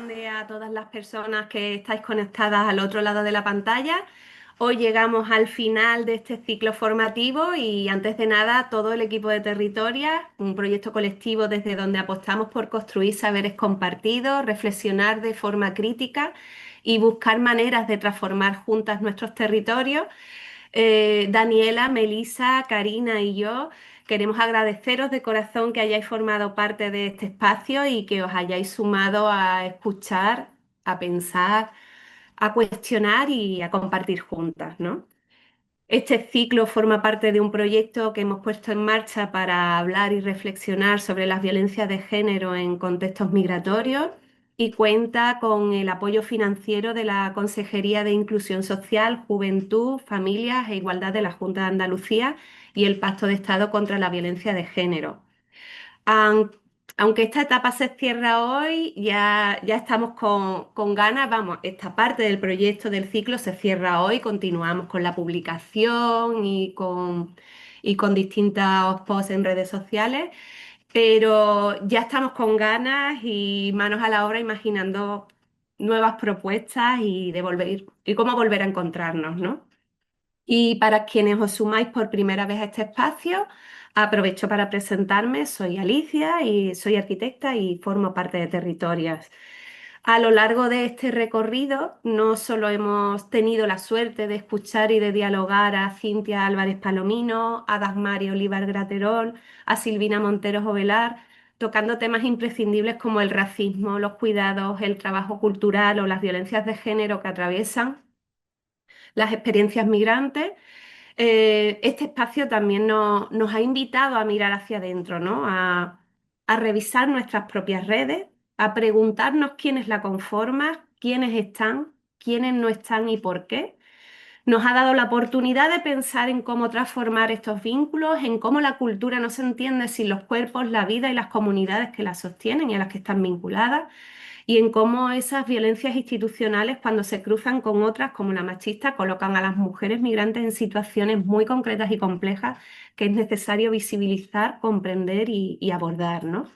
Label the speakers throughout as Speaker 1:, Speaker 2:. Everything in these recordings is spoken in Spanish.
Speaker 1: grande a todas las personas que estáis conectadas al otro lado de la pantalla. Hoy llegamos al final de este ciclo formativo y antes de nada todo el equipo de Territoria, un proyecto colectivo desde donde apostamos por construir saberes compartidos, reflexionar de forma crítica y buscar maneras de transformar juntas nuestros territorios. Daniela, Melisa, Karina y yo queremos agradeceros de corazón que hayáis formado parte de este espacio y que os hayáis sumado a escuchar, a pensar, a cuestionar y a compartir juntas, ¿no? Este ciclo forma parte de un proyecto que hemos puesto en marcha para hablar y reflexionar sobre las violencias de género en contextos migratorios y cuenta con el apoyo financiero de la Consejería de Inclusión Social, Juventud, Familias e Igualdad de la Junta de Andalucía y el Pacto de Estado contra la Violencia de Género. Aun- Aunque esta etapa se cierra hoy, ya estamos con ganas, vamos, esta parte del proyecto del ciclo se cierra hoy, continuamos con la publicación y con distintos posts en redes sociales, pero ya estamos con ganas y manos a la obra imaginando nuevas propuestas y cómo volver a encontrarnos, ¿no? Y para quienes os sumáis por primera vez a este espacio, aprovecho para presentarme. Soy Alicia y soy arquitecta y formo parte de Territorias. A lo largo de este recorrido, no solo hemos tenido la suerte de escuchar y de dialogar a Cintia Álvarez Palomino, a Dagmar Olivar Graterol, a Silvina Montero Jovelar, tocando temas imprescindibles como el racismo, los cuidados, el trabajo cultural o las violencias de género que atraviesan las experiencias migrantes. Este espacio también nos ha invitado a mirar hacia adentro, ¿no? A revisar nuestras propias redes, a preguntarnos quiénes la conforman, quiénes están, quiénes no están y por qué. Nos ha dado la oportunidad de pensar en cómo transformar estos vínculos, en cómo la cultura no se entiende sin los cuerpos, la vida y las comunidades que la sostienen y a las que están vinculadas y en cómo esas violencias institucionales, cuando se cruzan con otras, como la machista, colocan a las mujeres migrantes en situaciones muy concretas y complejas que es necesario visibilizar, comprender y abordar, ¿no?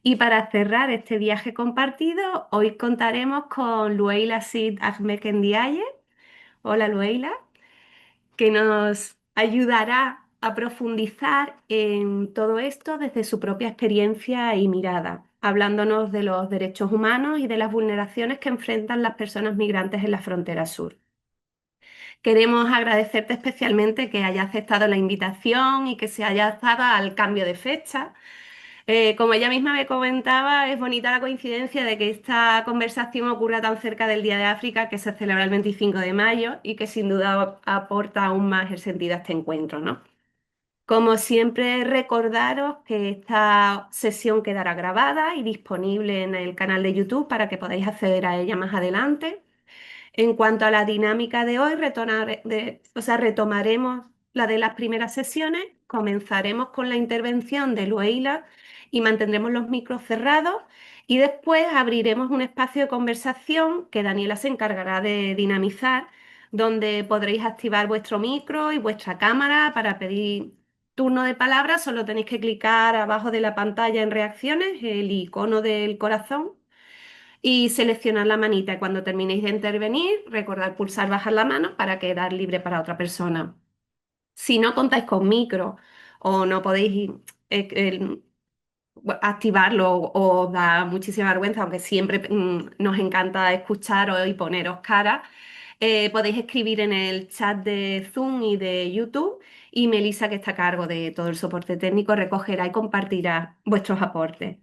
Speaker 1: Y para cerrar este viaje compartido, hoy contaremos con Lueila Sid Ahmed Ndiaye. Hola Lueila, que nos ayudará a profundizar en todo esto desde su propia experiencia y mirada, hablándonos de los derechos humanos y de las vulneraciones que enfrentan las personas migrantes en la frontera sur. Queremos agradecerte especialmente que haya aceptado la invitación y que se haya dado al cambio de fecha. Como ella misma me comentaba, es bonita la coincidencia de que esta conversación ocurra tan cerca del Día de África, que se celebra el 25 de mayo y que sin duda aporta aún más el sentido a este encuentro, ¿no? Como siempre, recordaros que esta sesión quedará grabada y disponible en el canal de YouTube para que podáis acceder a ella más adelante. En cuanto a la dinámica de hoy, retomaremos la de las primeras sesiones, comenzaremos con la intervención de Lueila y mantendremos los micros cerrados y después abriremos un espacio de conversación que Daniela se encargará de dinamizar, donde podréis activar vuestro micro y vuestra cámara para pedir turno de palabra. Solo tenéis que clicar abajo de la pantalla en reacciones, el icono del corazón y seleccionar la manita. Y cuando terminéis de intervenir, recordad pulsar bajar la mano para quedar libre para otra persona. Si no contáis con micro o no podéis activarlo o os da muchísima vergüenza, aunque siempre nos encanta escucharos y poneros cara, podéis escribir en el chat de Zoom y de YouTube y Melissa, que está a cargo de todo el soporte técnico, recogerá y compartirá vuestros aportes.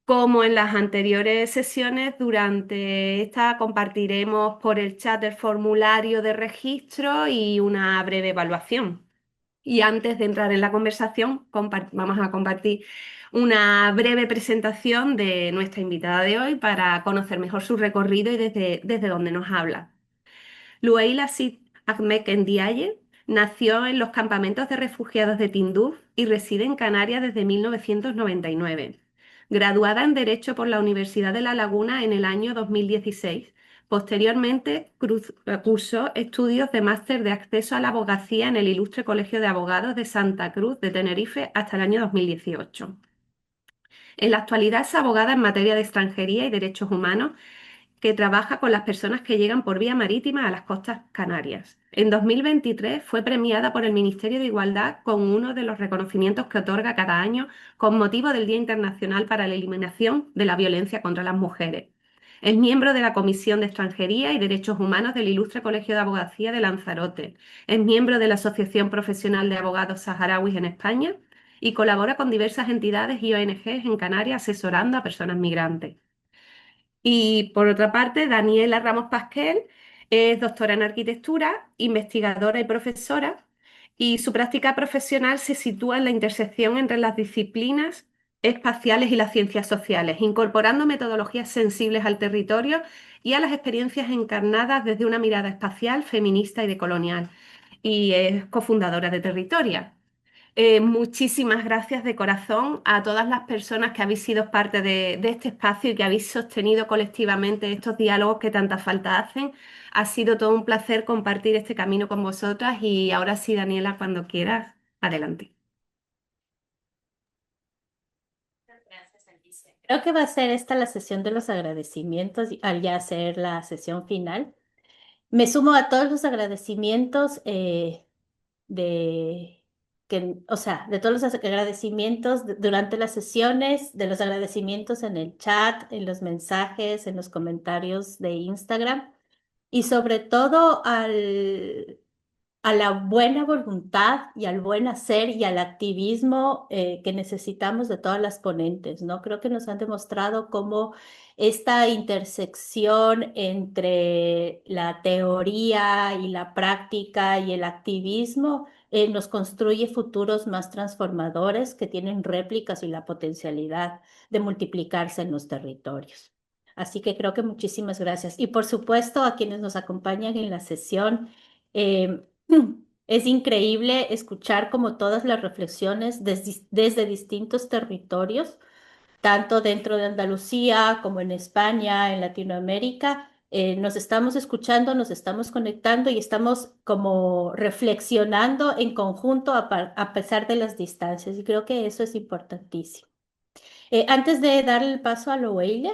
Speaker 1: Como en las anteriores sesiones, durante esta compartiremos por el chat el formulario de registro y una breve evaluación. Y antes de entrar en la conversación, vamos a compartir una breve presentación de nuestra invitada de hoy para conocer mejor su recorrido y desde dónde nos habla. Lueila Sid Ahmed Ndiaye nació en los campamentos de refugiados de Tinduf y reside en Canarias desde 1999. Graduada en Derecho por la Universidad de La Laguna en el año 2016. Posteriormente cursó estudios de máster de acceso a la abogacía en el Ilustre Colegio de Abogados de Santa Cruz de Tenerife hasta el año 2018. En la actualidad es abogada en materia de extranjería y derechos humanos que trabaja con las personas que llegan por vía marítima a las costas canarias. En 2023 fue premiada por el Ministerio de Igualdad con uno de los reconocimientos que otorga cada año con motivo del Día Internacional para la Eliminación de la Violencia contra las Mujeres. Es miembro de la Comisión de Extranjería y Derechos Humanos del Ilustre Colegio de Abogacía de Lanzarote. Es miembro de la Asociación Profesional de Abogados Saharauis en España y colabora con diversas entidades y ONGs en Canarias asesorando a personas migrantes. Y por otra parte, Daniela Ramos Pasquel es doctora en arquitectura, investigadora y profesora, y su práctica profesional se sitúa en la intersección entre las disciplinas espaciales y las ciencias sociales, incorporando metodologías sensibles al territorio y a las experiencias encarnadas desde una mirada espacial, feminista y decolonial. Y es cofundadora de Territoria. Muchísimas gracias de corazón a todas las personas que habéis sido parte de este espacio y que habéis sostenido colectivamente estos diálogos que tanta falta hacen. Ha sido todo un placer compartir este camino con vosotras y ahora sí, Daniela, cuando quieras, adelante.
Speaker 2: Gracias, Alicia. Creo que va a ser esta la sesión de los agradecimientos al ya hacer la sesión final. Me sumo a todos los agradecimientos de o sea, de todos los agradecimientos durante las sesiones, de los agradecimientos en el chat, en los mensajes, en los comentarios de Instagram y sobre todo a la buena voluntad y al buen hacer y al activismo que necesitamos de todas las ponentes, ¿no? Creo que nos han demostrado cómo esta intersección entre la teoría y la práctica y el activismo nos construye futuros más transformadores que tienen réplicas y la potencialidad de multiplicarse en los territorios. Así que creo que muchísimas gracias. Y por supuesto a quienes nos acompañan en la sesión. eh, es increíble escuchar como todas las reflexiones desde distintos territorios, tanto dentro de Andalucía como en España, en Latinoamérica. Nos estamos escuchando, nos estamos conectando y estamos como reflexionando en conjunto a pesar de las distancias. Y creo que eso es importantísimo. Antes de dar el paso a Loelia,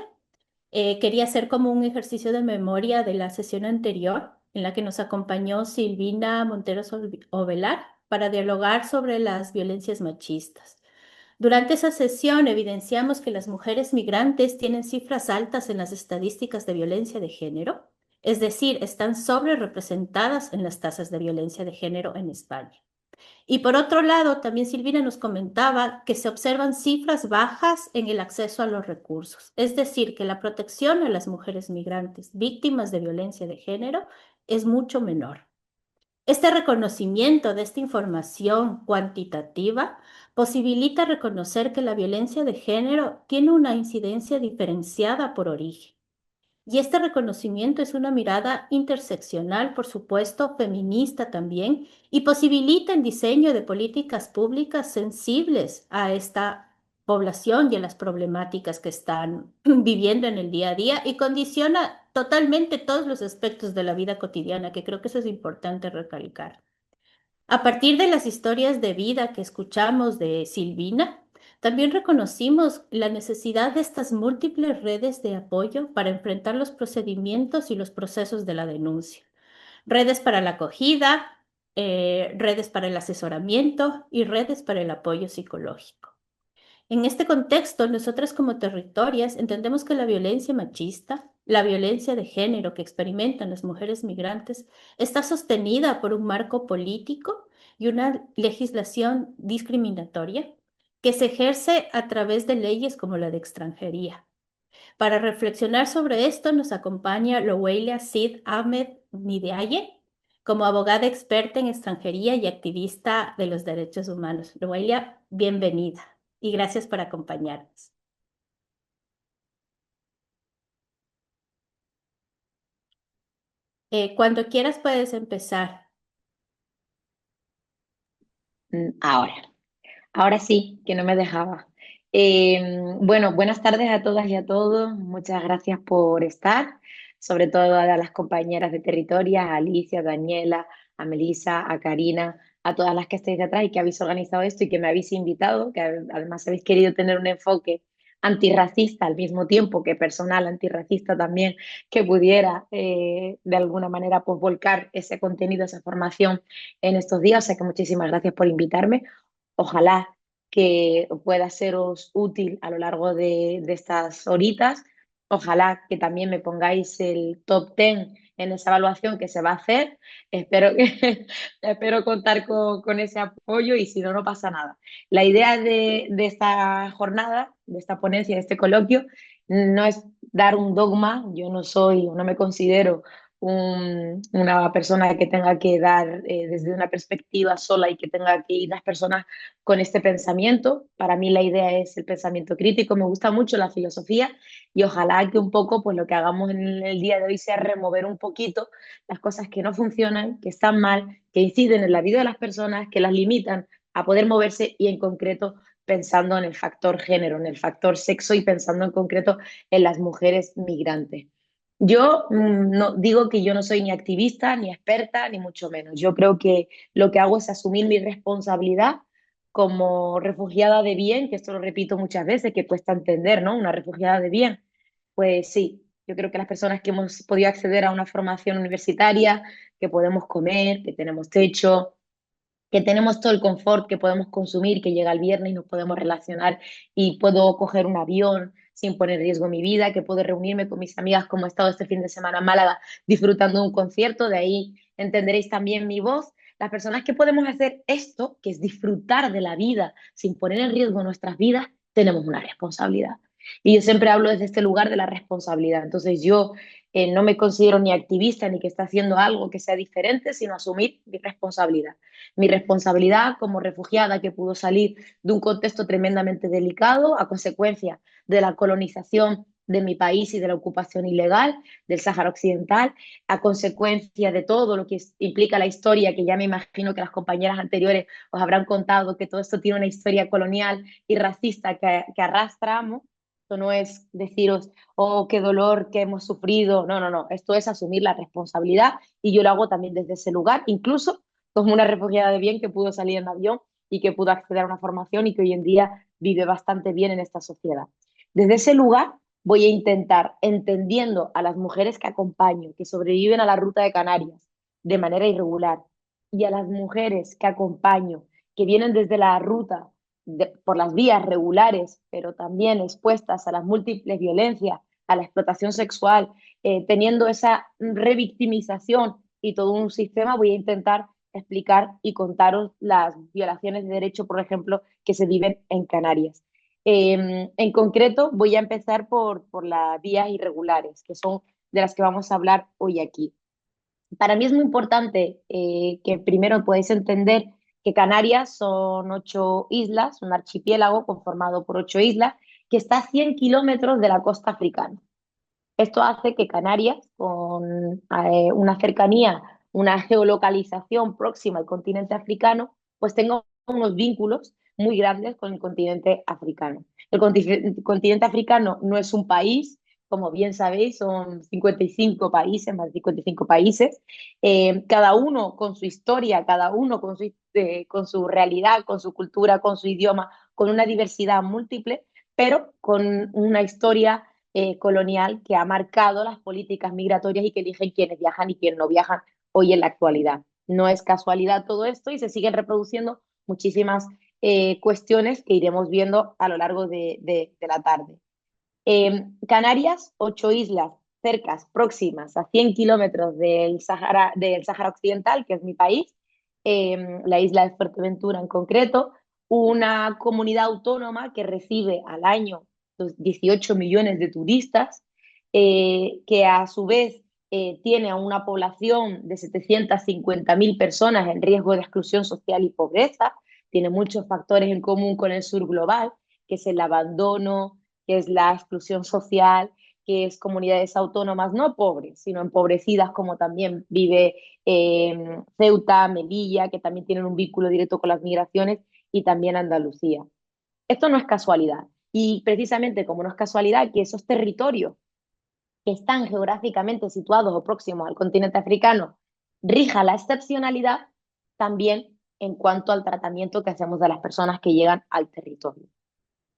Speaker 2: quería hacer como un ejercicio de memoria de la sesión anterior en la que nos acompañó Silvina Monteros Ovelar para dialogar sobre las violencias machistas. Durante esa sesión evidenciamos que las mujeres migrantes tienen cifras altas en las estadísticas de violencia de género, es decir, están sobre representadas en las tasas de violencia de género en España. Y por otro lado, también Silvina nos comentaba que se observan cifras bajas en el acceso a los recursos, es decir, que la protección a las mujeres migrantes víctimas de violencia de género es mucho menor. Este reconocimiento de esta información cuantitativa posibilita reconocer que la violencia de género tiene una incidencia diferenciada por origen. Y este reconocimiento es una mirada interseccional, por supuesto, feminista también, y posibilita el diseño de políticas públicas sensibles a esta población y a las problemáticas que están viviendo en el día a día y condiciona totalmente todos los aspectos de la vida cotidiana, que creo que eso es importante recalcar. A partir de las historias de vida que escuchamos de Silvina, también reconocimos la necesidad de estas múltiples redes de apoyo para enfrentar los procedimientos y los procesos de la denuncia. Redes para la acogida, redes para el asesoramiento y redes para el apoyo psicológico. En este contexto, nosotras como territorias entendemos que la violencia machista, la violencia de género que experimentan las mujeres migrantes, está sostenida por un marco político y una legislación discriminatoria que se ejerce a través de leyes como la de extranjería. Para reflexionar sobre esto nos acompaña Lowelia Sid Ahmed Nideaye, como abogada experta en extranjería y activista de los derechos humanos. Lowelia, bienvenida y gracias por acompañarnos. Cuando quieras puedes empezar.
Speaker 3: Ahora, ahora sí, que no me dejaba. Bueno, buenas tardes a todas y a todos. Muchas gracias por estar, sobre todo a las compañeras de Territoria, a Alicia, a Daniela, a Melissa, a Karina, a todas las que estáis detrás y que habéis organizado esto y que me habéis invitado, que además habéis querido tener un enfoque antirracista al mismo tiempo que personal antirracista también, que pudiera de alguna manera pues volcar ese contenido, esa formación en estos días. O sea que muchísimas gracias por invitarme. Ojalá que pueda seros útil a lo largo de estas horitas. Ojalá que también me pongáis el top 10 en esa evaluación que se va a hacer. Espero, espero contar con ese apoyo y si no, no pasa nada. La idea de esta jornada, de esta ponencia, de este coloquio, no es dar un dogma. Yo no soy, no me considero una persona que tenga que dar desde una perspectiva sola y que tenga que ir las personas con este pensamiento. Para mí la idea es el pensamiento crítico. Me gusta mucho la filosofía y ojalá que un poco pues lo que hagamos en el día de hoy sea remover un poquito las cosas que no funcionan, que están mal, que inciden en la vida de las personas, que las limitan a poder moverse y en concreto pensando en el factor género, en el factor sexo y pensando en concreto en las mujeres migrantes. Yo no digo que yo no soy ni activista, ni experta, ni mucho menos. Yo creo que lo que hago es asumir mi responsabilidad como refugiada de bien, que esto lo repito muchas veces, que cuesta entender, ¿no? Una refugiada de bien. Pues sí, yo creo que las personas que hemos podido acceder a una formación universitaria, que podemos comer, que tenemos techo, que tenemos todo el confort que podemos consumir, que llega el viernes y nos podemos relacionar y puedo coger un avión sin poner en riesgo mi vida, que puedo reunirme con mis amigas como he estado este fin de semana en Málaga disfrutando de un concierto, de ahí entenderéis también mi voz. Las personas que podemos hacer esto, que es disfrutar de la vida sin poner en riesgo nuestras vidas, tenemos una responsabilidad. Y yo siempre hablo desde este lugar de la responsabilidad. Entonces yo no me considero ni activista ni que está haciendo algo que sea diferente, sino asumir mi responsabilidad. Mi responsabilidad como refugiada que pudo salir de un contexto tremendamente delicado a consecuencia de la colonización de mi país y de la ocupación ilegal del Sáhara Occidental, a consecuencia de todo lo que implica la historia, que ya me imagino que las compañeras anteriores os habrán contado que todo esto tiene una historia colonial y racista que arrastramos. Esto no es deciros, oh, qué dolor que hemos sufrido. No, no, no. Esto es asumir la responsabilidad y yo lo hago también desde ese lugar, incluso como una refugiada de bien que pudo salir en avión y que pudo acceder a una formación y que hoy en día vive bastante bien en esta sociedad. Desde ese lugar voy a intentar, entendiendo a las mujeres que acompaño, que sobreviven a la ruta de Canarias de manera irregular, y a las mujeres que acompaño, que vienen desde la ruta por las vías regulares, pero también expuestas a las múltiples violencias, a la explotación sexual, teniendo esa revictimización y todo un sistema, voy a intentar explicar y contaros las violaciones de derecho, por ejemplo, que se viven en Canarias. En concreto, voy a empezar por las vías irregulares, que son de las que vamos a hablar hoy aquí. Para mí es muy importante que primero podáis entender que Canarias son 8 islas, un archipiélago conformado por 8 islas, que está a 100 kilómetros de la costa africana. Esto hace que Canarias, con una cercanía, una geolocalización próxima al continente africano, pues tenga unos vínculos muy grandes con el continente africano. El continente africano no es un país, como bien sabéis, son 55 países, más de 55 países, cada uno con su historia, cada uno con su realidad, con su cultura, con su idioma, con una diversidad múltiple, pero con una historia colonial que ha marcado las políticas migratorias y que eligen quiénes viajan y quiénes no viajan hoy en la actualidad. No es casualidad todo esto y se siguen reproduciendo muchísimas cuestiones que iremos viendo a lo largo de la tarde. Canarias, 8 islas cercas, próximas, a 100 kilómetros del Sáhara Occidental, que es mi país, la isla de Fuerteventura en concreto, una comunidad autónoma que recibe al año 18 millones de turistas, que a su vez tiene a una población de 750.000 personas en riesgo de exclusión social y pobreza, tiene muchos factores en común con el sur global, que es el abandono, que es la exclusión social, que es comunidades autónomas no pobres, sino empobrecidas, como también vive Ceuta, Melilla, que también tienen un vínculo directo con las migraciones, y también Andalucía. Esto no es casualidad. Y precisamente como no es casualidad que esos territorios que están geográficamente situados o próximos al continente africano rija la excepcionalidad también en cuanto al tratamiento que hacemos de las personas que llegan al territorio.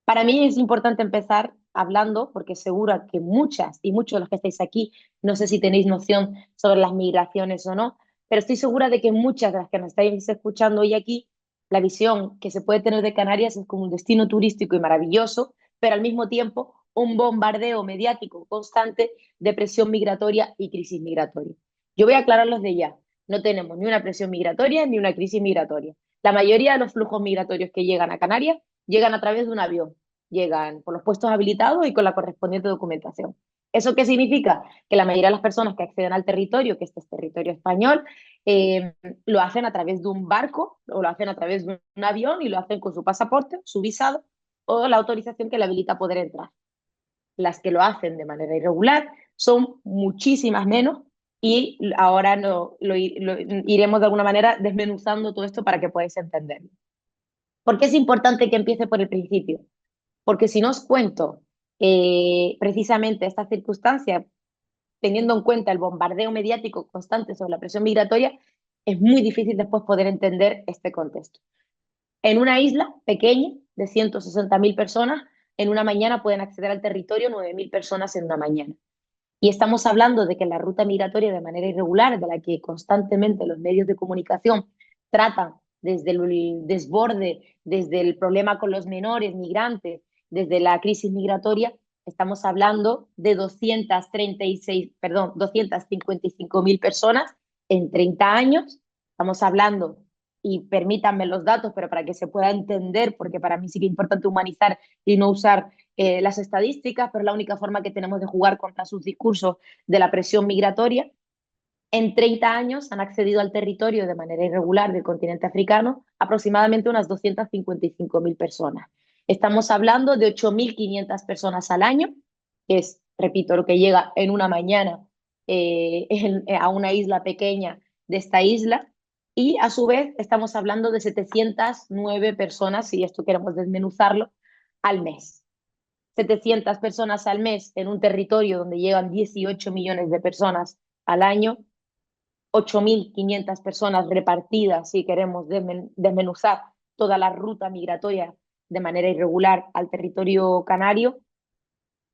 Speaker 3: Para mí es importante empezar hablando, porque seguro que muchas y muchos de los que estáis aquí, no sé si tenéis noción sobre las migraciones o no, pero estoy segura de que muchas de las que nos estáis escuchando hoy aquí, la visión que se puede tener de Canarias es como un destino turístico y maravilloso, pero al mismo tiempo un bombardeo mediático constante de presión migratoria y crisis migratoria. Yo voy a aclararlos de ya. No tenemos ni una presión migratoria ni una crisis migratoria. La mayoría de los flujos migratorios que llegan a Canarias llegan a través de un avión, llegan por los puestos habilitados y con la correspondiente documentación. ¿Eso qué significa? Que la mayoría de las personas que acceden al territorio, que este es territorio español, eh, lo hacen a través de un barco o lo hacen a través de un avión y lo hacen con su pasaporte, su visado o la autorización que le habilita a poder entrar. Las que lo hacen de manera irregular son muchísimas menos y ahora lo iremos de alguna manera desmenuzando todo esto para que podáis entenderlo. ¿Por qué es importante que empiece por el principio? Porque si no os cuento precisamente esta circunstancia, teniendo en cuenta el bombardeo mediático constante sobre la presión migratoria, es muy difícil después poder entender este contexto. En una isla pequeña de 160.000 personas, en una mañana pueden acceder al territorio 9.000 personas en una mañana. Y estamos hablando de que la ruta migratoria de manera irregular, de la que constantemente los medios de comunicación tratan desde el desborde, desde el problema con los menores migrantes, desde la crisis migratoria, estamos hablando de 255.000 personas en 30 años. Estamos hablando, y permítanme los datos, pero para que se pueda entender, porque para mí sí que es importante humanizar y no usar las estadísticas, pero es la única forma que tenemos de jugar contra sus discursos de la presión migratoria. En 30 años han accedido al territorio de manera irregular del continente africano aproximadamente unas 255.000 personas. Estamos hablando de 8.500 personas al año, que es, repito, lo que llega en una mañana a una isla pequeña de esta isla. Y a su vez estamos hablando de 709 personas, si esto queremos desmenuzarlo, al mes. 700 personas al mes en un territorio donde llegan 18 millones de personas al año, 8.500 personas repartidas, si queremos desmenuzar toda la ruta migratoria de manera irregular al territorio canario,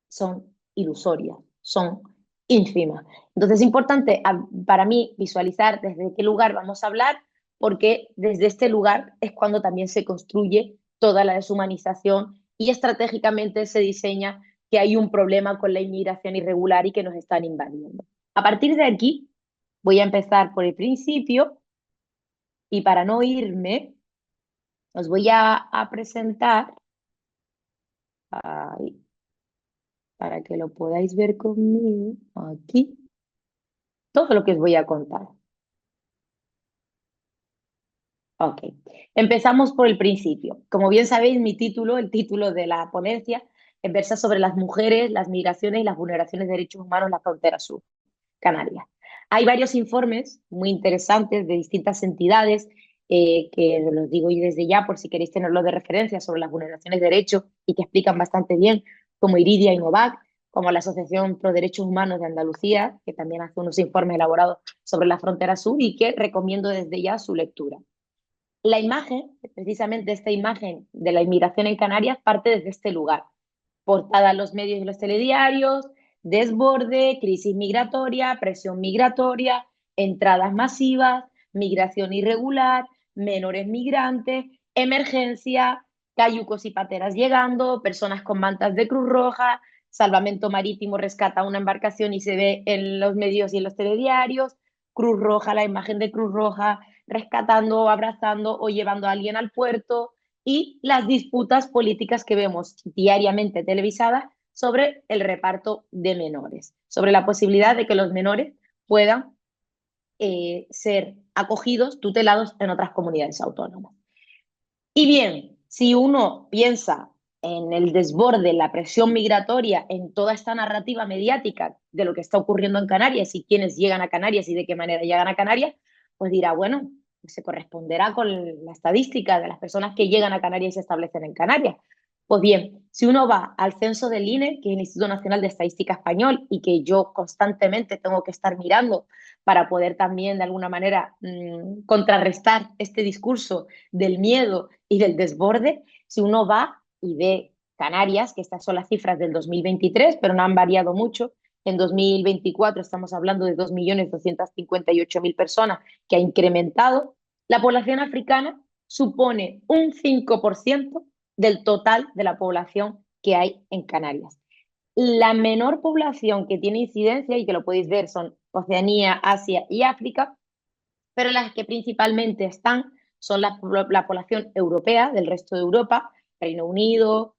Speaker 3: son ilusorias, son ínfimas. Entonces es importante para mí visualizar desde qué lugar vamos a hablar, porque desde este lugar es cuando también se construye toda la deshumanización y estratégicamente se diseña que hay un problema con la inmigración irregular y que nos están invadiendo. A partir de aquí, voy a empezar por el principio y para no irme, os voy a presentar, ay, para que lo podáis ver conmigo, aquí, todo lo que os voy a contar. Ok, empezamos por el principio. Como bien sabéis, mi título, el título de la ponencia, versa sobre las mujeres, las migraciones y las vulneraciones de derechos humanos en la frontera sur, Canarias. Hay varios informes muy interesantes de distintas entidades que los digo y desde ya por si queréis tenerlo de referencia sobre las vulneraciones de derechos y que explican bastante bien, como Iridia y Novac, como la Asociación Pro Derechos Humanos de Andalucía, que también hace unos informes elaborados sobre la frontera sur y que recomiendo desde ya su lectura. La imagen, precisamente esta imagen de la inmigración en Canarias, parte desde este lugar. Portada en los medios y los telediarios, desborde, crisis migratoria, presión migratoria, entradas masivas, migración irregular, menores migrantes, emergencia, cayucos y pateras llegando, personas con mantas de Cruz Roja, Salvamento Marítimo rescata una embarcación y se ve en los medios y en los telediarios, Cruz Roja, la imagen de Cruz Roja, rescatando, abrazando o llevando a alguien al puerto, y las disputas políticas que vemos diariamente televisadas sobre el reparto de menores, sobre la posibilidad de que los menores puedan ser acogidos, tutelados en otras comunidades autónomas. Y bien, si uno piensa en el desborde, la presión migratoria, en toda esta narrativa mediática de lo que está ocurriendo en Canarias y quiénes llegan a Canarias y de qué manera llegan a Canarias, pues dirá, bueno, se corresponderá con la estadística de las personas que llegan a Canarias y se establecen en Canarias. Pues bien, si uno va al censo del INE, que es el Instituto Nacional de Estadística Español, y que yo constantemente tengo que estar mirando para poder también de alguna manera contrarrestar este discurso del miedo y del desborde, si uno va y ve Canarias, que estas son las cifras del 2023, pero no han variado mucho. En 2024 estamos hablando de 2.258.000 personas, que ha incrementado. La población africana supone un 5% del total de la población que hay en Canarias. La menor población que tiene incidencia, y que lo podéis ver, son Oceanía, Asia y África, pero las que principalmente están son la población europea, del resto de Europa, Reino Unido,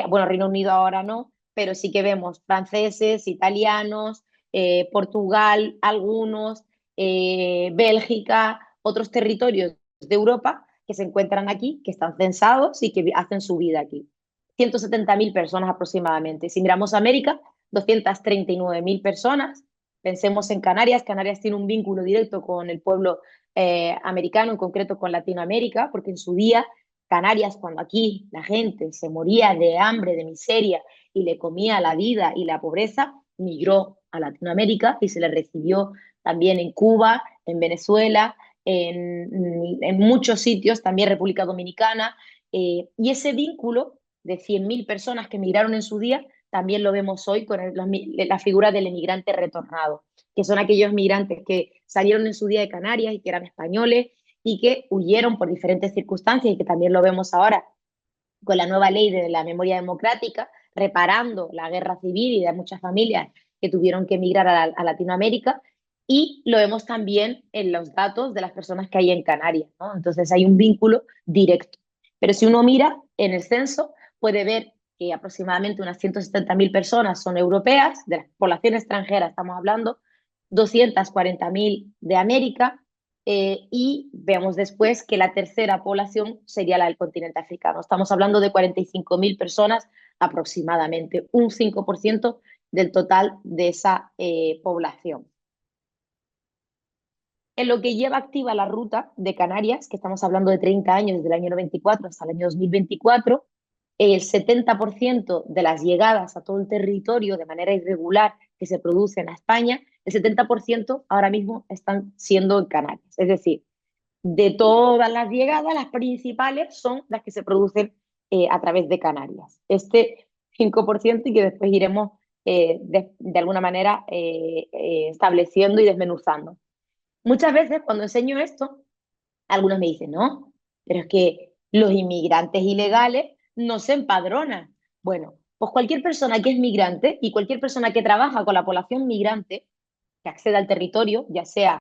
Speaker 3: bueno, Reino Unido ahora no, pero sí que vemos franceses, italianos, Portugal, algunos, Bélgica, otros territorios de Europa que se encuentran aquí, que están censados y que hacen su vida aquí. 170.000 personas aproximadamente. Si miramos América, 239.000 personas. Pensemos en Canarias. Canarias tiene un vínculo directo con el pueblo americano, en concreto con Latinoamérica, porque en su día Canarias, cuando aquí la gente se moría de hambre, de miseria y le comía la vida y la pobreza, migró a Latinoamérica y se le recibió también en Cuba, en Venezuela, en muchos sitios, también República Dominicana, y ese vínculo de 100.000 personas que migraron en su día, también lo vemos hoy con la figura del emigrante retornado, que son aquellos migrantes que salieron en su día de Canarias y que eran españoles y que huyeron por diferentes circunstancias y que también lo vemos ahora con la nueva ley de la memoria democrática, reparando la guerra civil y de muchas familias que tuvieron que emigrar a Latinoamérica. Y lo vemos también en los datos de las personas que hay en Canarias, ¿no? Entonces hay un vínculo directo. Pero si uno mira en el censo, puede ver que aproximadamente unas 170.000 personas son europeas, de la población extranjera estamos hablando, 240.000 de América, y vemos después que la tercera población sería la del continente africano. Estamos hablando de 45.000 personas aproximadamente, un 5% del total de esa población. En lo que lleva activa la ruta de Canarias, que estamos hablando de 30 años, desde el año 94 hasta el año 2024, el 70% de las llegadas a todo el territorio de manera irregular que se producen a España, el 70% ahora mismo están siendo en Canarias. Es decir, de todas las llegadas, las principales son las que se producen a través de Canarias. Este 5% y que después iremos de alguna manera estableciendo y desmenuzando. Muchas veces cuando enseño esto, algunos me dicen, no, pero es que los inmigrantes ilegales no se empadronan. Bueno, pues cualquier persona que es migrante y cualquier persona que trabaja con la población migrante, que accede al territorio, ya sea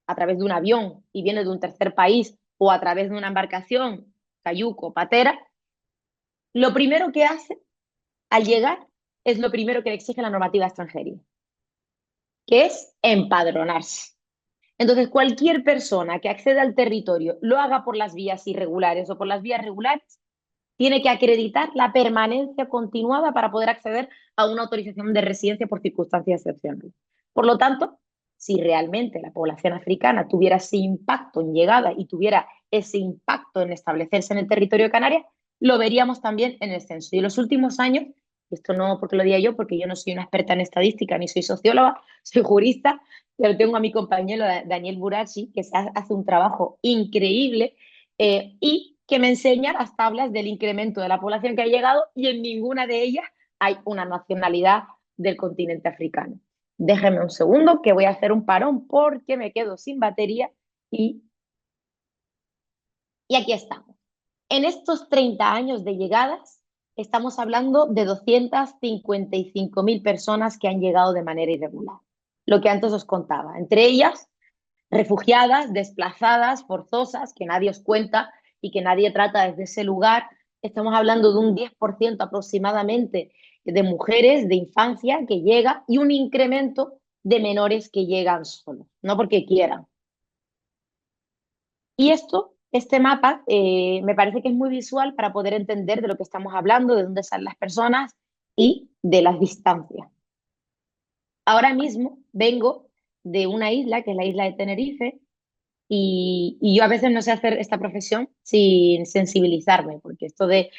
Speaker 3: a través de un avión y viene de un tercer país o a través de una embarcación, cayuco, patera, lo primero que hace al llegar es lo primero que le exige la normativa extranjería, que es empadronarse. Entonces, cualquier persona que acceda al territorio, lo haga por las vías irregulares o por las vías regulares, tiene que acreditar la permanencia continuada para poder acceder a una autorización de residencia por circunstancias excepcionales. Por lo tanto, si realmente la población africana tuviera ese impacto en llegada y tuviera ese impacto en establecerse en el territorio de Canarias, lo veríamos también en el censo. Y en los últimos años, esto no porque lo diga yo, porque yo no soy una experta en estadística ni soy socióloga, soy jurista, pero tengo a mi compañero Daniel Burachi, que hace un trabajo increíble y que me enseña las tablas del incremento de la población que ha llegado y en ninguna de ellas hay una nacionalidad del continente africano. Déjenme un segundo que voy a hacer un parón porque me quedo sin batería y aquí estamos. En estos 30 años de llegadas estamos hablando de 255.000 personas que han llegado de manera irregular, lo que antes os contaba. Entre ellas, refugiadas, desplazadas, forzosas, que nadie os cuenta y que nadie trata desde ese lugar. Estamos hablando de un 10% aproximadamente de mujeres de infancia que llega y un incremento de menores que llegan solos, no porque quieran. Y este mapa me parece que es muy visual para poder entender de lo que estamos hablando, de dónde salen las personas y de las distancias. Ahora mismo vengo de una isla, que es la isla de Tenerife, y yo a veces no sé hacer esta profesión sin sensibilizarme, porque esto de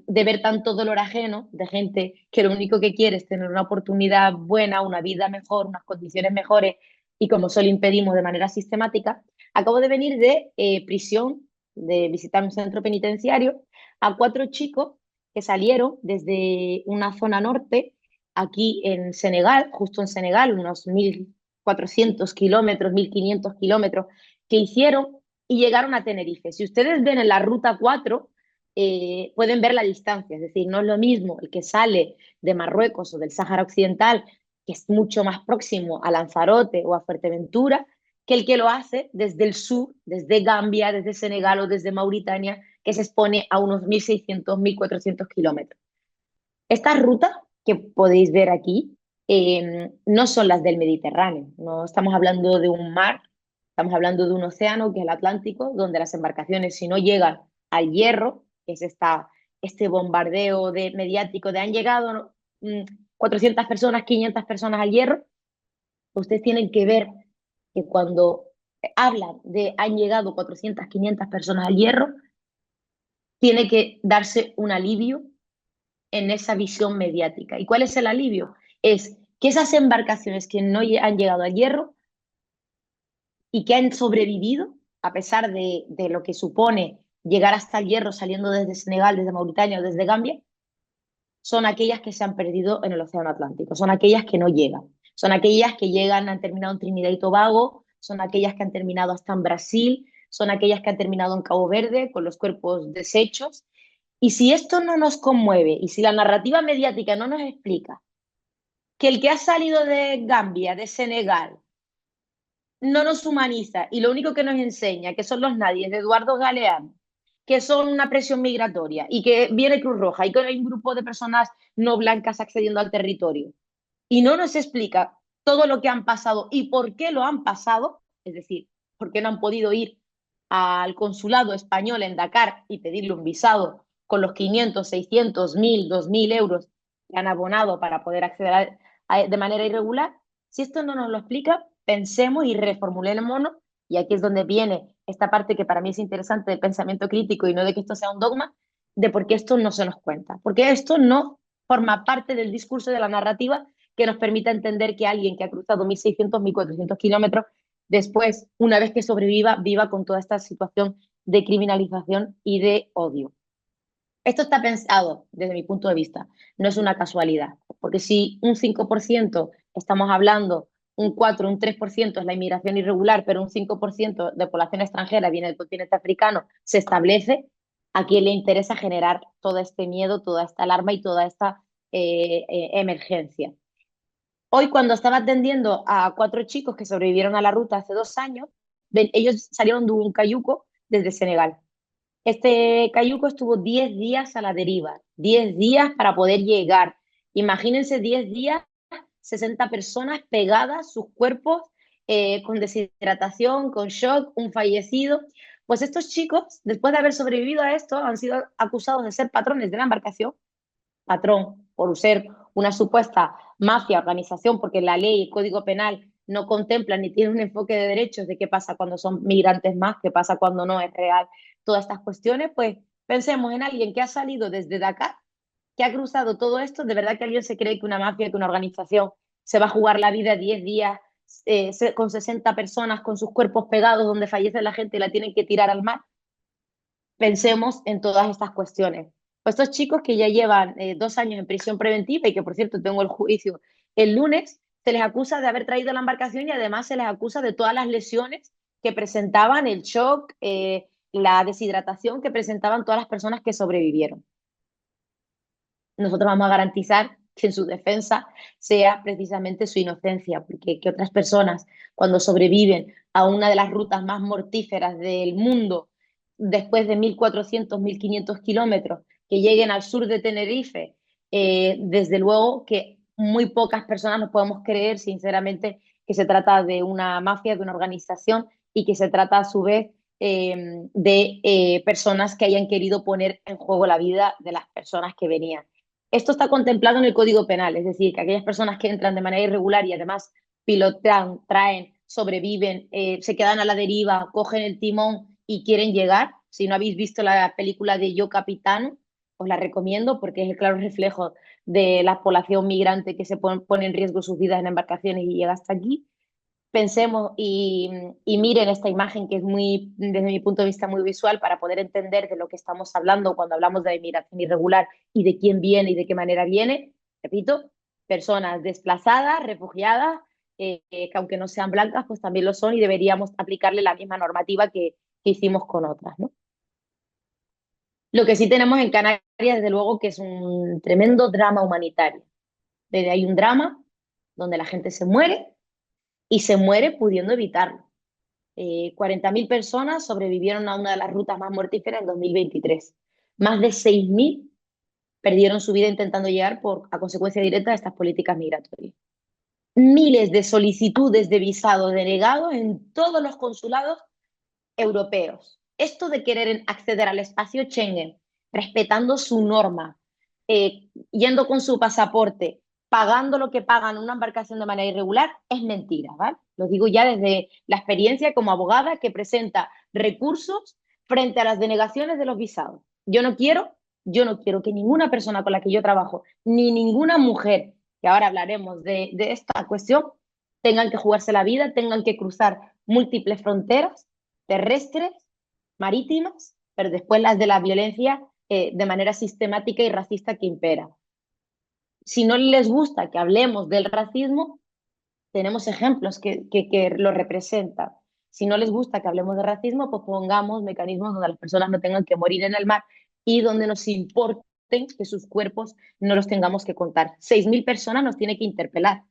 Speaker 3: ver tanto dolor ajeno de gente que lo único que quiere es tener una oportunidad buena, una vida mejor, unas condiciones mejores, y como solo impedimos de manera sistemática, acabo de venir de prisión, de visitar un centro penitenciario, a 4 chicos que salieron desde una zona norte, aquí en Senegal, justo en Senegal, unos 1.400 kilómetros, 1.500 kilómetros, que hicieron y llegaron a Tenerife. Si ustedes ven en la ruta 4, pueden ver la distancia, es decir, no es lo mismo el que sale de Marruecos o del Sáhara Occidental, que es mucho más próximo a Lanzarote o a Fuerteventura, que el que lo hace desde el sur, desde Gambia, desde Senegal o desde Mauritania, que se expone a unos 1.600, 1.400 kilómetros. Estas rutas que podéis ver aquí no son las del Mediterráneo, no estamos hablando de un mar, estamos hablando de un océano que es el Atlántico, donde las embarcaciones, si no llegan al Hierro, que es este bombardeo mediático de han llegado 400 personas, 500 personas al Hierro, ustedes tienen que ver que cuando hablan de han llegado 400, 500 personas al Hierro, tiene que darse un alivio en esa visión mediática. ¿Y cuál es el alivio? Es que esas embarcaciones que no han llegado al Hierro y que han sobrevivido, a pesar de lo que supone llegar hasta el Hierro saliendo desde Senegal, desde Mauritania o desde Gambia, son aquellas que se han perdido en el Océano Atlántico, son aquellas que no llegan, son aquellas que llegan, han terminado en Trinidad y Tobago, son aquellas que han terminado hasta en Brasil, son aquellas que han terminado en Cabo Verde con los cuerpos deshechos. Y si esto no nos conmueve y si la narrativa mediática no nos explica que el que ha salido de Gambia, de Senegal, no nos humaniza y lo único que nos enseña que son los nadies de Eduardo Galeano, que son una presión migratoria y que viene Cruz Roja y que hay un grupo de personas no blancas accediendo al territorio y no nos explica todo lo que han pasado y por qué lo han pasado, es decir, por qué no han podido ir al consulado español en Dakar y pedirle un visado con los 500, 600, 1.000, 2.000 euros que han abonado para poder acceder de manera irregular. Si esto no nos lo explica, pensemos y reformulémonos, y aquí es donde viene esta parte que para mí es interesante del pensamiento crítico y no de que esto sea un dogma, de por qué esto no se nos cuenta, porque esto no forma parte del discurso de la narrativa que nos permita entender que alguien que ha cruzado 1.600, 1.400 kilómetros, después, una vez que sobreviva, viva con toda esta situación de criminalización y de odio. Esto está pensado desde mi punto de vista, no es una casualidad, porque si un 5% estamos hablando, un 4, un 3% es la inmigración irregular, pero un 5% de población extranjera viene del continente africano, se establece, a quién le interesa generar todo este miedo, toda esta alarma y toda esta emergencia. Hoy, cuando estaba atendiendo a 4 chicos que sobrevivieron a la ruta hace 2 años, ellos salieron de un cayuco desde Senegal. Este cayuco estuvo 10 días a la deriva, 10 días para poder llegar. Imagínense 10 días, 60 personas pegadas, sus cuerpos con deshidratación, con shock, un fallecido. Pues estos chicos, después de haber sobrevivido a esto, han sido acusados de ser patrones de la embarcación, patrón por ser una supuesta mafia, organización, porque la ley y el Código Penal no contemplan ni tienen un enfoque de derechos de qué pasa cuando son migrantes más, qué pasa cuando no es real, todas estas cuestiones, pues pensemos en alguien que ha salido desde Dakar, que ha cruzado todo esto, de verdad que alguien se cree que una mafia, que una organización se va a jugar la vida 10 días con 60 personas con sus cuerpos pegados donde fallece la gente y la tienen que tirar al mar. Pensemos en todas estas cuestiones. Pues estos chicos que ya llevan 2 años en prisión preventiva y que, por cierto, tengo el juicio el lunes, se les acusa de haber traído la embarcación y además se les acusa de todas las lesiones que presentaban, el shock, la deshidratación que presentaban todas las personas que sobrevivieron. Nosotros vamos a garantizar que en su defensa sea precisamente su inocencia, porque que otras personas, cuando sobreviven a una de las rutas más mortíferas del mundo, después de 1.400, 1.500 kilómetros, que lleguen al sur de Tenerife, desde luego que muy pocas personas nos podemos creer, sinceramente, que se trata de una mafia, de una organización y que se trata a su vez de personas que hayan querido poner en juego la vida de las personas que venían. Esto está contemplado en el Código Penal, es decir, que aquellas personas que entran de manera irregular y además pilotean, traen, sobreviven, se quedan a la deriva, cogen el timón y quieren llegar. Si no habéis visto la película de Yo Capitano, os la recomiendo porque es el claro reflejo de la población migrante que se pone en riesgo sus vidas en embarcaciones y llega hasta aquí. pensemos y miren esta imagen que es muy, desde mi punto de vista, muy visual para poder entender de lo que estamos hablando cuando hablamos de inmigración irregular y de quién viene y de qué manera viene. Repito, personas desplazadas, refugiadas, que aunque no sean blancas, pues también lo son y deberíamos aplicarle la misma normativa que hicimos con otras, ¿no? Lo que sí tenemos en Canarias, desde luego, que es un tremendo drama humanitario. Desde hay un drama donde la gente se muere y se muere pudiendo evitarlo. 40.000 personas sobrevivieron a una de las rutas más mortíferas en 2023. Más de 6.000 perdieron su vida intentando llegar a consecuencia directa de estas políticas migratorias. Miles de solicitudes de visado denegados en todos los consulados europeos. Esto de querer acceder al espacio Schengen, respetando su norma, yendo con su pasaporte, pagando lo que pagan una embarcación de manera irregular, es mentira, ¿vale? Lo digo ya desde la experiencia como abogada que presenta recursos frente a las denegaciones de los visados. Yo no quiero que ninguna persona con la que yo trabajo, ni ninguna mujer, que ahora hablaremos de esta cuestión, tengan que jugarse la vida, tengan que cruzar múltiples fronteras terrestres, marítimas, pero después las de la violencia de manera sistemática y racista que impera. Si no les gusta que hablemos del racismo, tenemos ejemplos que lo representan. Si no les gusta que hablemos de racismo, pues pongamos mecanismos donde las personas no tengan que morir en el mar y donde nos importen que sus cuerpos no los tengamos que contar. 6.000 personas nos tiene que interpelar.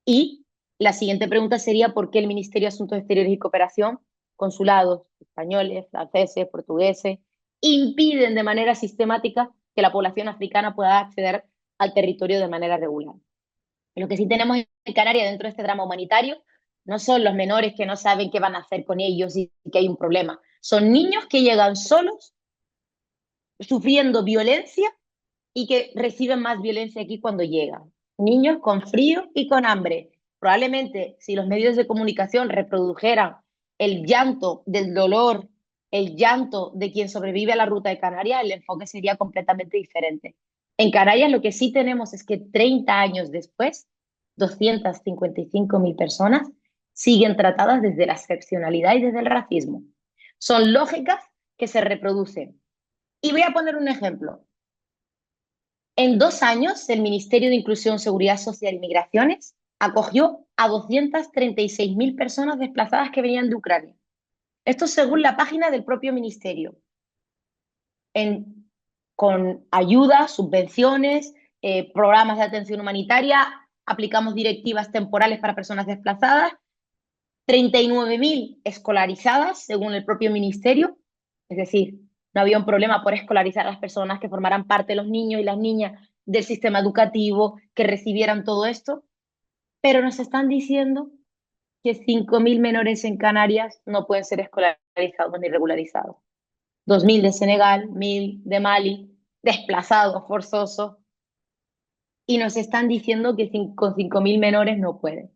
Speaker 3: Y la siguiente pregunta sería ¿por qué el Ministerio de Asuntos Exteriores y Cooperación, consulados españoles, franceses, portugueses, impiden de manera sistemática que la población africana pueda acceder al territorio de manera regular? Lo que sí tenemos en Canarias dentro de este drama humanitario no son los menores que no saben qué van a hacer con ellos y que hay un problema. Son niños que llegan solos, sufriendo violencia y que reciben más violencia aquí cuando llegan. Niños con frío y con hambre. Probablemente si los medios de comunicación reprodujeran el llanto del dolor, el llanto de quien sobrevive a la ruta de Canarias, el enfoque sería completamente diferente. En Canarias lo que sí tenemos es que 30 años después, 255.000 personas siguen tratadas desde la excepcionalidad y desde el racismo. Son lógicas que se reproducen. Y voy a poner un ejemplo. En 2 años, el Ministerio de Inclusión, Seguridad Social y Migraciones acogió a 236.000 personas desplazadas que venían de Ucrania. Esto según la página del propio ministerio. Con ayudas, subvenciones, programas de atención humanitaria, aplicamos directivas temporales para personas desplazadas, 39.000 escolarizadas según el propio ministerio, es decir, no había un problema por escolarizar a las personas que formaran parte, los niños y las niñas del sistema educativo, que recibieran todo esto, pero nos están diciendo que 5.000 menores en Canarias no pueden ser escolarizados ni regularizados. 2.000 de Senegal, 1.000 de Mali, desplazados, forzosos, y nos están diciendo que con 5.000 menores no pueden.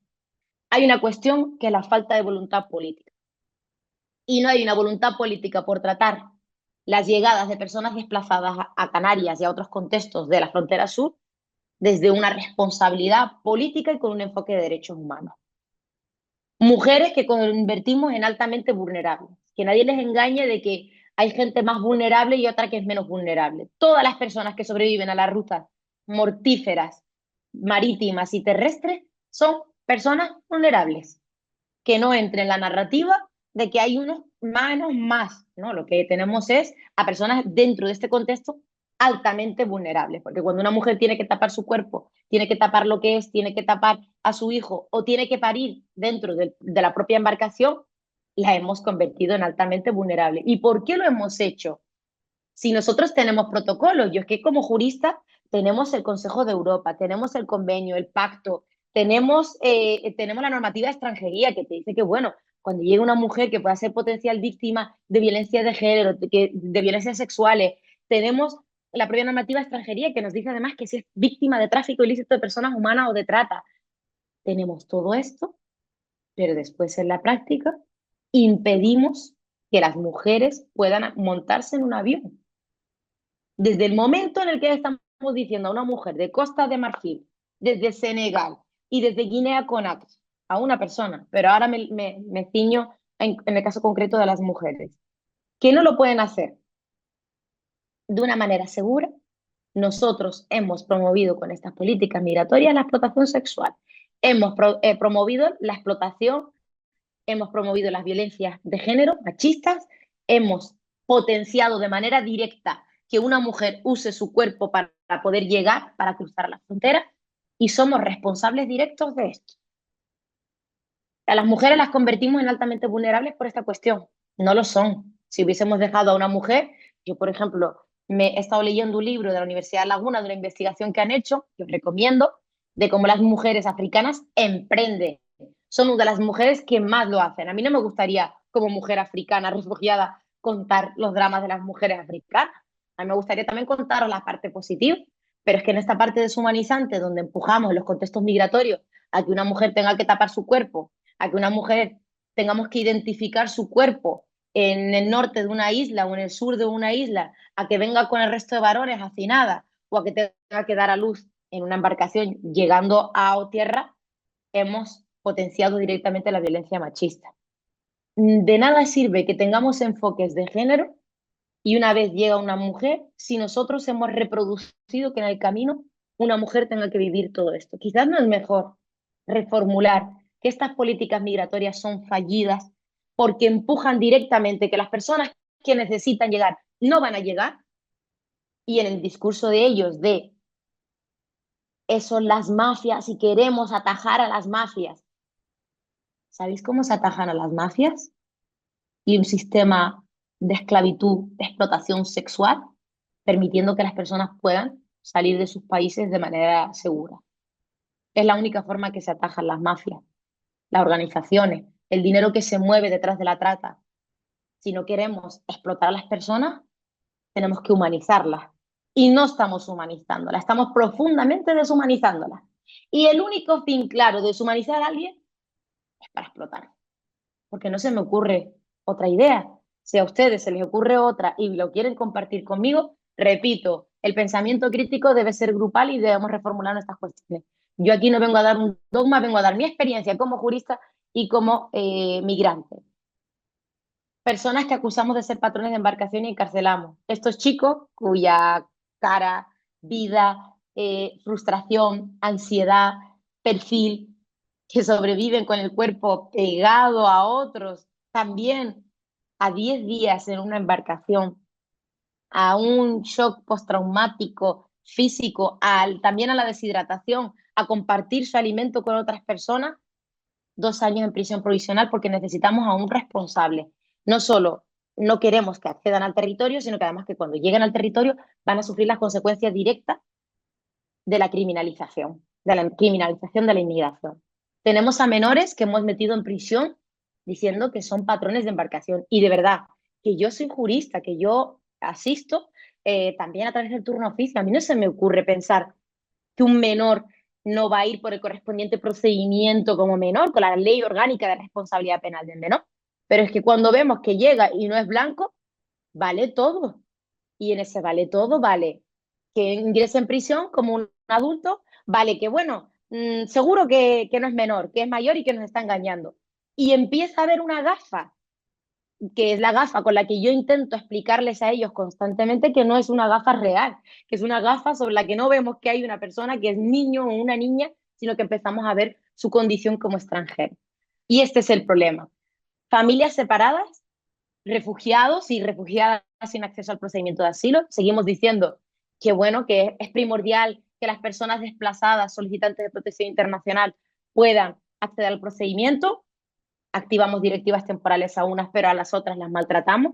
Speaker 3: Hay una cuestión que es la falta de voluntad política. Y no hay una voluntad política por tratar las llegadas de personas desplazadas a Canarias y a otros contextos de la frontera sur desde una responsabilidad política y con un enfoque de derechos humanos. Mujeres que convertimos en altamente vulnerables. Que nadie les engañe de que hay gente más vulnerable y otra que es menos vulnerable. Todas las personas que sobreviven a las rutas mortíferas, marítimas y terrestres son personas vulnerables. Que no entre en la narrativa de que hay unos manos más, ¿no? Lo que tenemos es a personas dentro de este contexto altamente vulnerables, porque cuando una mujer tiene que tapar su cuerpo, tiene que tapar lo que es, tiene que tapar a su hijo o tiene que parir dentro de la propia embarcación, la hemos convertido en altamente vulnerable. ¿Y por qué lo hemos hecho? Si nosotros tenemos protocolos, yo es que como jurista tenemos el Consejo de Europa, tenemos el convenio, el pacto, tenemos la normativa de extranjería que te dice que, bueno, cuando llega una mujer que pueda ser potencial víctima de violencia de género, de violencias sexuales, tenemos la propia normativa de extranjería que nos dice además que si es víctima de tráfico ilícito de personas humanas o de trata. Tenemos todo esto, pero después en la práctica impedimos que las mujeres puedan montarse en un avión. Desde el momento en el que estamos diciendo a una mujer de Costa de Marfil, desde Senegal y desde Guinea-Conakry, a una persona, pero ahora me ciño en el caso concreto de las mujeres, que no lo pueden hacer de una manera segura. Nosotros hemos promovido con estas políticas migratorias la explotación sexual, hemos promovido la explotación, hemos promovido las violencias de género machistas, hemos potenciado de manera directa que una mujer use su cuerpo para poder llegar, para cruzar la frontera, y somos responsables directos de esto. A las mujeres las convertimos en altamente vulnerables por esta cuestión. No lo son. Si hubiésemos dejado a una mujer, yo por ejemplo, me he estado leyendo un libro de la Universidad de Laguna, de una investigación que han hecho, que os recomiendo, de cómo las mujeres africanas emprenden. Son una de las mujeres que más lo hacen. A mí no me gustaría, como mujer africana refugiada, contar los dramas de las mujeres africanas. A mí me gustaría también contaros la parte positiva, pero es que en esta parte deshumanizante, donde empujamos en los contextos migratorios a que una mujer tenga que tapar su cuerpo, a que una mujer tengamos que identificar su cuerpo en el norte de una isla o en el sur de una isla, a que venga con el resto de varones hacinada o a que tenga que dar a luz en una embarcación llegando a tierra, hemos potenciado directamente la violencia machista. De nada sirve que tengamos enfoques de género y una vez llega una mujer, si nosotros hemos reproducido que en el camino una mujer tenga que vivir todo esto. Quizás no es mejor reformular que estas políticas migratorias son fallidas porque empujan directamente que las personas que necesitan llegar no van a llegar, y en el discurso de ellos de eso, las mafias, y queremos atajar a las mafias. ¿Sabéis cómo se atajan a las mafias? Y un sistema de esclavitud, de explotación sexual, permitiendo que las personas puedan salir de sus países de manera segura. Es la única forma que se atajan las mafias, las organizaciones, el dinero que se mueve detrás de la trata. Si no queremos explotar a las personas, tenemos que humanizarlas. Y no estamos humanizándolas, estamos profundamente deshumanizándolas. Y el único fin claro de deshumanizar a alguien es para explotar. Porque no se me ocurre otra idea. Si a ustedes se les ocurre otra y lo quieren compartir conmigo, repito, el pensamiento crítico debe ser grupal y debemos reformular nuestras cuestiones. Yo aquí no vengo a dar un dogma, vengo a dar mi experiencia como jurista y como migrante. Personas que acusamos de ser patrones de embarcación y encarcelamos. Estos chicos cuya cara, vida, frustración, ansiedad, perfil, que sobreviven con el cuerpo pegado a otros, también a 10 días en una embarcación, a un shock postraumático físico, también a la deshidratación, a compartir su alimento con otras personas, 2 años en prisión provisional porque necesitamos a un responsable. No solo no queremos que accedan al territorio, sino que además que cuando lleguen al territorio van a sufrir las consecuencias directas de la criminalización de la inmigración. Tenemos a menores que hemos metido en prisión diciendo que son patrones de embarcación. Y de verdad, que yo soy jurista, que yo asisto también a través del turno oficio. A mí no se me ocurre pensar que un menor no va a ir por el correspondiente procedimiento como menor, con la ley orgánica de responsabilidad penal del menor. Pero es que cuando vemos que llega y no es blanco, vale todo. Y en ese vale todo, vale que ingrese en prisión como un adulto, vale que, bueno, seguro que no es menor, que es mayor y que nos está engañando. Y empieza a haber una gafa, que es la gafa con la que yo intento explicarles a ellos constantemente que no es una gafa real, que es una gafa sobre la que no vemos que hay una persona que es niño o una niña, sino que empezamos a ver su condición como extranjero. Y este es el problema. Familias separadas, refugiados y refugiadas sin acceso al procedimiento de asilo. Seguimos diciendo que, bueno, que es primordial que las personas desplazadas, solicitantes de protección internacional, puedan acceder al procedimiento. Activamos directivas temporales a unas, pero a las otras las maltratamos.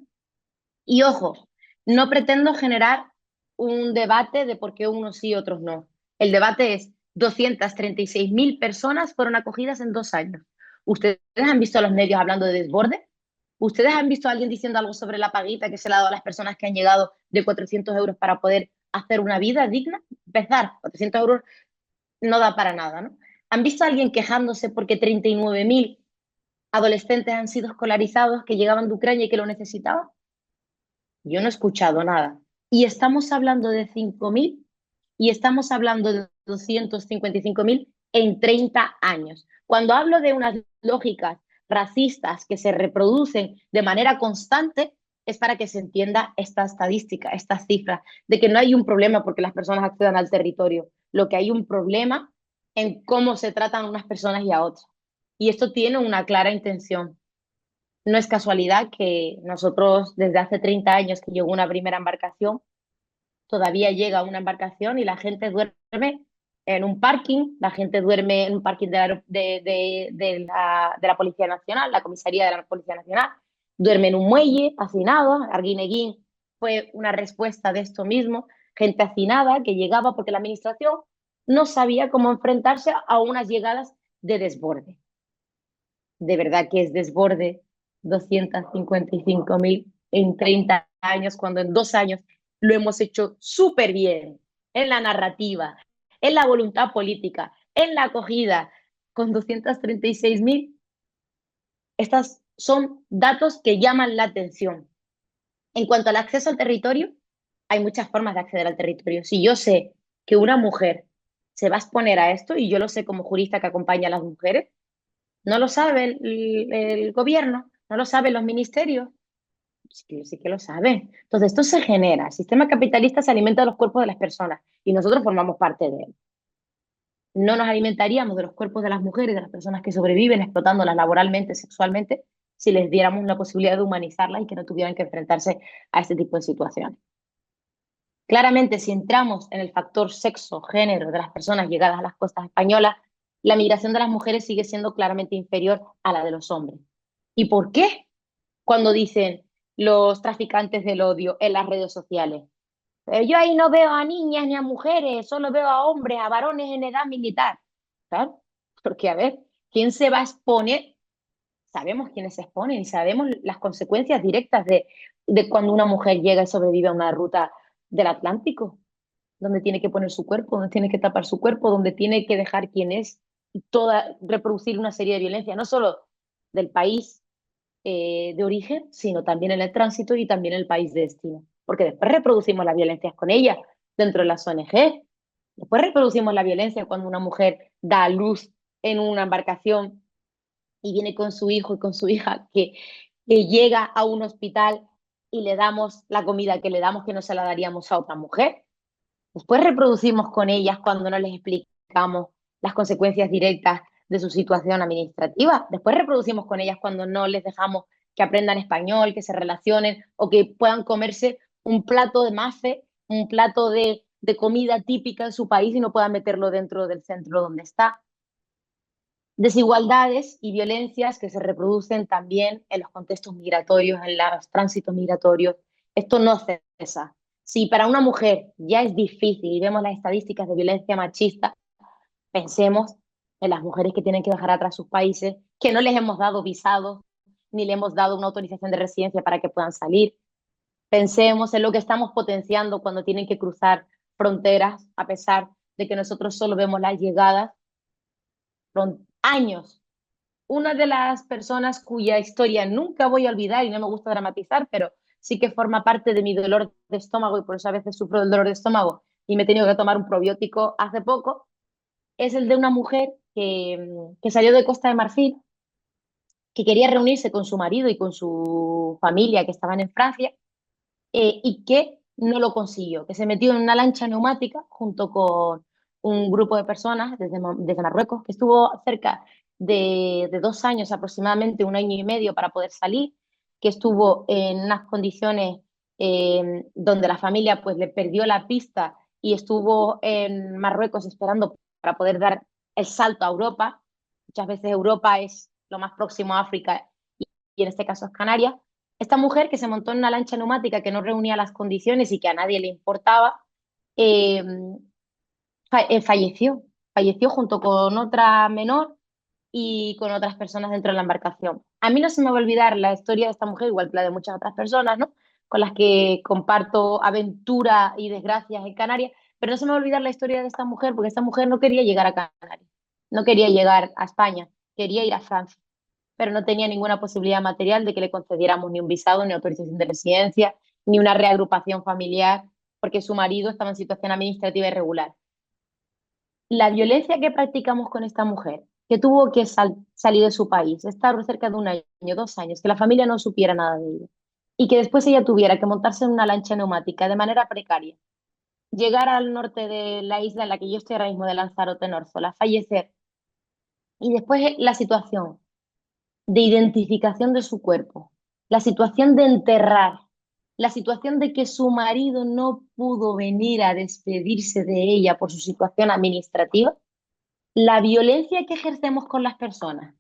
Speaker 3: Y ojo, no pretendo generar un debate de por qué unos sí y otros no. El debate es 236.000 personas fueron acogidas en 2 años. ¿Ustedes han visto a los medios hablando de desborde? ¿Ustedes han visto a alguien diciendo algo sobre la paguita que se le ha dado a las personas que han llegado de 400 euros para poder hacer una vida digna? Empezar, 400 euros no da para nada, ¿no? ¿Han visto a alguien quejándose porque 39.000 adolescentes han sido escolarizados que llegaban de Ucrania y que lo necesitaban? Yo no he escuchado nada. Y estamos hablando de 5.000 y estamos hablando de 255.000 en 30 años. Cuando hablo de unas lógicas racistas que se reproducen de manera constante, es para que se entienda esta estadística, estas cifras, de que no hay un problema porque las personas accedan al territorio, lo que hay un problema en cómo se tratan unas personas y a otras. Y esto tiene una clara intención. No es casualidad que nosotros desde hace 30 años que llegó una primera embarcación, todavía llega una embarcación y la gente duerme en un parking, la gente duerme en un parking de la Policía Nacional, la comisaría de la Policía Nacional, duerme en un muelle, hacinado. Arguineguín fue una respuesta de esto mismo, gente hacinada que llegaba porque la administración no sabía cómo enfrentarse a unas llegadas de desborde. De verdad que es desborde 255.000 en 30 años, cuando en 2 años lo hemos hecho súper bien en la narrativa, en la voluntad política, en la acogida, con 236.000. Estas son datos que llaman la atención. En cuanto al acceso al territorio, hay muchas formas de acceder al territorio. Si yo sé que una mujer se va a exponer a esto, y yo lo sé como jurista que acompaña a las mujeres, no lo sabe el gobierno, no lo saben los ministerios. Sí que lo saben. Entonces, esto se genera. El sistema capitalista se alimenta de los cuerpos de las personas y nosotros formamos parte de él. No nos alimentaríamos de los cuerpos de las mujeres, de las personas que sobreviven explotándolas laboralmente, sexualmente, si les diéramos la posibilidad de humanizarlas y que no tuvieran que enfrentarse a este tipo de situaciones. Claramente, si entramos en el factor sexo, género de las personas llegadas a las costas españolas, la migración de las mujeres sigue siendo claramente inferior a la de los hombres. ¿Y por qué? Cuando dicen los traficantes del odio en las redes sociales. Yo ahí no veo a niñas ni a mujeres, solo veo a hombres, a varones en edad militar. Claro, porque a ver, ¿quién se va a exponer? Sabemos quiénes se exponen y sabemos las consecuencias directas de cuando una mujer llega y sobrevive a una ruta del Atlántico, donde tiene que poner su cuerpo, donde tiene que tapar su cuerpo, donde tiene que dejar quién es, y reproducir una serie de violencia, no solo del país de origen, sino también en el tránsito y también en el país de destino. Porque después reproducimos las violencias con ella dentro de las ONG, después reproducimos la violencia cuando una mujer da a luz en una embarcación y viene con su hijo y con su hija que llega a un hospital y le damos la comida que le damos que no se la daríamos a otra mujer. Después reproducimos con ellas cuando no les explicamos las consecuencias directas de su situación administrativa. Después reproducimos con ellas cuando no les dejamos que aprendan español, que se relacionen o que puedan comerse un plato de mafe, un plato de comida típica de su país y no puedan meterlo dentro del centro donde está. Desigualdades y violencias que se reproducen también en los contextos migratorios, en los tránsitos migratorios. Esto no cesa. Si para una mujer ya es difícil y vemos las estadísticas de violencia machista, pensemos en las mujeres que tienen que dejar atrás sus países, que no les hemos dado visados, ni le hemos dado una autorización de residencia para que puedan salir. Pensemos en lo que estamos potenciando cuando tienen que cruzar fronteras, a pesar de que nosotros solo vemos las llegadas, años. Una de las personas cuya historia nunca voy a olvidar y no me gusta dramatizar, pero sí que forma parte de mi dolor de estómago y por eso a veces sufro del dolor de estómago y me he tenido que tomar un probiótico hace poco, es el de una mujer que salió de Costa de Marfil, que quería reunirse con su marido y con su familia que estaban en Francia y que no lo consiguió, que se metió en una lancha neumática junto con un grupo de personas desde Marruecos, que estuvo cerca de 2 años aproximadamente, 1 año y medio para poder salir, que estuvo en unas condiciones donde la familia pues le perdió la pista y estuvo en Marruecos esperando para poder dar el salto a Europa. Muchas veces Europa es lo más próximo a África y en este caso es Canarias. Esta mujer que se montó en una lancha neumática que no reunía las condiciones y que a nadie le importaba, eh, falleció. Falleció junto con otra menor y con otras personas dentro de la embarcación. A mí no se me va a olvidar la historia de esta mujer, igual que la de muchas otras personas, ¿no? Con las que comparto aventura y desgracias en Canarias, pero no se me va a olvidar la historia de esta mujer, porque esta mujer no quería llegar a Canarias, no quería llegar a España, quería ir a Francia, pero no tenía ninguna posibilidad material de que le concediéramos ni un visado, ni autorización de residencia, ni una reagrupación familiar, porque su marido estaba en situación administrativa irregular. La violencia que practicamos con esta mujer que tuvo que salir de su país, estar cerca de un año, 2 años, que la familia no supiera nada de ella y que después ella tuviera que montarse en una lancha neumática de manera precaria, llegar al norte de la isla en la que yo estoy ahora mismo de Lanzarote, Norzola, fallecer y después la situación de identificación de su cuerpo, la situación de enterrar, la situación de que su marido no pudo venir a despedirse de ella por su situación administrativa, la violencia que ejercemos con las personas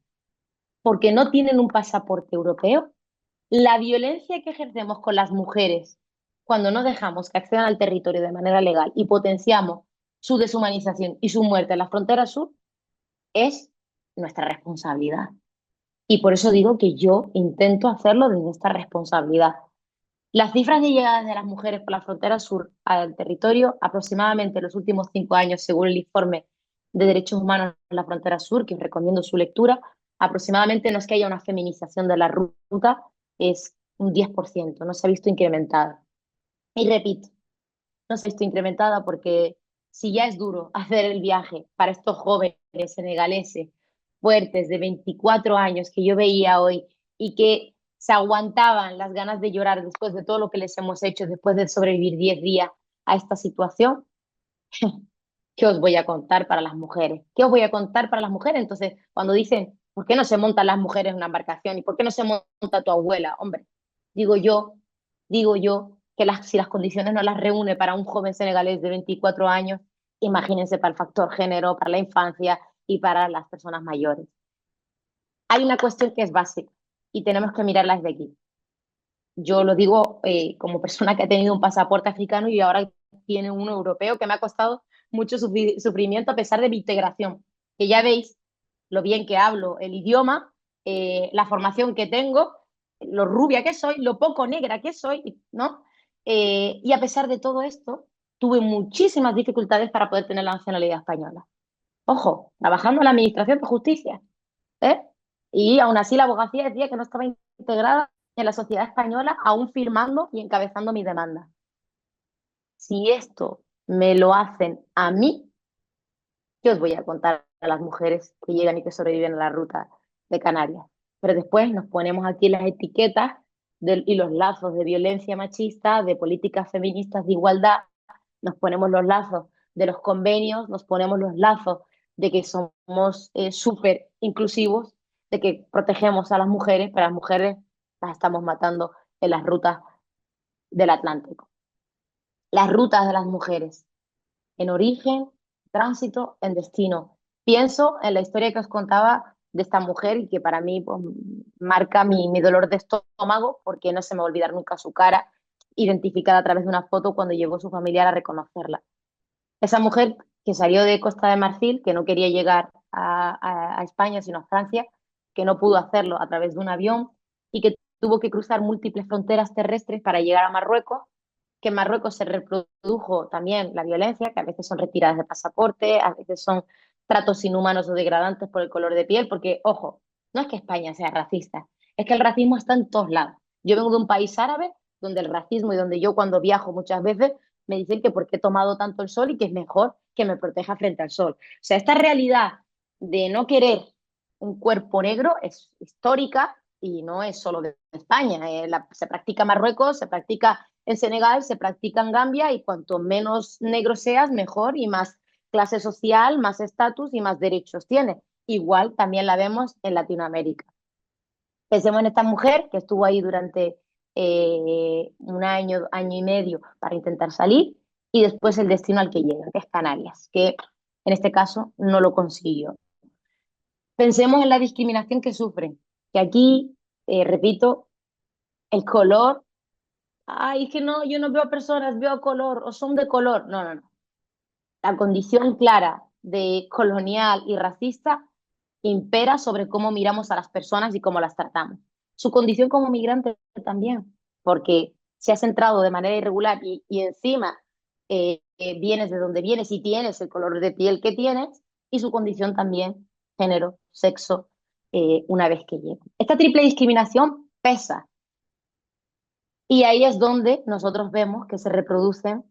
Speaker 3: porque no tienen un pasaporte europeo, la violencia que ejercemos con las mujeres cuando no dejamos que accedan al territorio de manera legal y potenciamos su deshumanización y su muerte en la frontera sur es nuestra responsabilidad. Y por eso digo que yo intento hacerlo desde esta responsabilidad. Las cifras de llegadas de las mujeres por la frontera sur al territorio, aproximadamente en los últimos 5 años, según el informe de derechos humanos en la frontera sur, que os recomiendo su lectura, aproximadamente no es que haya una feminización de la ruta, es un 10%, no se ha visto incrementada. Y repito, no se ha visto incrementada porque si ya es duro hacer el viaje para estos jóvenes senegaleses fuertes de 24 años que yo veía hoy y que se aguantaban las ganas de llorar después de todo lo que les hemos hecho, después de sobrevivir 10 días a esta situación, ¿qué os voy a contar para las mujeres? ¿Qué os voy a contar para las mujeres? Entonces, cuando dicen, ¿por qué no se montan las mujeres en una embarcación? ¿Y por qué no se monta tu abuela? Hombre, digo yo, digo yo que si las condiciones no las reúne para un joven senegalés de 24 años, imagínense para el factor género, para la infancia y para las personas mayores. Hay una cuestión que es básica y tenemos que mirarla desde aquí. Yo lo digo como persona que ha tenido un pasaporte africano y ahora tiene uno europeo que me ha costado mucho sufrimiento a pesar de mi integración. Que ya veis lo bien que hablo el idioma, la formación que tengo, lo rubia que soy, lo poco negra que soy, ¿no? Y a pesar de todo esto, tuve muchísimas dificultades para poder tener la nacionalidad española. Ojo, trabajando en la Administración de Justicia, ¿eh? Y aún así la abogacía decía que no estaba integrada en la sociedad española, aún firmando y encabezando mi demanda. Si esto me lo hacen a mí, ¿qué os voy a contar a las mujeres que llegan y que sobreviven a la ruta de Canarias? Pero después nos ponemos aquí las etiquetas y los lazos de violencia machista, de políticas feministas de igualdad, nos ponemos los lazos de los convenios, nos ponemos los lazos de que somos súper inclusivos, de que protegemos a las mujeres, pero las mujeres las estamos matando en las rutas del Atlántico. Las rutas de las mujeres, en origen, tránsito, en destino. Pienso en la historia que os contaba de esta mujer y que para mí pues, marca mi dolor de estómago porque no se me va a olvidar nunca su cara, identificada a través de una foto cuando llegó su familiar a reconocerla. Esa mujer que salió de Costa de Marfil, que no quería llegar a España, sino a Francia, que no pudo hacerlo a través de un avión y que tuvo que cruzar múltiples fronteras terrestres para llegar a Marruecos, que en Marruecos se reprodujo también la violencia, que a veces son retiradas de pasaporte, a veces son tratos inhumanos o degradantes por el color de piel, porque, ojo, no es que España sea racista, es que el racismo está en todos lados. Yo vengo de un país árabe donde el racismo y donde yo cuando viajo muchas veces me dicen que porque he tomado tanto el sol y que es mejor que me proteja frente al sol. O sea, esta realidad de no querer un cuerpo negro es histórica y no es solo de España. Se practica en Marruecos, se practica en Senegal, se practica en Gambia y cuanto menos negro seas, mejor y más clase social, más estatus y más derechos tiene. Igual también la vemos en Latinoamérica. Pensemos en esta mujer que estuvo ahí durante un año, año y medio para intentar salir y después el destino al que llega, que es Canarias, que en este caso no lo consiguió. Pensemos en la discriminación que sufren, que aquí, repito, el color, ay, es que no, yo no veo personas, veo color o son de color. No, no, no. La condición clara de colonial y racista impera sobre cómo miramos a las personas y cómo las tratamos. Su condición como migrante también, porque se ha centrado de manera irregular y encima vienes de donde vienes y tienes el color de piel que tienes y su condición también, género, sexo, una vez que llega. Esta triple discriminación pesa y ahí es donde nosotros vemos que se reproducen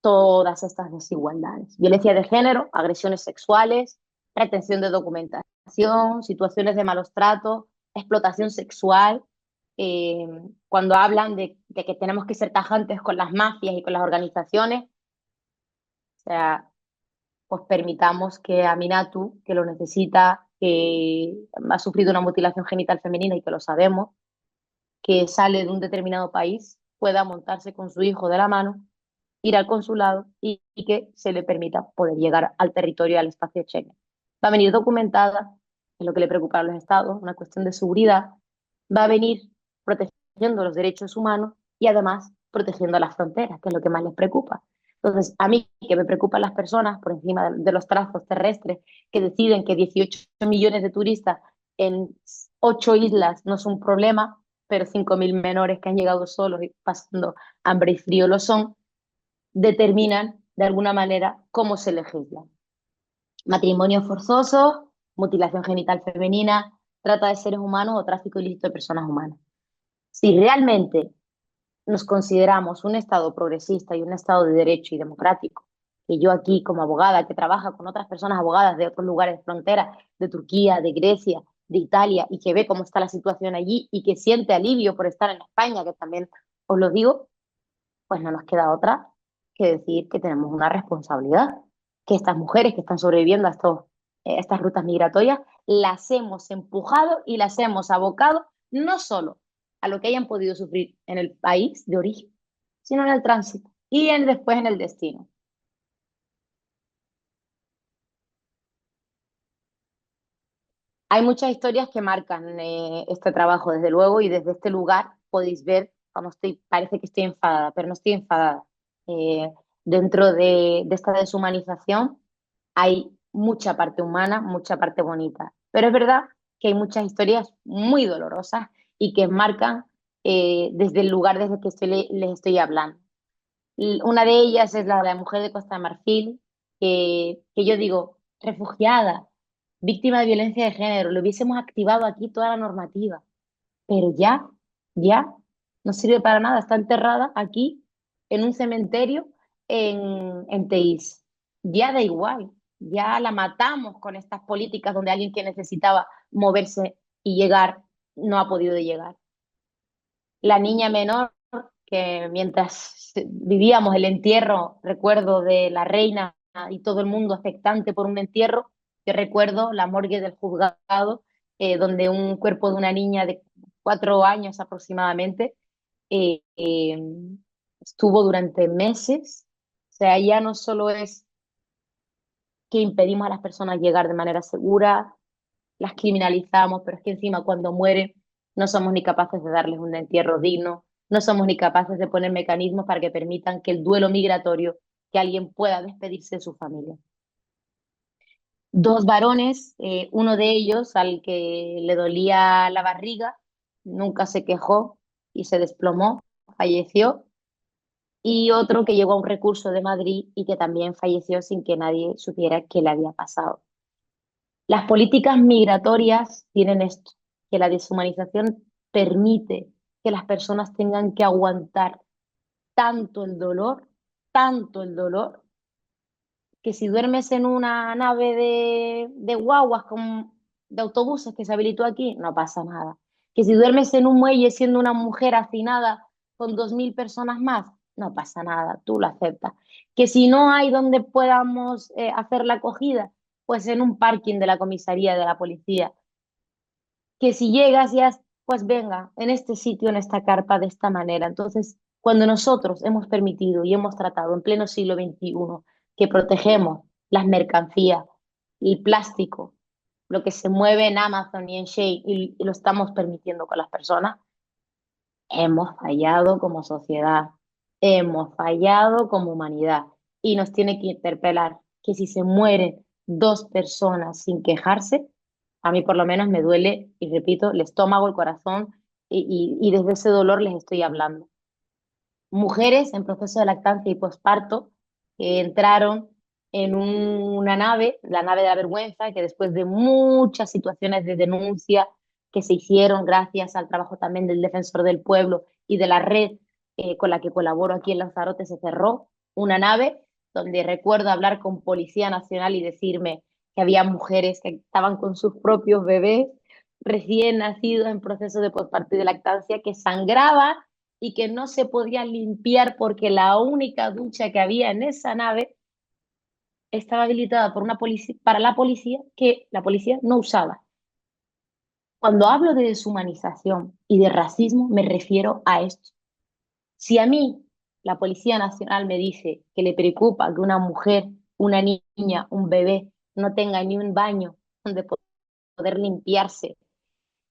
Speaker 3: todas estas desigualdades. Violencia de género, agresiones sexuales, retención de documentación, situaciones de malos tratos, explotación sexual. eh, Cuando hablan de que tenemos que ser tajantes con las mafias y con las organizaciones, o sea, pues permitamos que Aminatu, que lo necesita, que ha sufrido una mutilación genital femenina y que lo sabemos, que sale de un determinado país, pueda montarse con su hijo de la mano, ir al consulado y que se le permita poder llegar al territorio, al espacio Schengen. Va a venir documentada, es lo que le preocupa a los estados, una cuestión de seguridad, va a venir protegiendo los derechos humanos y además protegiendo las fronteras, que es lo que más les preocupa. Entonces, a mí que me preocupan las personas por encima de los trazos terrestres que deciden que 18 millones de turistas en 8 islas no son un problema, pero 5.000 menores que han llegado solos y pasando hambre y frío lo son, determinan de alguna manera cómo se legisla. Matrimonio forzoso, mutilación genital femenina, trata de seres humanos o tráfico ilícito de personas humanas. Si realmente nos consideramos un Estado progresista y un Estado de derecho y democrático, que yo aquí como abogada que trabaja con otras personas abogadas de otros lugares de frontera, de Turquía, de Grecia, de Italia, y que ve cómo está la situación allí y que siente alivio por estar en España, que también os lo digo, pues no nos queda otra que decir que tenemos una responsabilidad, que estas mujeres que están sobreviviendo a estas rutas migratorias las hemos empujado y las hemos abocado no solo a lo que hayan podido sufrir en el país de origen, sino en el tránsito y después en el destino. Hay muchas historias que marcan este trabajo, desde luego, y desde este lugar podéis ver cómo estoy, parece que estoy enfadada, pero no estoy enfadada. Eh, Dentro de esta deshumanización hay mucha parte humana, mucha parte bonita, pero es verdad que hay muchas historias muy dolorosas y que marcan desde el lugar desde que les estoy hablando. Una de ellas es la de la mujer de Costa de Marfil, que yo digo, refugiada, víctima de violencia de género, le hubiésemos activado aquí toda la normativa, pero ya, no sirve para nada, está enterrada aquí en un cementerio en Teís. Ya da igual, ya la matamos con estas políticas donde alguien que necesitaba moverse y llegar no ha podido llegar. La niña menor que mientras vivíamos el entierro, recuerdo de la reina y todo el mundo expectante por un entierro, yo recuerdo la morgue del juzgado, donde un cuerpo de una niña de 4 años aproximadamente eh, eh, estuvo durante meses. O sea, ya no solo es que impedimos a las personas llegar de manera segura, las criminalizamos, pero es que encima cuando mueren no somos ni capaces de darles un entierro digno, no somos ni capaces de poner mecanismos para que permitan que el duelo migratorio, que alguien pueda despedirse de su familia. 2 varones, uno de ellos al que le dolía la barriga, nunca se quejó y se desplomó, falleció, y otro que llegó a un recurso de Madrid y que también falleció sin que nadie supiera qué le había pasado. Las políticas migratorias tienen esto, que la deshumanización permite que las personas tengan que aguantar tanto el dolor, tanto el dolor, que si duermes en una nave de guaguas, de autobuses que se habilitó aquí, no pasa nada. Que si duermes en un muelle siendo una mujer hacinada con 2.000 personas más, no pasa nada, tú lo aceptas. Que si no hay donde podamos hacer la acogida, pues en un parking de la comisaría de la policía. Que si llegas ya, pues venga, en este sitio, en esta carpa, de esta manera. Entonces, cuando nosotros hemos permitido y hemos tratado en pleno siglo XXI que protegemos las mercancías, el plástico, lo que se mueve en Amazon y en Shein, y lo estamos permitiendo con las personas, hemos fallado como sociedad, hemos fallado como humanidad. Y nos tiene que interpelar que si se mueren 2 personas sin quejarse, a mí por lo menos me duele, y repito, el estómago, el corazón, y desde ese dolor les estoy hablando. Mujeres en proceso de lactancia y posparto que entraron en una nave, la nave de la vergüenza, que después de muchas situaciones de denuncia que se hicieron gracias al trabajo también del Defensor del Pueblo y de la red con la que colaboro aquí en Lanzarote, se cerró una nave donde recuerdo hablar con Policía Nacional y decirme, que había mujeres que estaban con sus propios bebés recién nacidos en proceso de posparto y de lactancia que sangraban y que no se podían limpiar porque la única ducha que había en esa nave estaba habilitada por una policía, para la policía, que la policía no usaba. Cuando hablo de deshumanización y de racismo, me refiero a esto. Si a mí la Policía Nacional me dice que le preocupa que una mujer, una niña, un bebé no tenga ni un baño donde poder limpiarse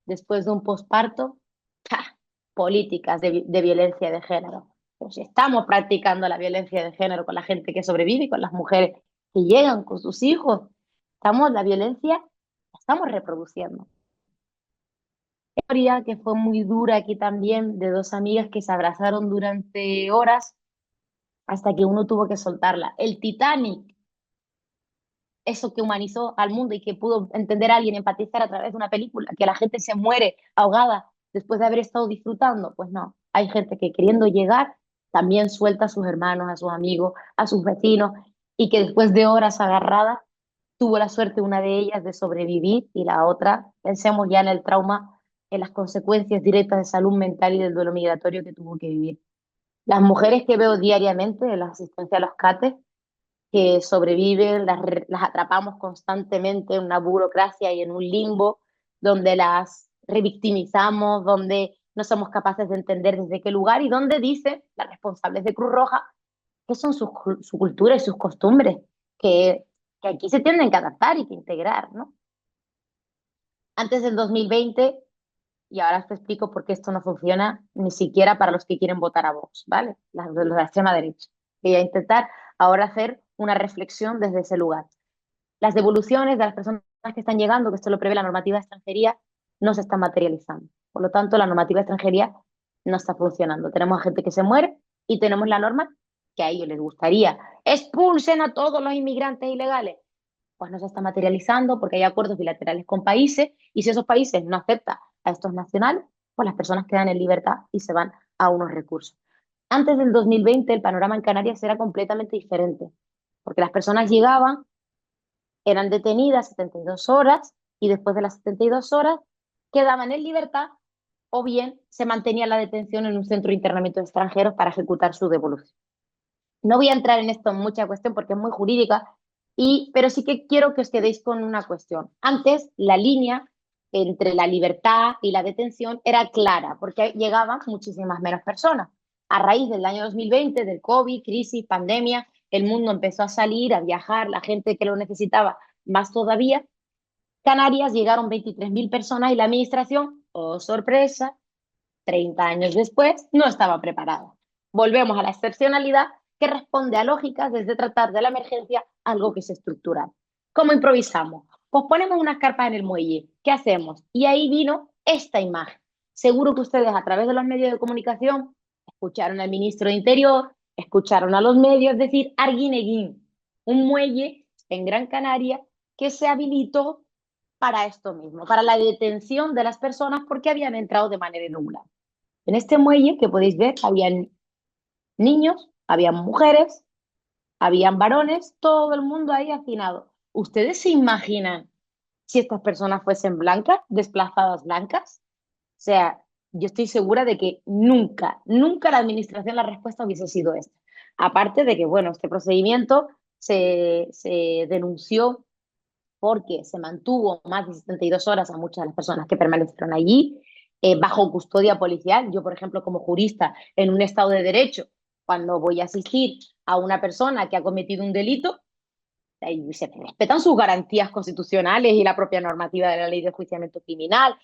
Speaker 3: después de un posparto, ¡ja! Políticas de violencia de género. Pero si estamos practicando la violencia de género con la gente que sobrevive y con las mujeres que llegan con sus hijos, la violencia la estamos reproduciendo. Historia que fue muy dura aquí también de dos amigas que se abrazaron durante horas hasta que uno tuvo que soltarla. El Titanic, eso que humanizó al mundo y que pudo entender a alguien, empatizar a través de una película, que la gente se muere ahogada después de haber estado disfrutando, pues no, hay gente que queriendo llegar también suelta a sus hermanos, a sus amigos, a sus vecinos y que después de horas agarradas tuvo la suerte una de ellas de sobrevivir y la otra, pensemos ya en el trauma, en las consecuencias directas de salud mental y del duelo migratorio que tuvo que vivir. Las mujeres que veo diariamente en la asistencia a los CATES, que sobreviven, las atrapamos constantemente en una burocracia y en un limbo donde las revictimizamos, donde no somos capaces de entender desde qué lugar y donde dicen las responsables de Cruz Roja que son su cultura y sus costumbres, que aquí se tienen que adaptar y que integrar, ¿no? Antes del 2020, y ahora te explico por qué esto no funciona ni siquiera para los que quieren votar a Vox, ¿vale? Los de la extrema derecha. Voy a intentar ahora hacer una reflexión desde ese lugar. Las devoluciones de las personas que están llegando, que esto lo prevé la normativa de extranjería, no se están materializando. Por lo tanto, la normativa de extranjería no está funcionando. Tenemos a gente que se muere y tenemos la norma que a ellos les gustaría. Expulsen a todos los inmigrantes ilegales. Pues no se está materializando porque hay acuerdos bilaterales con países y si esos países no aceptan a estos nacionales, pues las personas quedan en libertad y se van a unos recursos. Antes del 2020 el panorama en Canarias era completamente diferente, porque las personas llegaban, eran detenidas 72 horas y después de las 72 horas quedaban en libertad o bien se mantenía la detención en un centro de internamiento de extranjeros para ejecutar su devolución. No voy a entrar en esto en mucha cuestión porque es muy jurídica, pero sí que quiero que os quedéis con una cuestión. Antes la línea entre la libertad y la detención era clara porque llegaban muchísimas menos personas. A raíz del año 2020, del COVID, crisis, pandemia, el mundo empezó a salir, a viajar, la gente que lo necesitaba más todavía. Canarias llegaron 23.000 personas y la administración, oh sorpresa, 30 años después, no estaba preparada. Volvemos a la excepcionalidad que responde a lógicas desde tratar de la emergencia algo que es estructural. ¿Cómo improvisamos? Pues ponemos unas carpas en el muelle. ¿Qué hacemos? Y ahí vino esta imagen. Seguro que ustedes a través de los medios de comunicación escucharon al ministro de Interior, escucharon a los medios decir Arguineguín, un muelle en Gran Canaria que se habilitó para esto mismo, para la detención de las personas porque habían entrado de manera irregular. En este muelle que podéis ver, habían niños, habían mujeres, habían varones, todo el mundo ahí hacinado. ¿Ustedes se imaginan si estas personas fuesen blancas, desplazadas blancas? O sea, yo estoy segura de que nunca, nunca la administración, la respuesta hubiese sido esta. Aparte de que, bueno, este procedimiento se denunció porque se mantuvo más de 72 horas a muchas de las personas que permanecieron allí, bajo custodia policial. Yo, por ejemplo, como jurista, en un Estado de Derecho, cuando voy a asistir a una persona que ha cometido un delito, se respetan sus garantías constitucionales y la propia normativa de la ley de enjuiciamiento criminal,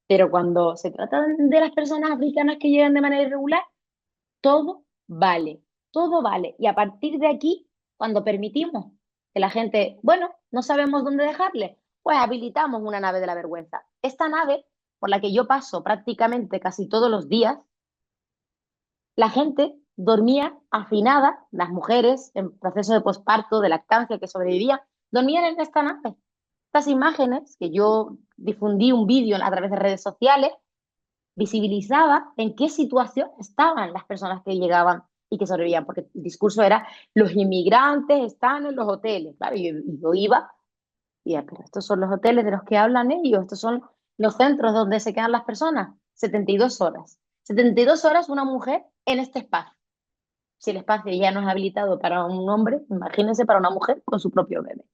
Speaker 3: pero cuando se trata de las personas africanas que llegan de manera irregular, todo vale, todo vale. Y a partir de aquí, cuando permitimos que la gente, bueno, no sabemos dónde dejarle, pues habilitamos una nave de la vergüenza. Esta nave, por la que yo paso prácticamente casi todos los días, la gente dormía hacinada, las mujeres en proceso de posparto, de lactancia que sobrevivían, dormían en esta nave. Estas imágenes que yo difundí un vídeo a través de redes sociales, visibilizaba en qué situación estaban las personas que llegaban y que sobrevivían, porque el discurso era los inmigrantes están en los hoteles, claro, y yo iba Y ya, pero estos son los hoteles de los que hablan ellos, estos son los centros donde se quedan las personas. 72 horas. 72 horas una mujer en este espacio. Si el espacio ya no es habilitado para un hombre, imagínense para una mujer con su propio bebé.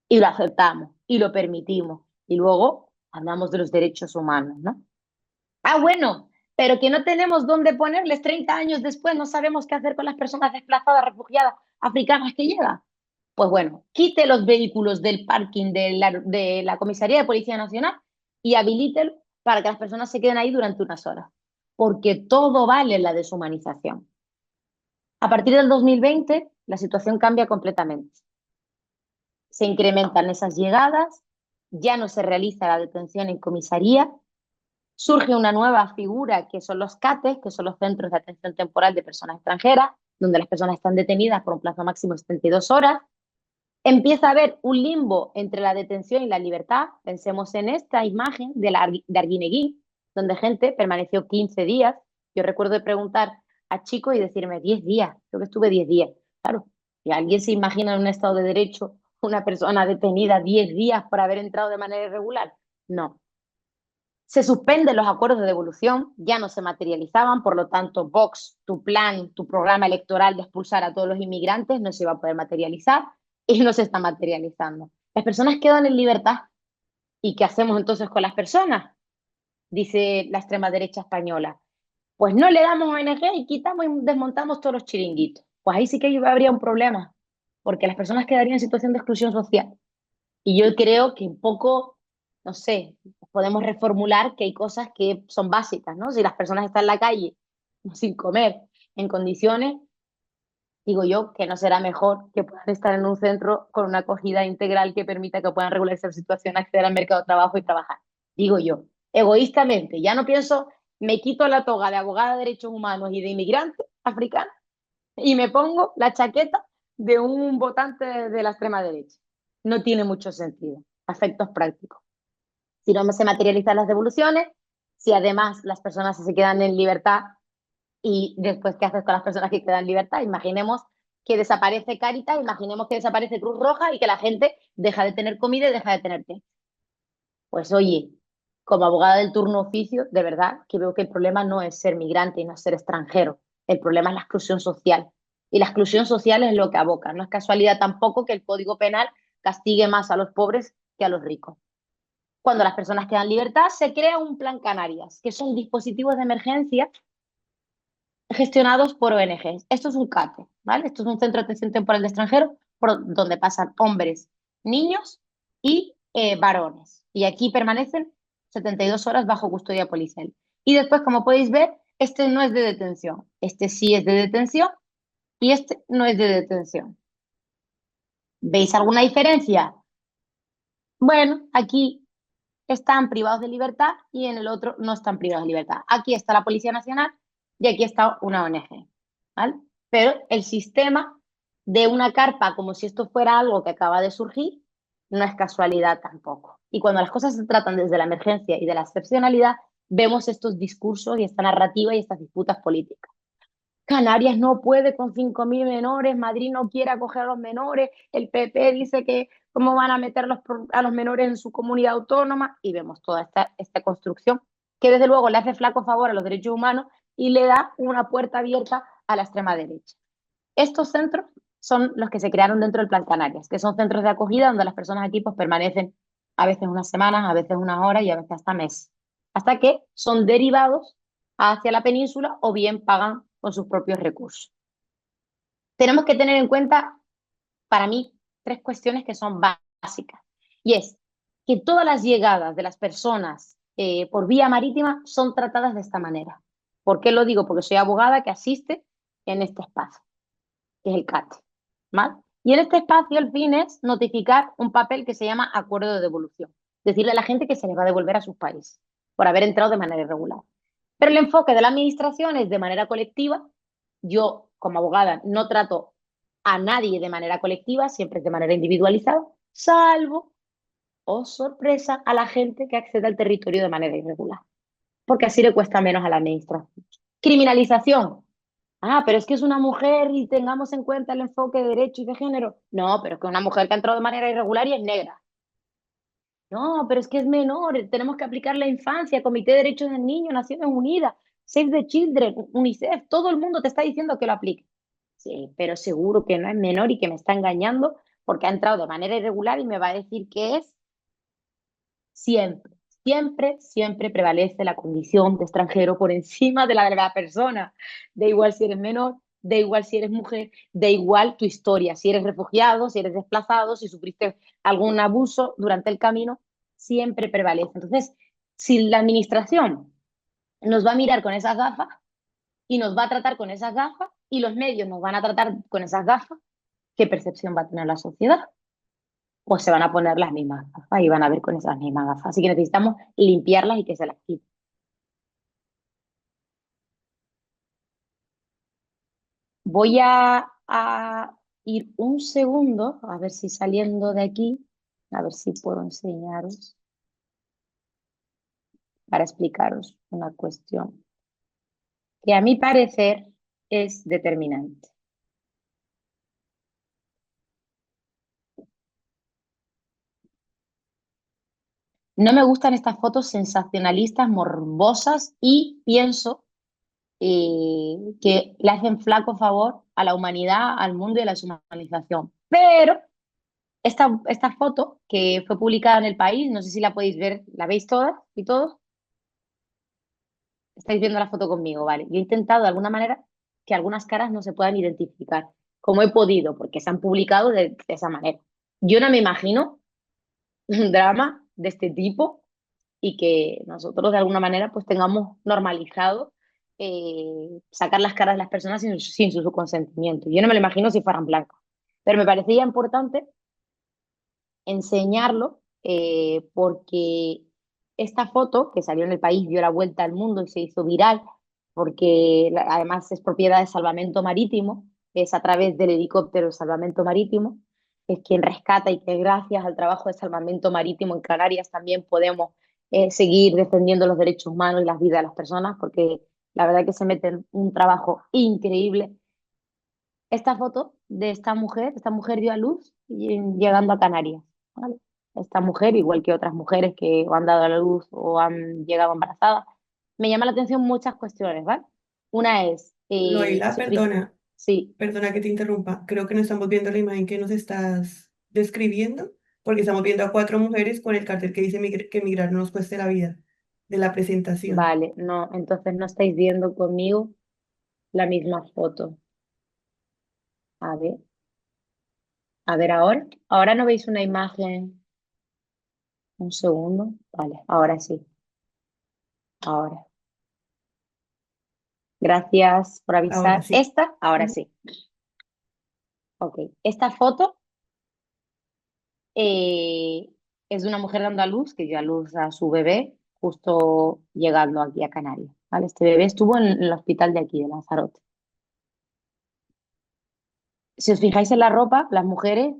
Speaker 3: Y lo aceptamos y lo permitimos. Y luego hablamos de los derechos humanos, ¿no? Ah, bueno, pero que no tenemos dónde ponerles 30 años después, no sabemos qué hacer con las personas desplazadas, refugiadas, africanas que llegan. Pues bueno, quite los vehículos del parking de la Comisaría de Policía Nacional y habilítelo para que las personas se queden ahí durante unas horas. Porque todo vale en la deshumanización. A partir del 2020, la situación cambia completamente. Se incrementan esas llegadas, ya no se realiza la detención en comisaría, surge una nueva figura que son los CATES, que son los Centros de Atención Temporal de Personas Extranjeras, donde las personas están detenidas por un plazo máximo de 72 horas. Empieza a haber un limbo entre la detención y la libertad. Pensemos en esta imagen de Arguineguín, donde gente permaneció 15 días. Yo recuerdo de preguntar a chicos y decirme 10 días, creo que estuve 10 días. Claro, ¿y alguien se imagina en un Estado de Derecho una persona detenida 10 días por haber entrado de manera irregular? No. Se suspenden los acuerdos de devolución, ya no se materializaban, por lo tanto, Vox, tu plan, tu programa electoral de expulsar a todos los inmigrantes no se iba a poder materializar y no se está materializando. Las personas quedan en libertad. ¿Y qué hacemos entonces con las personas? Dice la extrema derecha española. Pues no le damos ONG y quitamos y desmontamos todos los chiringuitos. Pues ahí sí que habría un problema, porque las personas quedarían en situación de exclusión social. Y yo creo que un poco, no sé, podemos reformular que hay cosas que son básicas, ¿no? Si las personas están en la calle sin comer, en condiciones, digo yo que no será mejor que puedan estar en un centro con una acogida integral que permita que puedan regularse su situación, acceder al mercado de trabajo y trabajar. Digo yo, egoístamente, ya no pienso, me quito la toga de abogada de derechos humanos y de inmigrante africana y me pongo la chaqueta de un votante de la extrema derecha. No tiene mucho sentido, a efectos prácticos. Si no se materializan las devoluciones, si además las personas se quedan en libertad y después, ¿qué haces con las personas que quedan en libertad? Imaginemos que desaparece Cáritas, imaginemos que desaparece Cruz Roja y que la gente deja de tener comida y deja de tener té. Pues oye, como abogada del turno oficio, de verdad que veo que el problema no es ser migrante y no es ser extranjero. El problema es la exclusión social. Y la exclusión social es lo que aboca. No es casualidad tampoco que el Código Penal castigue más a los pobres que a los ricos. Cuando las personas quedan en libertad, se crea un plan Canarias, que son dispositivos de emergencia gestionados por ONGs. Esto es un CATE, ¿vale? Esto es un centro de atención temporal de extranjeros por donde pasan hombres, niños y varones. Y aquí permanecen 72 horas bajo custodia policial. Y después, como podéis ver, este no es de detención. Este sí es de detención y este no es de detención. ¿Veis alguna diferencia? Bueno, aquí están privados de libertad y en el otro no están privados de libertad. Aquí está la Policía Nacional y aquí está una ONG, ¿vale? Pero el sistema de una carpa, como si esto fuera algo que acaba de surgir, no es casualidad tampoco. Y cuando las cosas se tratan desde la emergencia y de la excepcionalidad, vemos estos discursos y esta narrativa y estas disputas políticas. Canarias no puede con 5.000 menores, Madrid no quiere acoger a los menores, el PP dice que cómo van a meter a los menores en su comunidad autónoma y vemos toda esta construcción que desde luego le hace flaco favor a los derechos humanos y le da una puerta abierta a la extrema derecha. Estos centros son los que se crearon dentro del Plan Canarias, que son centros de acogida donde las personas aquí pues, permanecen a veces unas semanas, a veces unas horas y a veces hasta meses, hasta que son derivados hacia la península o bien pagan con sus propios recursos. Tenemos que tener en cuenta, para mí, tres cuestiones que son básicas. Y es que todas las llegadas de las personas por vía marítima son tratadas de esta manera. ¿Por qué lo digo? Porque soy abogada que asiste en este espacio, que es el CAT. ¿Vale? Y en este espacio el fin es notificar un papel que se llama acuerdo de devolución. Decirle a la gente que se les va a devolver a sus países por haber entrado de manera irregular. Pero el enfoque de la administración es de manera colectiva. Yo, como abogada, no trato a nadie de manera colectiva, siempre es de manera individualizada, salvo, oh sorpresa, a la gente que accede al territorio de manera irregular, porque así le cuesta menos a la administración. Criminalización. Ah, pero es que es una mujer y tengamos en cuenta el enfoque de derecho y de género. No, pero es que una mujer que ha entrado de manera irregular y es negra. No, pero es que es menor, tenemos que aplicar la infancia, Comité de Derechos del Niño, Naciones Unidas, Save the Children, UNICEF, todo el mundo te está diciendo que lo apliques. Sí, pero seguro que no es menor y que me está engañando porque ha entrado de manera irregular y me va a decir que es siempre, siempre prevalece la condición de extranjero por encima de la persona. Da igual si eres menor, da igual si eres mujer, da igual tu historia, si eres refugiado, si eres desplazado, si sufriste algún abuso durante el camino, siempre prevalece. Entonces, si la administración nos va a mirar con esas gafas y nos va a tratar con esas gafas y los medios nos van a tratar con esas gafas, ¿qué percepción va a tener la sociedad? Pues se van a poner las mismas gafas y van a ver con esas mismas gafas. Así que necesitamos limpiarlas y que se las quiten. Voy a ir un segundo, a ver si saliendo de aquí, a ver si puedo enseñaros para explicaros una cuestión que a mi parecer es determinante. No me gustan estas fotos sensacionalistas, morbosas y pienso que le hacen flaco favor a la humanidad, al mundo y a la deshumanización. Pero esta foto que fue publicada en El País, no sé si la podéis ver, ¿la veis todas y todos? Estáis viendo la foto conmigo, ¿vale? Yo he intentado de alguna manera que algunas caras no se puedan identificar, como he podido, porque se han publicado de esa manera. Yo no me imagino un drama de este tipo y que nosotros de alguna manera pues tengamos normalizado sacar las caras de las personas sin su consentimiento. Yo no me lo imagino si fueran blancos, pero me parecía importante enseñarlo porque esta foto que salió en El País dio la vuelta al mundo y se hizo viral porque además es propiedad de Salvamento Marítimo, es a través del helicóptero de Salvamento Marítimo, es quien rescata y que gracias al trabajo de Salvamento Marítimo en Canarias también podemos seguir defendiendo los derechos humanos y las vidas de las personas porque la verdad que se meten un trabajo increíble. Esta foto de esta mujer dio a luz llegando a Canarias, ¿vale? Esta mujer, igual que otras mujeres que o han dado a la luz o han llegado embarazadas, me llama la atención muchas cuestiones, ¿vale? Una es,
Speaker 4: Noela, perdona,
Speaker 3: sí,
Speaker 4: perdona que te interrumpa. Creo que no estamos viendo la imagen que nos estás describiendo, porque estamos viendo a cuatro mujeres con el cartel que dice que migrar no nos cueste la vida, de la presentación.
Speaker 3: vale, no, entonces no estáis viendo conmigo la misma foto. A ver, a ver ahora no veis una imagen, un segundo, vale, ahora sí, ahora. Gracias por
Speaker 4: Ahora
Speaker 3: avisar.
Speaker 4: sí.
Speaker 3: Ahora
Speaker 4: Ujú.
Speaker 3: sí. Ok, esta foto eh, es de una mujer dando a luz, que dio a luz a su bebé justo llegando aquí a Canarias, ¿vale? Este bebé estuvo en el hospital de aquí, de Lanzarote. Si os fijáis en la ropa, las mujeres,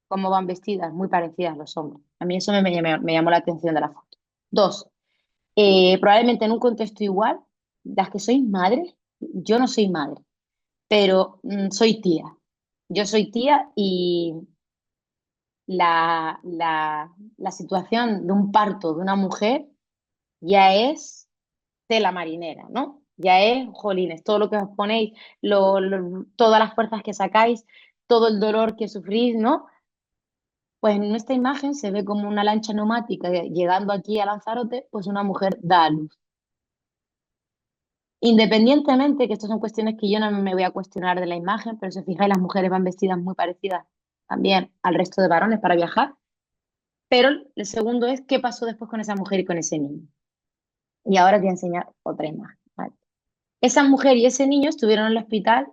Speaker 3: cómo van vestidas, muy parecidas a los hombres. A mí eso me llamó la atención de la foto. Dos, probablemente en un contexto igual, las que sois madres, yo no soy madre, pero soy tía. Yo soy tía y la situación de un parto de una mujer ya es tela marinera, ¿no? Ya es, jolines, todo lo que os ponéis, todas las fuerzas que sacáis, todo el dolor que sufrís, ¿no? Pues en esta imagen se ve como una lancha neumática llegando aquí a Lanzarote, pues una mujer da a luz. Independientemente, que estas son cuestiones que yo no me voy a cuestionar de la imagen, pero si os fijáis, las mujeres van vestidas muy parecidas también al resto de varones para viajar. Pero el segundo es qué pasó después con esa mujer y con ese niño. Y ahora os voy a enseñar otra imagen. ¿Vale? Esa mujer y ese niño estuvieron en el hospital.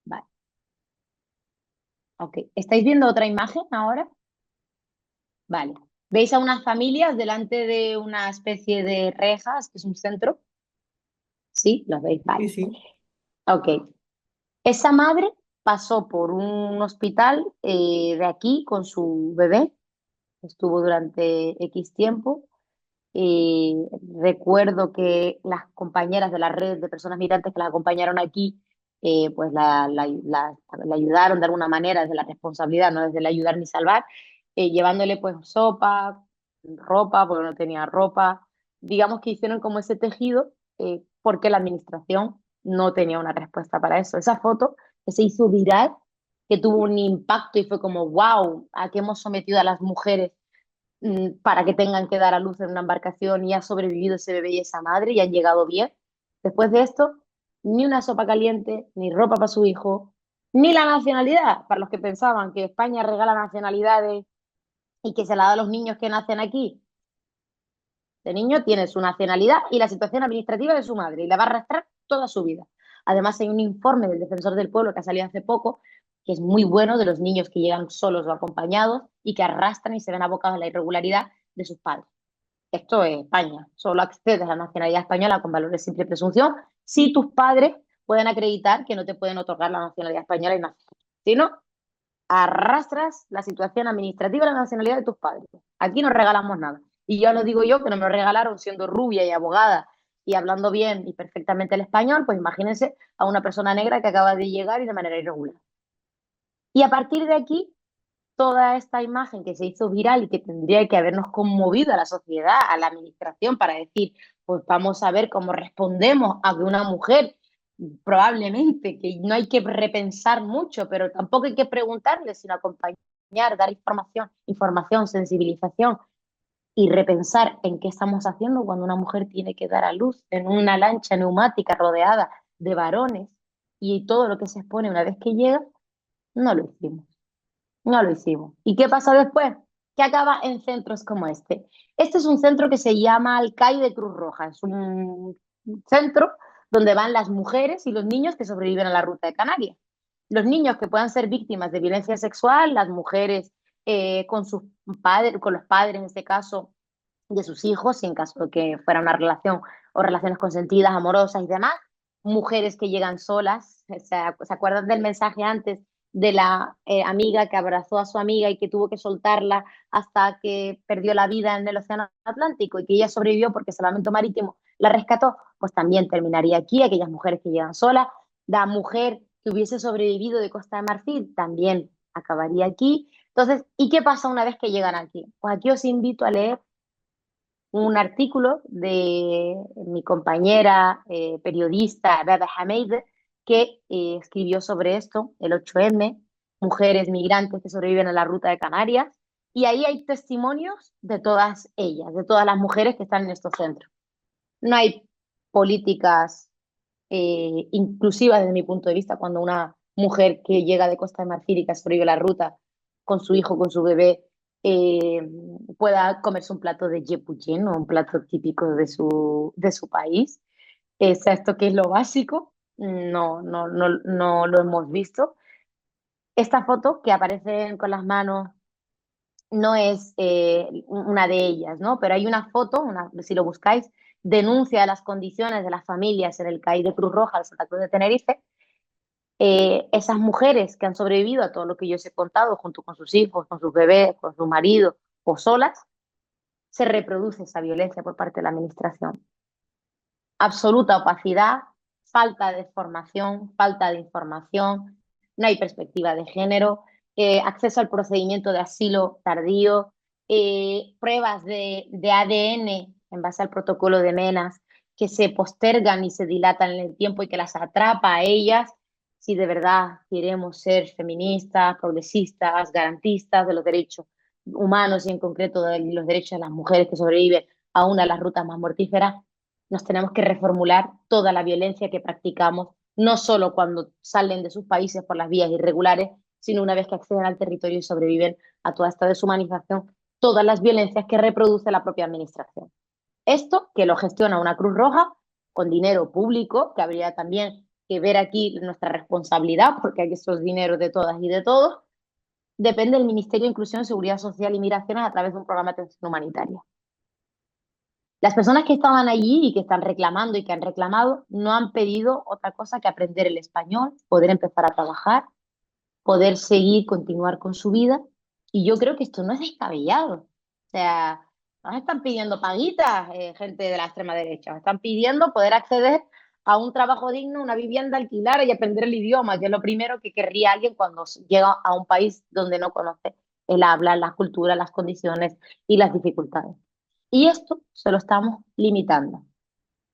Speaker 3: Vale, ok. ¿Estáis viendo otra imagen ahora? Vale. ¿Veis a unas familias delante de una especie de rejas, que es un centro? Sí, los veis.
Speaker 4: Sí,
Speaker 3: Vale.
Speaker 4: sí.
Speaker 3: Ok. Esa madre pasó por un hospital de aquí con su bebé. Estuvo durante X tiempo. Recuerdo que las compañeras de la red de personas migrantes que las acompañaron aquí, pues la ayudaron de alguna manera desde la responsabilidad, no desde el ayudar ni salvar, llevándole pues sopa. ropa, porque no tenía ropa. Digamos que hicieron como ese tejido porque la administración no tenía una respuesta para eso. Esa foto que se hizo viral, que tuvo un impacto y fue como, wow, ¿a qué hemos sometido a las mujeres para que tengan que dar a luz en una embarcación y ha sobrevivido ese bebé y esa madre y han llegado bien? Después de esto, ni una sopa caliente, ni ropa para su hijo, ni la nacionalidad, para los que pensaban que España regala nacionalidades y que se la da a los niños que nacen aquí. Este niño tiene su nacionalidad y la situación administrativa de su madre y la va a arrastrar toda su vida. Además, hay un informe del Defensor del Pueblo que ha salido hace poco, que es muy bueno, de los niños que llegan solos o acompañados y que arrastran y se ven abocados a la irregularidad de sus padres. Esto es España. Solo accedes a la nacionalidad española con valor de simple presunción si tus padres pueden acreditar que no te pueden otorgar la nacionalidad española y nacer. Si no, arrastras la situación administrativa de la nacionalidad de tus padres. Aquí no regalamos nada. Y ya lo digo yo, que no me lo regalaron siendo rubia y abogada y hablando bien y perfectamente el español, pues imagínense a una persona negra que acaba de llegar y de manera irregular. Y a partir de aquí, toda esta imagen que se hizo viral y que tendría que habernos conmovido a la sociedad, a la administración, para decir, pues vamos a ver cómo respondemos a que una mujer, probablemente, que no hay que repensar mucho, pero tampoco hay que preguntarle, sino acompañar, dar información, sensibilización y repensar en qué estamos haciendo cuando una mujer tiene que dar a luz en una lancha neumática rodeada de varones y todo lo que se expone una vez que llega, no lo hicimos. No lo hicimos. ¿Y qué pasa después? Que acaba en centros como este. Este es un centro que se llama Alcai de Cruz Roja. Es un centro donde van las mujeres y los niños que sobreviven a la ruta de Canarias. Los niños que puedan ser víctimas de violencia sexual, las mujeres con sus padres, con los padres en este caso, de sus hijos, si en caso de que fuera una relación o relaciones consentidas, amorosas y demás, mujeres que llegan solas, ¿se acuerdan del mensaje antes de la amiga que abrazó a su amiga y que tuvo que soltarla hasta que perdió la vida en el Océano Atlántico y que ella sobrevivió porque el Salvamento Marítimo la rescató? Pues también terminaría aquí, aquellas mujeres que llegan solas. La mujer que hubiese sobrevivido de Costa de Marfil también acabaría aquí. Entonces, ¿y qué pasa una vez que llegan aquí? Pues aquí os invito a leer un artículo de mi compañera periodista Bebe Hameid, que escribió sobre esto, el 8M, mujeres migrantes que sobreviven a la ruta de Canarias, y ahí hay testimonios de todas ellas, de todas las mujeres que están en estos centros. No hay políticas inclusivas desde mi punto de vista cuando una mujer que llega de Costa de Marfil y que sobrevive la ruta con su hijo, con su bebé, eh, pueda comerse un plato de jepuyen o un plato típico de su país. Esto que es lo básico, no lo hemos visto. Esta foto que aparecen con las manos no es una de ellas, ¿no? Pero hay una foto, si lo buscáis, denuncia las condiciones de las familias en el CAI de Cruz Roja de Santa Cruz de Tenerife. Esas mujeres que han sobrevivido a todo lo que yo os he contado, junto con sus hijos, con sus bebés, con su marido o solas, se reproduce esa violencia por parte de la administración. Absoluta opacidad, falta de formación, falta de información, no hay perspectiva de género, acceso al procedimiento de asilo tardío, pruebas de ADN en base al protocolo de Menas que se postergan y se dilatan en el tiempo y que las atrapa a ellas si de verdad queremos ser feministas, progresistas, garantistas de los derechos humanos y en concreto de los derechos de las mujeres que sobreviven a una de las rutas más mortíferas. Nos tenemos que reformular toda la violencia que practicamos, no solo cuando salen de sus países por las vías irregulares, sino una vez que acceden al territorio y sobreviven a toda esta deshumanización, todas las violencias que reproduce la propia administración. Esto que lo gestiona una Cruz Roja con dinero público, que habría también que ver aquí nuestra responsabilidad, porque aquí esos dineros de todas y de todos, depende del Ministerio de Inclusión, Seguridad Social y Migraciones a través de un programa de atención humanitaria. Las personas que estaban allí y que están reclamando y que han reclamado no han pedido otra cosa que aprender el español, poder empezar a trabajar, poder seguir, continuar con su vida. Y yo creo que esto no es descabellado. O sea, no están pidiendo paguitas, gente de la extrema derecha. Están pidiendo poder acceder a un trabajo digno, una vivienda, alquilar y aprender el idioma, que es lo primero que querría alguien cuando llega a un país donde no conoce el habla, la cultura, las condiciones y las dificultades. Y esto se lo estamos limitando.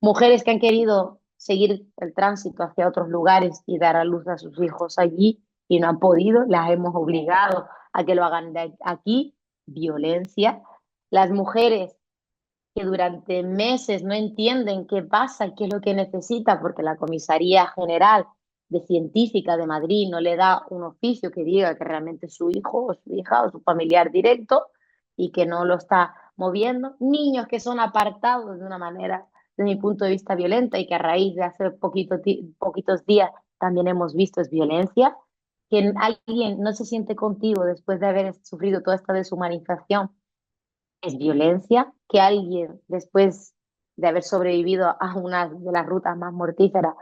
Speaker 3: Mujeres que han querido seguir el tránsito hacia otros lugares y dar a luz a sus hijos allí y no han podido, las hemos obligado a que lo hagan de aquí, violencia. Las mujeres que durante meses no entienden qué pasa, qué es lo que necesita, porque la Comisaría General de Científica de Madrid no le da un oficio que diga que realmente es su hijo o su hija o su familiar directo y que no lo está moviendo. Niños que son apartados de una manera, desde mi punto de vista, violenta y que a raíz de hace poquitos días también hemos visto es violencia. Que alguien no se siente contigo después de haber sufrido toda esta deshumanización es violencia, que alguien después de haber sobrevivido a una de las rutas más mortíferas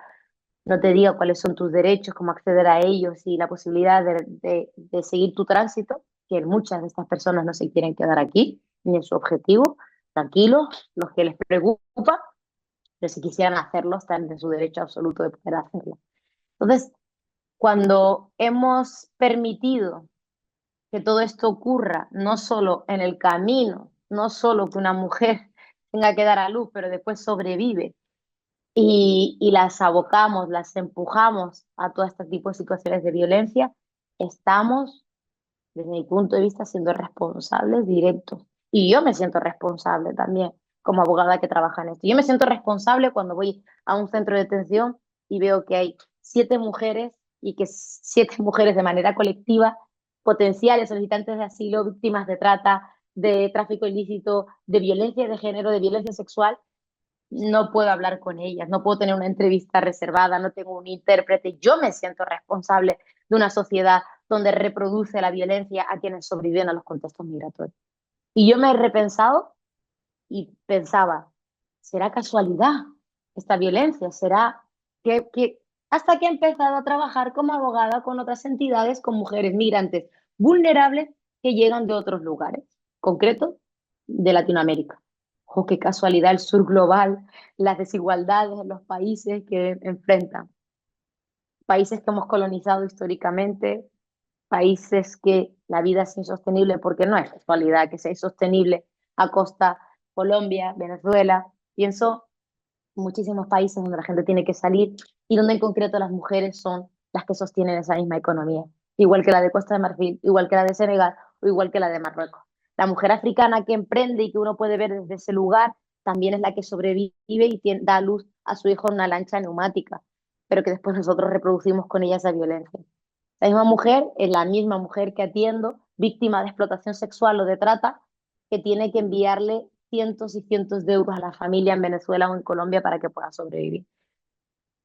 Speaker 3: no te diga cuáles son tus derechos, cómo acceder a ellos y la posibilidad de seguir tu tránsito, que muchas de estas personas no se quieren quedar aquí, ni es su objetivo, tranquilos, los que les preocupa, pero si quisieran hacerlo, están en su derecho absoluto de poder hacerlo. Entonces, cuando hemos permitido que todo esto ocurra, no solo en el camino, no solo que una mujer tenga que dar a luz, pero después sobrevive y las abocamos, las empujamos a todo este tipo de situaciones de violencia, estamos, desde mi punto de vista, siendo responsables directos. Y yo me siento responsable también como abogada que trabaja en esto. Yo me siento responsable cuando voy a un centro de detención y veo que hay 7 mujeres y que 7 mujeres de manera colectiva, potenciales solicitantes de asilo, víctimas de trata, de tráfico ilícito, de violencia de género, de violencia sexual, no puedo hablar con ellas, no puedo tener una entrevista reservada, no tengo un intérprete. Yo me siento responsable de una sociedad donde reproduce la violencia a quienes sobreviven a los contextos migratorios. Y yo me he repensado y pensaba, ¿será casualidad esta violencia? ¿Será que hasta que he empezado a trabajar como abogada con otras entidades, con mujeres migrantes vulnerables que llegan de otros lugares, concreto de Latinoamérica? ¡Oh, qué casualidad! El sur global, las desigualdades en los países que enfrentan. Países que hemos colonizado históricamente, países que la vida es insostenible, porque no es casualidad que sea insostenible a costa Colombia, Venezuela. Pienso en muchísimos países donde la gente tiene que salir y donde en concreto las mujeres son las que sostienen esa misma economía, igual que la de Costa de Marfil, igual que la de Senegal o igual que la de Marruecos. La mujer africana que emprende y que uno puede ver desde ese lugar también es la que sobrevive y da a luz a su hijo en una lancha neumática, pero que después nosotros reproducimos con ella esa violencia. La misma mujer es la misma mujer que atiendo, víctima de explotación sexual o de trata, que tiene que enviarle cientos y cientos de euros a la familia en Venezuela o en Colombia para que pueda sobrevivir.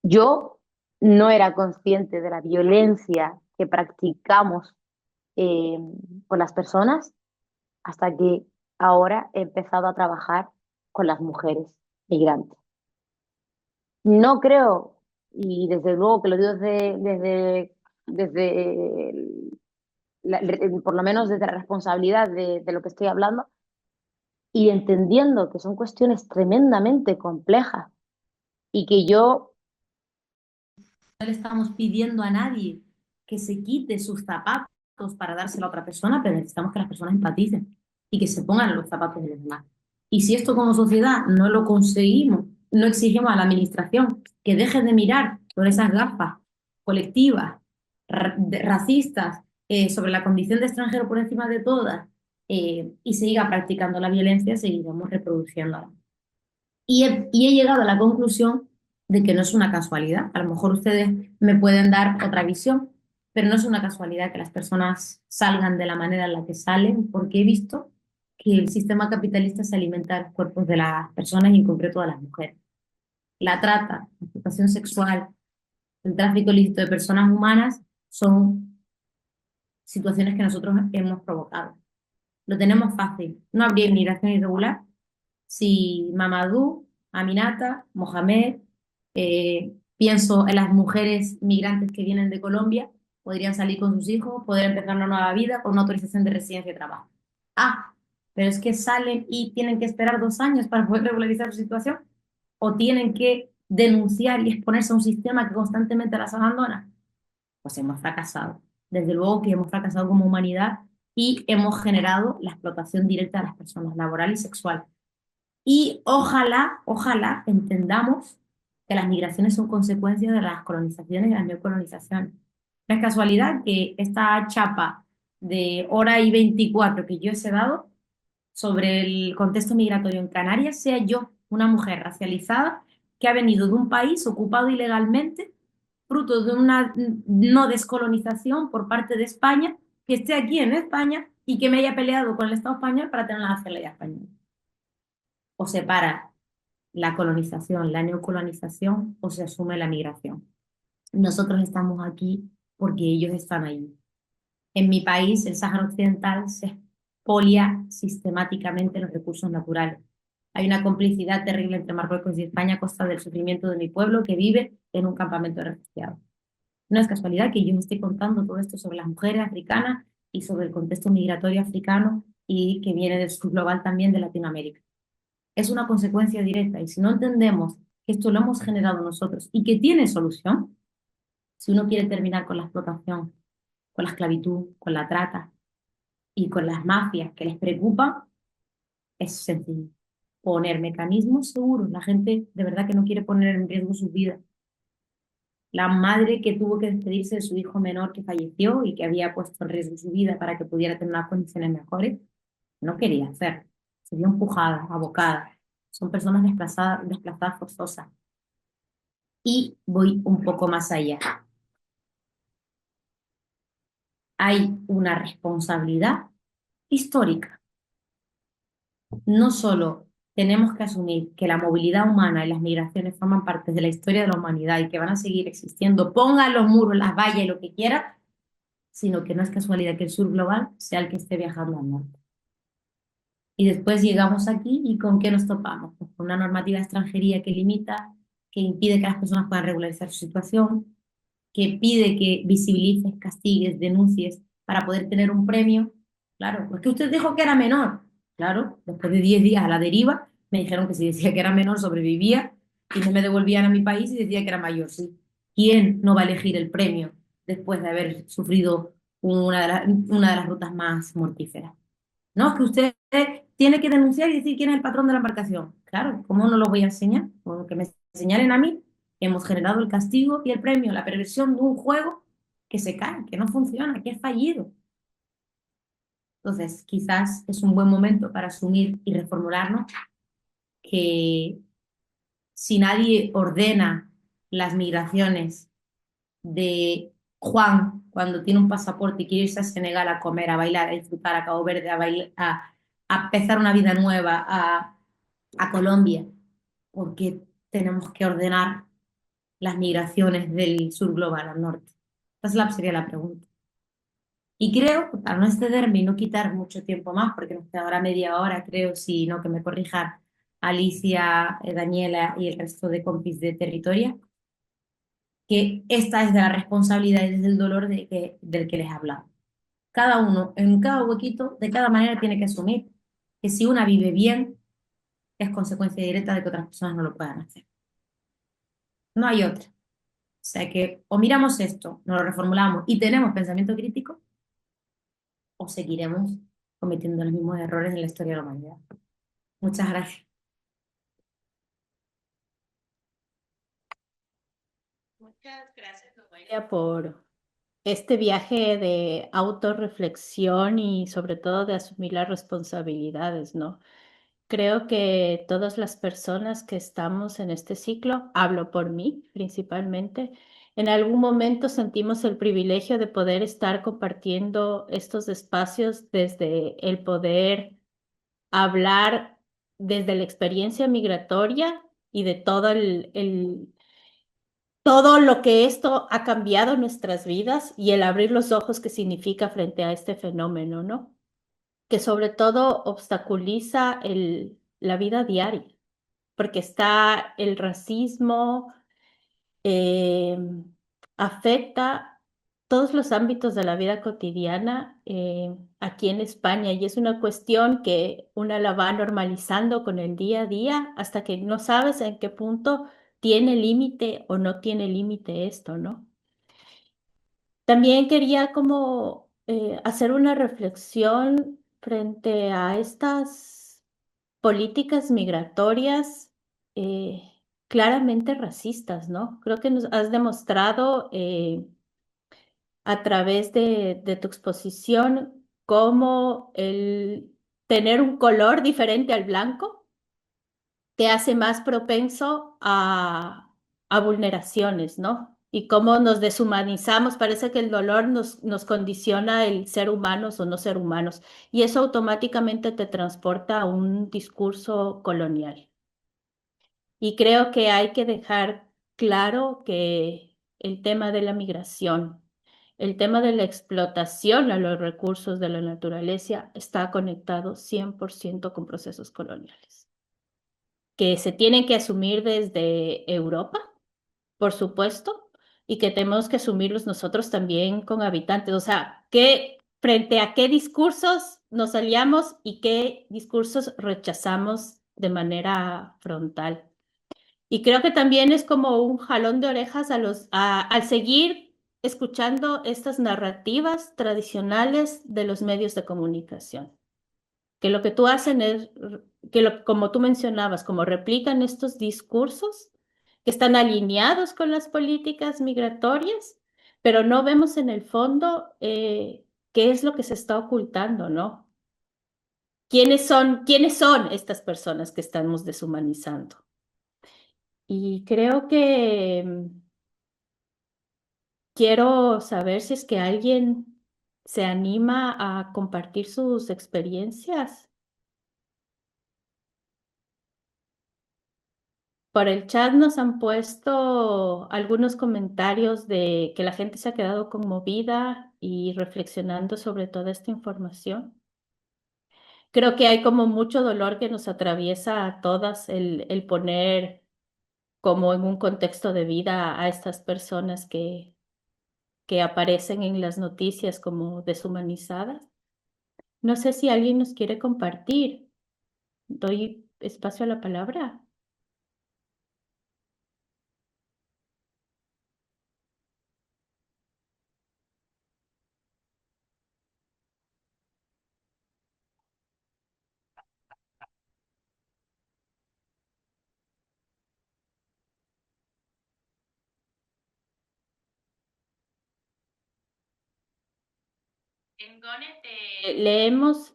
Speaker 3: Yo no era consciente de la violencia que practicamos con las personas hasta que ahora he empezado a trabajar con las mujeres migrantes. No creo, y desde luego que lo digo desde por lo menos desde la responsabilidad de lo que estoy hablando, y entendiendo que son cuestiones tremendamente complejas y que yo
Speaker 2: no le estamos pidiendo a nadie que se quite sus zapatos para dárselo a otra persona, pero necesitamos que las personas empaticen y que se pongan en los zapatos de los demás. Y si esto como sociedad no lo conseguimos, no exigimos a la administración que deje de mirar por esas gafas colectivas, racistas, sobre la condición de extranjero por encima de todas, y siga practicando la violencia, seguiremos reproduciéndola. Y he llegado a la conclusión de que no es una casualidad. A lo mejor ustedes me pueden dar otra visión, pero no es una casualidad que las personas salgan de la manera en la que salen, porque he visto que el sistema capitalista se alimenta de los cuerpos de las personas y en concreto de las mujeres. La trata, la explotación sexual, el tráfico ilícito de personas humanas son situaciones que nosotros hemos provocado. Lo tenemos fácil. No habría inmigración irregular si Mamadou, Aminata, Mohamed, pienso en las mujeres migrantes que vienen de Colombia, podrían salir con sus hijos, poder empezar una nueva vida con una autorización de residencia y trabajo. Ah, pero es que salen y tienen que esperar 2 años para poder regularizar su situación, o tienen que denunciar y exponerse a un sistema que constantemente las abandona. Pues hemos fracasado. Desde luego que hemos fracasado como humanidad
Speaker 5: y hemos generado la explotación directa de las personas, laboral y sexual. Y ojalá entendamos que las migraciones son consecuencia de las colonizaciones y las neocolonizaciones. No es casualidad que esta chapa de hora y 24 que yo he dado sobre el contexto migratorio en Canarias sea yo, una mujer racializada que ha venido de un país ocupado ilegalmente, fruto de una no descolonización por parte de España, que esté aquí en España y que me haya peleado con el Estado español para tener la nacionalidad española. O se para la colonización, la neocolonización, o se asume la migración. Nosotros estamos aquí porque ellos están ahí. En mi país, el Sáhara Occidental, se expolia sistemáticamente los recursos naturales. Hay una complicidad terrible entre Marruecos y España a costa del sufrimiento de mi pueblo que vive en un campamento de refugiados. No es casualidad que yo me esté contando todo esto sobre las mujeres africanas y sobre el contexto migratorio africano y que viene del sur global también de Latinoamérica. Es una consecuencia directa y si no entendemos que esto lo hemos generado nosotros y que tiene solución, si uno quiere terminar con la explotación, con la esclavitud, con la trata y con las mafias que les preocupan, es sencillo. Poner mecanismos seguros. La gente de verdad que no quiere poner en riesgo su vida. La madre que tuvo que despedirse de su hijo menor que falleció y que había puesto en riesgo su vida para que pudiera tener unas condiciones mejores, no quería hacer. Se vio empujada, abocada. Son personas desplazadas forzosas. Y voy un poco más allá. Hay una responsabilidad histórica. No solo tenemos que asumir que la movilidad humana y las migraciones forman parte de la historia de la humanidad y que van a seguir existiendo, pongan los muros, las vallas y lo que quieran, sino que no es casualidad que el sur global sea el que esté viajando al norte. Y después llegamos aquí y ¿con qué nos topamos? Pues con una normativa de extranjería que limita, que impide que las personas puedan regularizar su situación, que pide que visibilices, castigues, denuncies para poder tener un premio. Claro, pues que usted dijo que era menor. Claro, después de 10 días a la deriva, me dijeron que si decía que era menor sobrevivía y no me devolvían a mi país y decía que era mayor, sí. ¿Quién no va a elegir el premio después de haber sufrido una de las rutas más mortíferas? No, es que usted tiene que denunciar y decir quién es el patrón de la embarcación. Claro, ¿cómo no lo voy a enseñar? Bueno, que me señalen a mí. Hemos generado el castigo y el premio, la perversión de un juego que se cae, que no funciona, que es fallido. Entonces, quizás es un buen momento para asumir y reformularnos que si nadie ordena las migraciones de Juan cuando tiene un pasaporte y quiere irse a Senegal a comer, a bailar, a disfrutar, a Cabo Verde, a empezar una vida nueva, a Colombia, porque tenemos que ordenar las migraciones del sur global al norte. Esa sería la pregunta. Y creo, para no excederme y no quitar mucho tiempo más, porque nos queda ahora media hora, creo, si no, que me corrijan Alicia, Daniela y el resto de compis de Territoria, que esta es de la responsabilidad y desde el dolor del que les he hablado. Cada uno, en cada huequito, de cada manera tiene que asumir que si una vive bien, es consecuencia directa de que otras personas no lo puedan hacer. No hay otra. O sea que o miramos esto, nos lo reformulamos y tenemos pensamiento crítico, o seguiremos cometiendo los mismos errores en la historia de la humanidad. Muchas gracias.
Speaker 2: Muchas gracias, Noelia, por este viaje de autorreflexión y sobre todo de asumir las responsabilidades, ¿no? Creo que todas las personas que estamos en este ciclo, hablo por mí principalmente, en algún momento sentimos el privilegio de poder estar compartiendo estos espacios desde el poder hablar desde la experiencia migratoria y de todo lo que esto ha cambiado en nuestras vidas y el abrir los ojos que significa frente a este fenómeno, ¿no? Que sobre todo obstaculiza la vida diaria, porque está el racismo, eh, afecta todos los ámbitos de la vida cotidiana aquí en España y es una cuestión que una la va normalizando con el día a día hasta que no sabes en qué punto tiene límite o no tiene límite esto, ¿no? También quería como hacer una reflexión frente a estas políticas migratorias eh, claramente racistas, ¿no? Creo que nos has demostrado a través de tu exposición cómo el tener un color diferente al blanco te hace más propenso a vulneraciones, ¿no? Y cómo nos deshumanizamos, parece que el dolor nos condiciona el ser humanos o no ser humanos, y eso automáticamente te transporta a un discurso colonial. Y creo que hay que dejar claro que el tema de la migración, el tema de la explotación a los recursos de la naturaleza está conectado 100% con procesos coloniales que se tienen que asumir desde Europa, por supuesto, y que tenemos que asumirlos nosotros también con habitantes. O sea, frente a qué discursos nos aliamos y qué discursos rechazamos de manera frontal. Y creo que también es como un jalón de orejas al seguir escuchando estas narrativas tradicionales de los medios de comunicación que lo que tú hacen es, como tú mencionabas, como replican estos discursos que están alineados con las políticas migratorias, pero no vemos en el fondo qué es lo que se está ocultando, ¿no? Quiénes son estas personas que estamos deshumanizando? Y creo que quiero saber si es que alguien se anima a compartir sus experiencias. Por el chat nos han puesto algunos comentarios de que la gente se ha quedado conmovida y reflexionando sobre toda esta información. Creo que hay como mucho dolor que nos atraviesa a todas el poner como en un contexto de vida a estas personas que aparecen en las noticias como deshumanizadas. No sé si alguien nos quiere compartir. Doy espacio a la palabra. En Gone,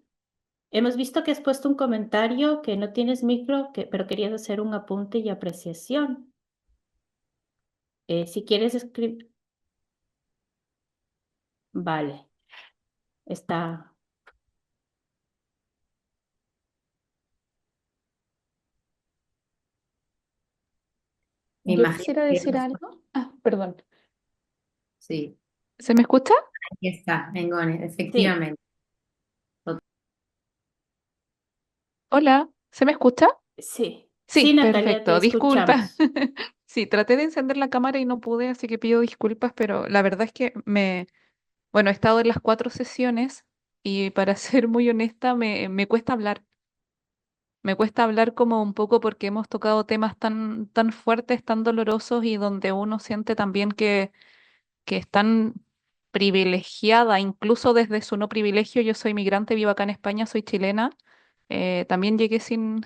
Speaker 2: hemos visto que has puesto un comentario que no tienes micro, pero querías hacer un apunte y apreciación. Si quieres escribir, vale, está.
Speaker 5: Me
Speaker 6: Yo
Speaker 5: imagino
Speaker 6: quisiera
Speaker 5: que
Speaker 6: decir algo. Ah, perdón.
Speaker 5: sí,
Speaker 6: ¿Se me escucha?
Speaker 5: aquí está, Engone,
Speaker 2: Sí,
Speaker 5: efectivamente.
Speaker 6: Hola, ¿se me escucha?
Speaker 2: sí, sí,
Speaker 6: Sí,
Speaker 2: Natalia, te
Speaker 6: perfecto. Disculpa.
Speaker 2: escuchamos.
Speaker 6: Sí, traté de encender la cámara y no pude, así que pido disculpas, pero la verdad es que bueno, he estado en las 4 sesiones y para ser muy honesta, me cuesta hablar. Me cuesta hablar como un poco porque hemos tocado temas tan fuertes, tan dolorosos y donde uno siente también que es tan privilegiada, incluso desde su no privilegio. Yo soy migrante, vivo acá en España, soy chilena. También llegué sin,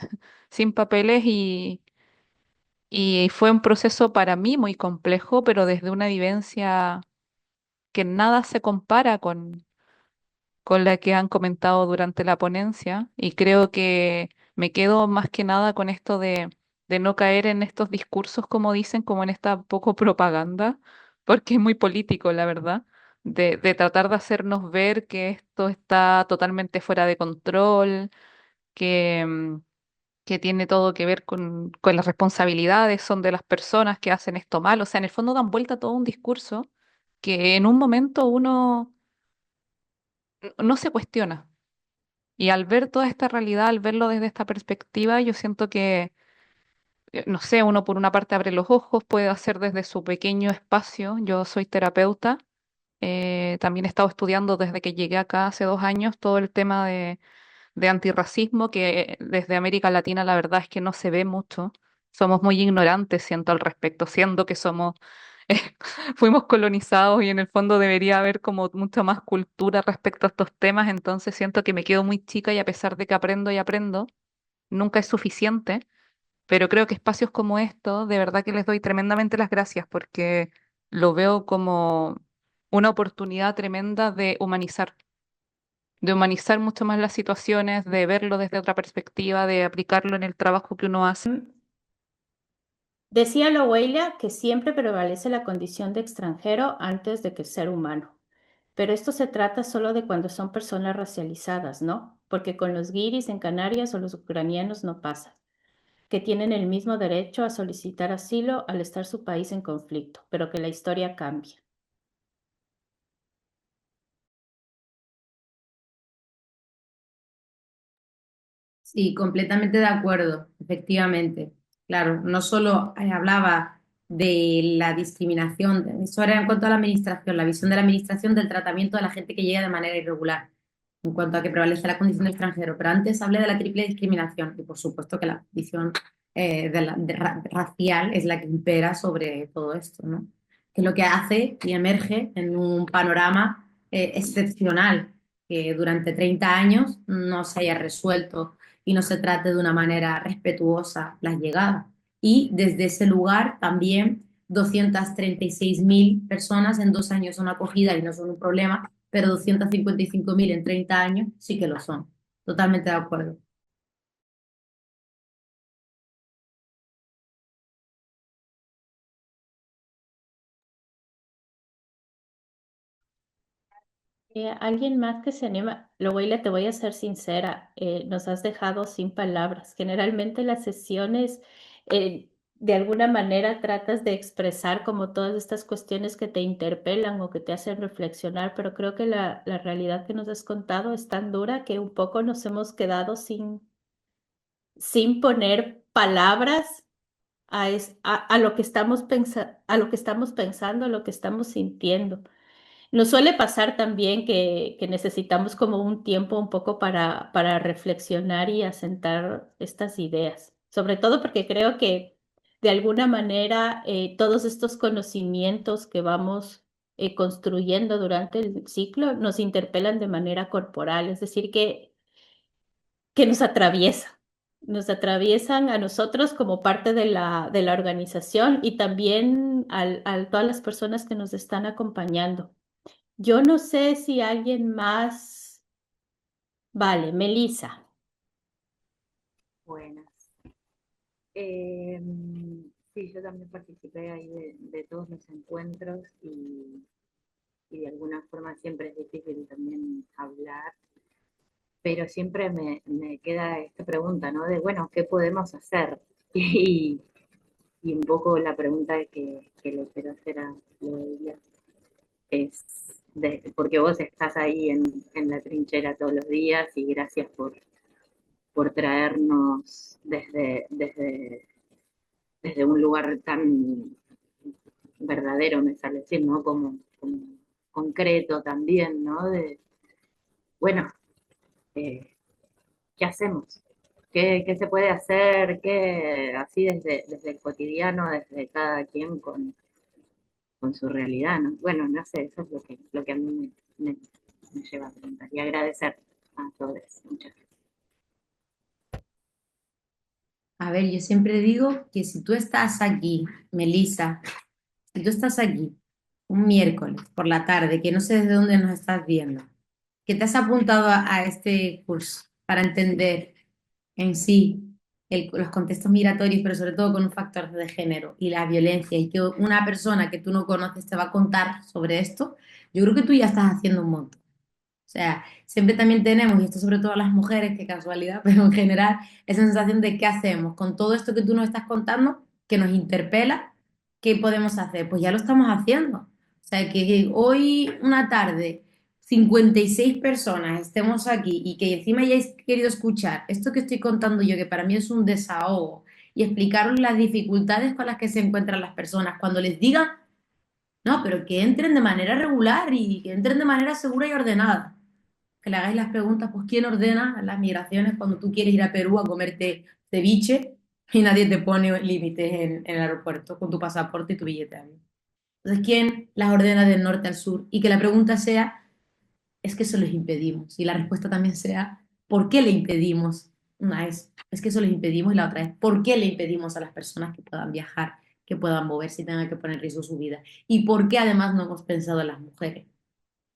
Speaker 6: sin papeles y fue un proceso para mí muy complejo, pero desde una vivencia que nada se compara con la que han comentado durante la ponencia. Y creo que me quedo más que nada con esto de no caer en estos discursos, como dicen, como en esta poco propaganda, porque es muy político, la verdad, de tratar de hacernos ver que esto está totalmente fuera de control, que, que tiene todo que ver con las responsabilidades, son de las personas que hacen esto mal. O sea, en el fondo dan vuelta todo un discurso que en un momento uno no se cuestiona. Y al ver toda esta realidad, al verlo desde esta perspectiva, yo siento que, no sé, uno por una parte abre los ojos, puede hacer desde su pequeño espacio. Yo soy terapeuta, también he estado estudiando desde que llegué acá hace 2 años todo el tema de antirracismo, que desde América Latina la verdad es que no se ve mucho. Somos muy ignorantes, siento, al respecto, siendo que somos fuimos colonizados y en el fondo debería haber como mucha más cultura respecto a estos temas, entonces siento que me quedo muy chica y a pesar de que aprendo y aprendo, nunca es suficiente, pero creo que espacios como estos, de verdad que les doy tremendamente las gracias porque lo veo como una oportunidad tremenda de humanizar mucho más las situaciones, de verlo desde otra perspectiva, de aplicarlo en el trabajo que uno hace.
Speaker 2: Decía Loweila que siempre prevalece la condición de extranjero antes de que ser humano. Pero esto se trata solo de cuando son personas racializadas, ¿no? Porque con los guiris en Canarias o los ucranianos no pasa, que tienen el mismo derecho a solicitar asilo al estar su país en conflicto, pero que la historia cambia.
Speaker 5: Sí, completamente de acuerdo, efectivamente. Claro, no solo hablaba de la discriminación, eso era en cuanto a la administración, la visión de la administración del tratamiento de la gente que llega de manera irregular, en cuanto a que prevalece la condición de extranjero. Pero antes hablé de la triple discriminación y por supuesto que la visión racial es la que impera sobre todo esto, ¿no? Que es lo que hace y emerge en un panorama excepcional que durante 30 años no se haya resuelto y no se trate de una manera respetuosa las llegadas. Y desde ese lugar también 236.000 personas en 2 años son acogidas y no son un problema, pero 255.000 en 30 años sí que lo son. Totalmente de acuerdo.
Speaker 2: Alguien más que se anima, Loweila, te voy a ser sincera, nos has dejado sin palabras. Generalmente las sesiones, de alguna manera tratas de expresar como todas estas cuestiones que te interpelan o que te hacen reflexionar, pero creo que la realidad que nos has contado es tan dura que un poco nos hemos quedado sin poner palabras a lo que estamos a lo que estamos pensando, a lo que estamos sintiendo. Nos suele pasar también que necesitamos como un tiempo un poco para reflexionar y asentar estas ideas, sobre todo porque creo que de alguna manera todos estos conocimientos que vamos construyendo durante el ciclo nos interpelan de manera corporal, es decir, que nos atraviesan a nosotros como parte de la organización y también a todas las personas que nos están acompañando. Yo no sé si alguien más. Vale, Melissa.
Speaker 7: Buenas. Sí, yo también participé ahí de todos los encuentros y de alguna forma siempre es difícil también hablar, pero siempre me queda esta pregunta, ¿no? De, bueno, ¿qué podemos hacer? Y un poco la pregunta que le quiero hacer a ella es, porque vos estás ahí en la trinchera todos los días y gracias por traernos desde un lugar tan verdadero, me sale decir, ¿no? Como concreto también, ¿no? De, bueno, eh, ¿qué hacemos? ¿Qué se puede hacer? ¿Qué, así desde el cotidiano, desde cada quien con su realidad, ¿no? Bueno, no sé, eso es lo que a mí me lleva a preguntar y agradecer a todos. Muchas gracias.
Speaker 5: A ver, yo siempre digo que si tú estás aquí, Melissa, si tú estás aquí un miércoles por la tarde, que no sé desde dónde nos estás viendo, que te has apuntado a este curso para entender en sí los contextos migratorios, pero sobre todo con un factor de género y la violencia, y que una persona que tú no conoces te va a contar sobre esto, yo creo que tú ya estás haciendo un montón. O sea, siempre también tenemos, y esto sobre todo las mujeres, qué casualidad, pero en general, esa sensación de qué hacemos con todo esto que tú nos estás contando, que nos interpela, ¿qué podemos hacer? Pues ya lo estamos haciendo. O sea, que hoy una tarde 56 personas estemos aquí y que encima hayáis querido escuchar esto que estoy contando yo, que para mí es un desahogo, y explicaros las dificultades con las que se encuentran las personas cuando les digan, no, pero que entren de manera regular y que entren de manera segura y ordenada, que le hagáis las preguntas, pues ¿quién ordena las migraciones cuando tú quieres ir a Perú a comerte ceviche y nadie te pone límites en el aeropuerto con tu pasaporte y tu billete de avión? Entonces, ¿quién las ordena del norte al sur? Y que la pregunta sea, es que eso les impedimos. Y la respuesta también sea, ¿por qué le impedimos? Una es que eso les impedimos y la otra es, ¿por qué le impedimos a las personas que puedan viajar, que puedan moverse y tengan que poner en riesgo su vida? ¿Y por qué además no hemos pensado en las mujeres?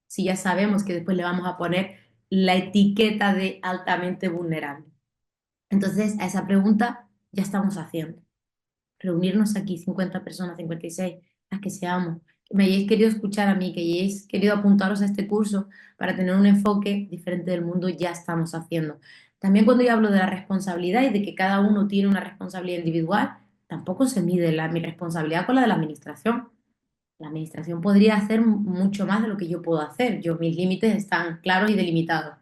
Speaker 5: Si ya sabemos que después le vamos a poner la etiqueta de altamente vulnerable. Entonces, a esa pregunta ya estamos haciendo. Reunirnos aquí, 50 personas, 56, las que seamos, que me hayáis querido escuchar a mí, que hayáis querido apuntaros a este curso para tener un enfoque diferente del mundo, ya estamos haciendo. También cuando yo hablo de la responsabilidad y de que cada uno tiene una responsabilidad individual, tampoco se mide mi responsabilidad con la de la administración. La administración podría hacer mucho más de lo que yo puedo hacer. Mis límites están claros y delimitados,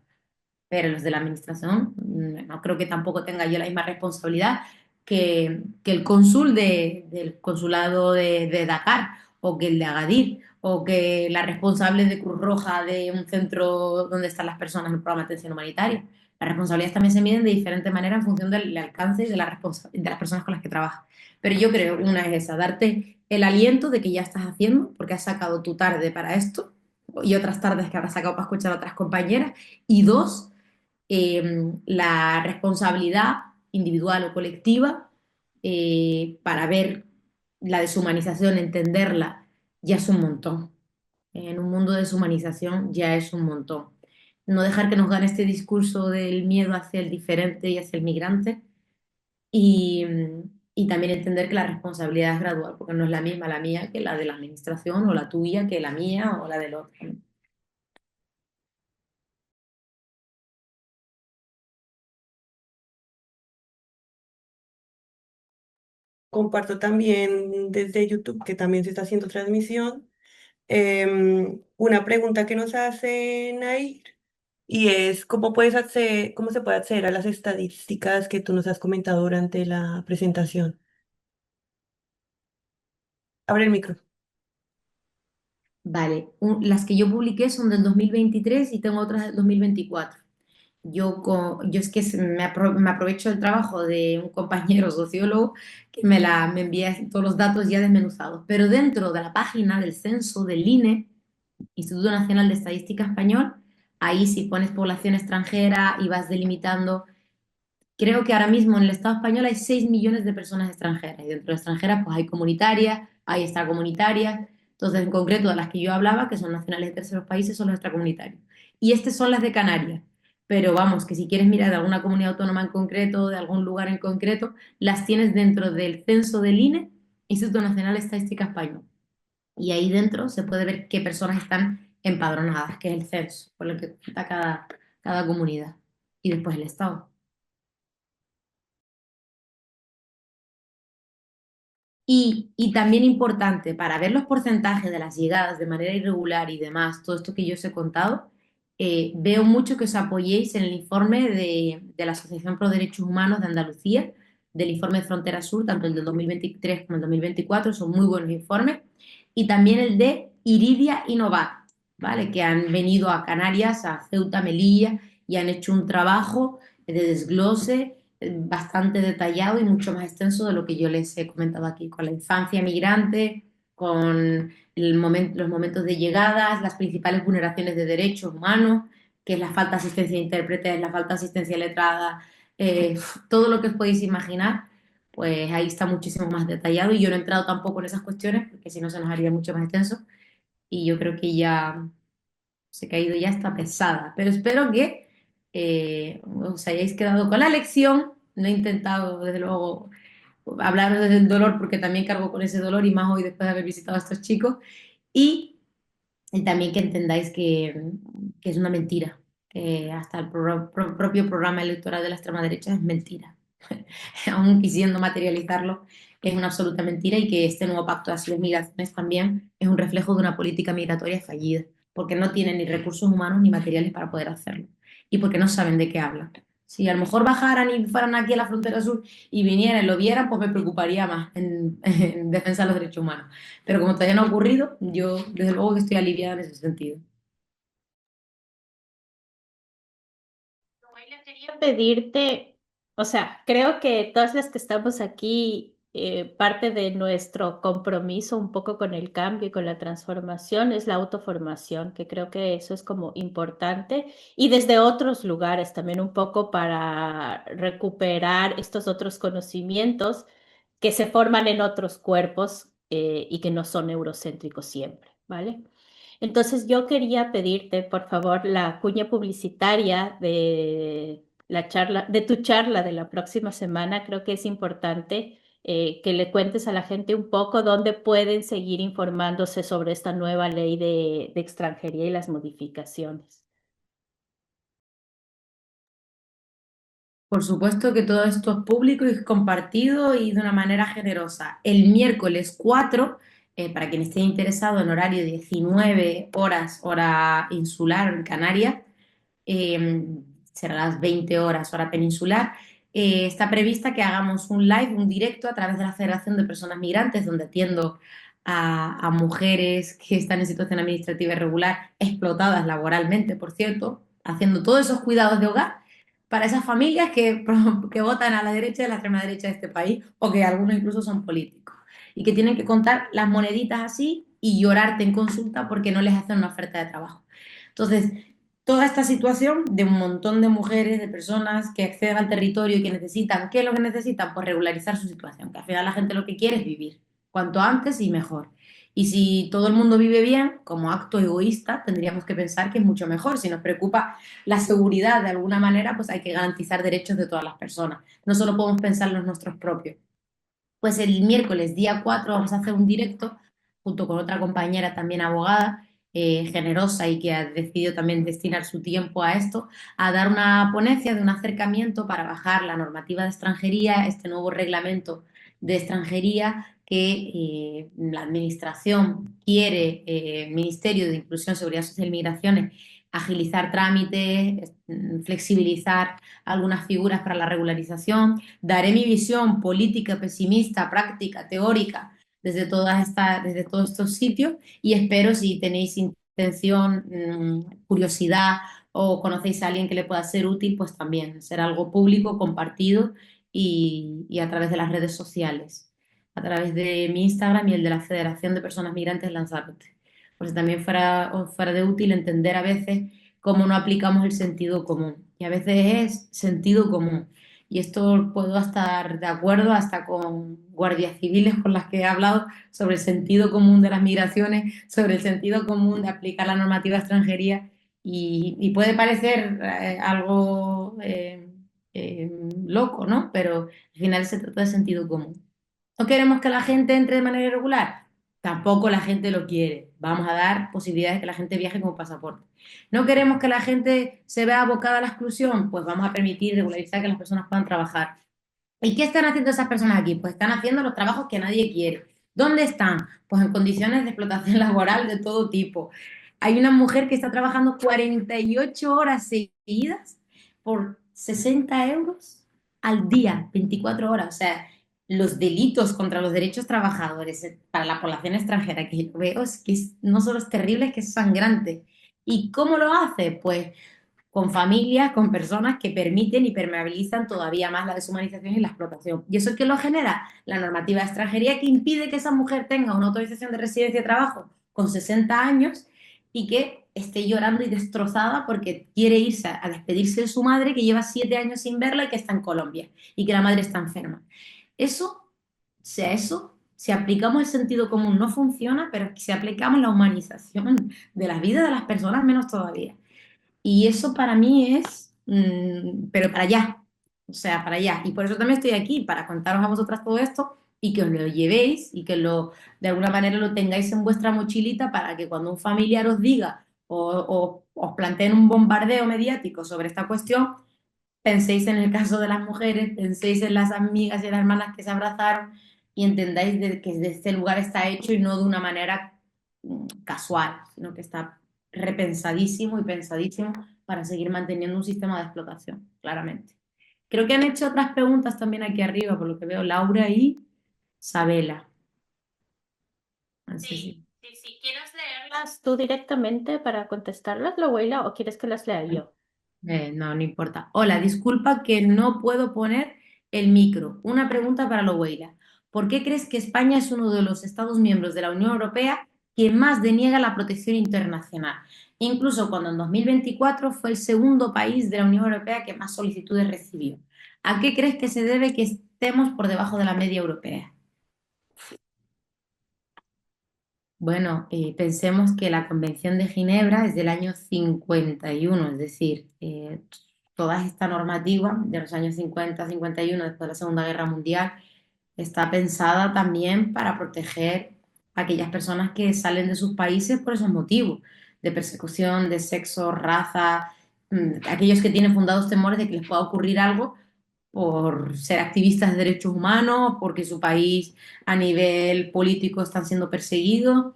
Speaker 5: pero los de la administración no creo que tampoco tenga yo la misma responsabilidad que el cónsul del consulado de Dakar o que el de Agadir o que la responsable de Cruz Roja de un centro donde están las personas en el programa de atención humanitaria. Las responsabilidades también se miden de diferente manera en función del alcance y de las personas con las que trabajas. Pero yo creo, una es esa, darte el aliento de que ya estás haciendo, porque has sacado tu tarde para esto y otras tardes que habrás sacado para escuchar a otras compañeras. Y dos, la responsabilidad individual o colectiva para ver la deshumanización, entenderla, ya es un montón. En un mundo de deshumanización ya es un montón. No dejar que nos gane este discurso del miedo hacia el diferente y hacia el migrante y, y también entender que la responsabilidad es gradual, porque no es la misma la mía que la de la administración o la tuya que la mía o la del otro, ¿no?
Speaker 4: Comparto también desde YouTube, que también se está haciendo transmisión, una pregunta que nos hacen ahí y es cómo se puede acceder a las estadísticas que tú nos has comentado durante la presentación. Abre el micro.
Speaker 5: Vale, las que yo publiqué son del 2023 y tengo otras del 2024. Yo es que me aprovecho del trabajo de un compañero sociólogo que me envía todos los datos ya desmenuzados. Pero dentro de la página del censo del INE, Instituto Nacional de Estadística Español, ahí si pones población extranjera y vas delimitando. Creo que ahora mismo en el Estado español hay 6 millones de personas extranjeras y dentro de extranjeras pues hay comunitarias, hay extracomunitarias. Entonces, en concreto, de las que yo hablaba, que son nacionales de terceros países, son los extracomunitarios. Y estas son las de Canarias. Pero vamos, que si quieres mirar de alguna comunidad autónoma en concreto, de algún lugar en concreto, las tienes dentro del censo del INE, Instituto Nacional de Estadística Español. Y ahí dentro se puede ver qué personas están empadronadas, que es el censo, por lo que cuenta cada comunidad. Y después el Estado. Y también importante, para ver los porcentajes de las llegadas de manera irregular y demás, todo esto que yo os he contado, veo mucho que os apoyéis en el informe de la Asociación Pro Derechos Humanos de Andalucía, del informe de Frontera Sur, tanto el del 2023 como el 2024, son muy buenos informes, y también el de Iridia y Novat, ¿vale? Que han venido a Canarias, a Ceuta, Melilla, y han hecho un trabajo de desglose bastante detallado y mucho más extenso de lo que yo les he comentado aquí, con la infancia migrante, con los momentos de llegadas, las principales vulneraciones de derechos humanos, que es la falta de asistencia de intérpretes, la falta de asistencia letrada, todo lo que os podéis imaginar, pues ahí está muchísimo más detallado y yo no he entrado tampoco en esas cuestiones porque si no se nos haría mucho más extenso y yo creo que ya se ha caído ya está pesada, pero espero que os hayáis quedado con la lección. No he intentado, desde luego, hablaros desde el dolor porque también cargo con ese dolor y más hoy después de haber visitado a estos chicos. Y, y también que entendáis que es una mentira, que hasta el propio programa electoral de la extrema derecha es mentira. Aún quisiendo materializarlo, es una absoluta mentira y que este nuevo pacto de asilo y migraciones también es un reflejo de una política migratoria fallida, porque no tienen ni recursos humanos ni materiales para poder hacerlo y porque no saben de qué hablan. Si a lo mejor bajaran y fueran aquí a la frontera sur y vinieran y lo vieran, pues me preocuparía más en defensa de los derechos humanos. Pero como todavía no ha ocurrido, yo desde luego que estoy aliviada en ese sentido.
Speaker 2: Quería pedirte, o sea, creo que todas las que estamos aquí parte de nuestro compromiso un poco con el cambio y con la transformación es la autoformación, que creo que eso es como importante. Y desde otros lugares también un poco para recuperar estos otros conocimientos que se forman en otros cuerpos y que no son eurocéntricos siempre, ¿vale? Entonces yo quería pedirte, por favor, la cuña publicitaria de la charla, de tu charla de la próxima semana. Creo que es importante que le cuentes a la gente un poco dónde pueden seguir informándose sobre esta nueva ley de extranjería y las modificaciones.
Speaker 5: Por supuesto que todo esto es público y es compartido y de una manera generosa. El miércoles 4, para quien esté interesado en horario 19 horas, hora insular en Canarias, eh, será las 20 horas hora peninsular, está prevista que hagamos un live, un directo a través de la Federación de Personas Migrantes, donde atiendo a mujeres que están en situación administrativa irregular, explotadas laboralmente, por cierto, haciendo todos esos cuidados de hogar para esas familias que votan a la derecha y a la extrema derecha de este país, o que algunos incluso son políticos, y que tienen que contar las moneditas así y llorarte en consulta porque no les hacen una oferta de trabajo. Entonces, toda esta situación de un montón de mujeres, de personas que acceden al territorio y que necesitan, ¿qué es lo que necesitan? Pues regularizar su situación, que al final la gente lo que quiere es vivir, cuanto antes y mejor. Y si todo el mundo vive bien, como acto egoísta, tendríamos que pensar que es mucho mejor. Si nos preocupa la seguridad de alguna manera, pues hay que garantizar derechos de todas las personas. No solo podemos pensar en los nuestros propios. Pues el miércoles, día 4, vamos a hacer un directo junto con otra compañera también abogada, generosa y que ha decidido también destinar su tiempo a esto, a dar una ponencia de un acercamiento para bajar la normativa de extranjería, este nuevo reglamento de extranjería que la Administración quiere, Ministerio de Inclusión, Seguridad Social y Migraciones, agilizar trámites, flexibilizar algunas figuras para la regularización. Daré mi visión política, pesimista, práctica, teórica desde todos estos sitios y espero si tenéis intención, curiosidad o conocéis a alguien que le pueda ser útil, pues también ser algo público, compartido y a través de las redes sociales, a través de mi Instagram y el de la Federación de Personas Migrantes Lanzarote. Pues también os fuera de útil entender a veces cómo no aplicamos el sentido común. Y a veces es sentido común. Y esto puedo estar de acuerdo hasta con guardias civiles con las que he hablado sobre el sentido común de las migraciones, sobre el sentido común de aplicar la normativa de extranjería. Y puede parecer algo loco, ¿no? Pero al final se trata de sentido común. ¿No queremos que la gente entre de manera irregular? Tampoco la gente lo quiere. Vamos a dar posibilidades de que la gente viaje con pasaporte. ¿No queremos que la gente se vea abocada a la exclusión? Pues vamos a permitir regularizar que las personas puedan trabajar. ¿Y qué están haciendo esas personas aquí? Pues están haciendo los trabajos que nadie quiere. ¿Dónde están? Pues en condiciones de explotación laboral de todo tipo. Hay una mujer que está trabajando 48 horas seguidas por 60 euros al día, 24 horas. O sea, los delitos contra los derechos trabajadores para la población extranjera que yo veo es que no solo es terrible, es que es sangrante. ¿Y cómo lo hace? Pues con familias, con personas que permiten y permeabilizan todavía más la deshumanización y la explotación. ¿Y eso qué lo genera? La normativa de extranjería que impide que esa mujer tenga una autorización de residencia y trabajo con 60 años y que esté llorando y destrozada porque quiere irse a despedirse de su madre que lleva 7 años sin verla y que está en Colombia y que la madre está enferma. Eso, si aplicamos el sentido común no funciona, pero si aplicamos la humanización de la vida de las personas, menos todavía. Y eso para mí es, pero para allá, o sea, para allá. Y por eso también estoy aquí, para contaros a vosotras todo esto y que os lo llevéis y que de alguna manera lo tengáis en vuestra mochilita para que cuando un familiar os diga o os planteen un bombardeo mediático sobre esta cuestión, penséis en el caso de las mujeres, penséis en las amigas y las hermanas que se abrazaron y entendáis que desde este lugar está hecho y no de una manera casual, sino que está repensadísimo y pensadísimo para seguir manteniendo un sistema de explotación, claramente. Creo que han hecho otras preguntas también aquí arriba, por lo que veo, Laura y Sabela.
Speaker 2: Sí, ¿quieres leerlas tú directamente para contestarlas, Loweila, o quieres que las lea yo?
Speaker 5: No importa. Hola, disculpa que no puedo poner el micro. Una pregunta para Loweila. ¿por qué crees que España es uno de los Estados miembros de la Unión Europea que más deniega la protección internacional? Incluso cuando en 2024 fue el segundo país de la Unión Europea que más solicitudes recibió. ¿A qué crees que se debe que estemos por debajo de la media europea? Bueno, pensemos que la Convención de Ginebra es del año 51, es decir, toda esta normativa de los años 50-51, después de la Segunda Guerra Mundial, está pensada también para proteger a aquellas personas que salen de sus países por esos motivos, de persecución, de sexo, raza, aquellos que tienen fundados temores de que les pueda ocurrir algo por ser activistas de derechos humanos, porque su país a nivel político están siendo perseguidos,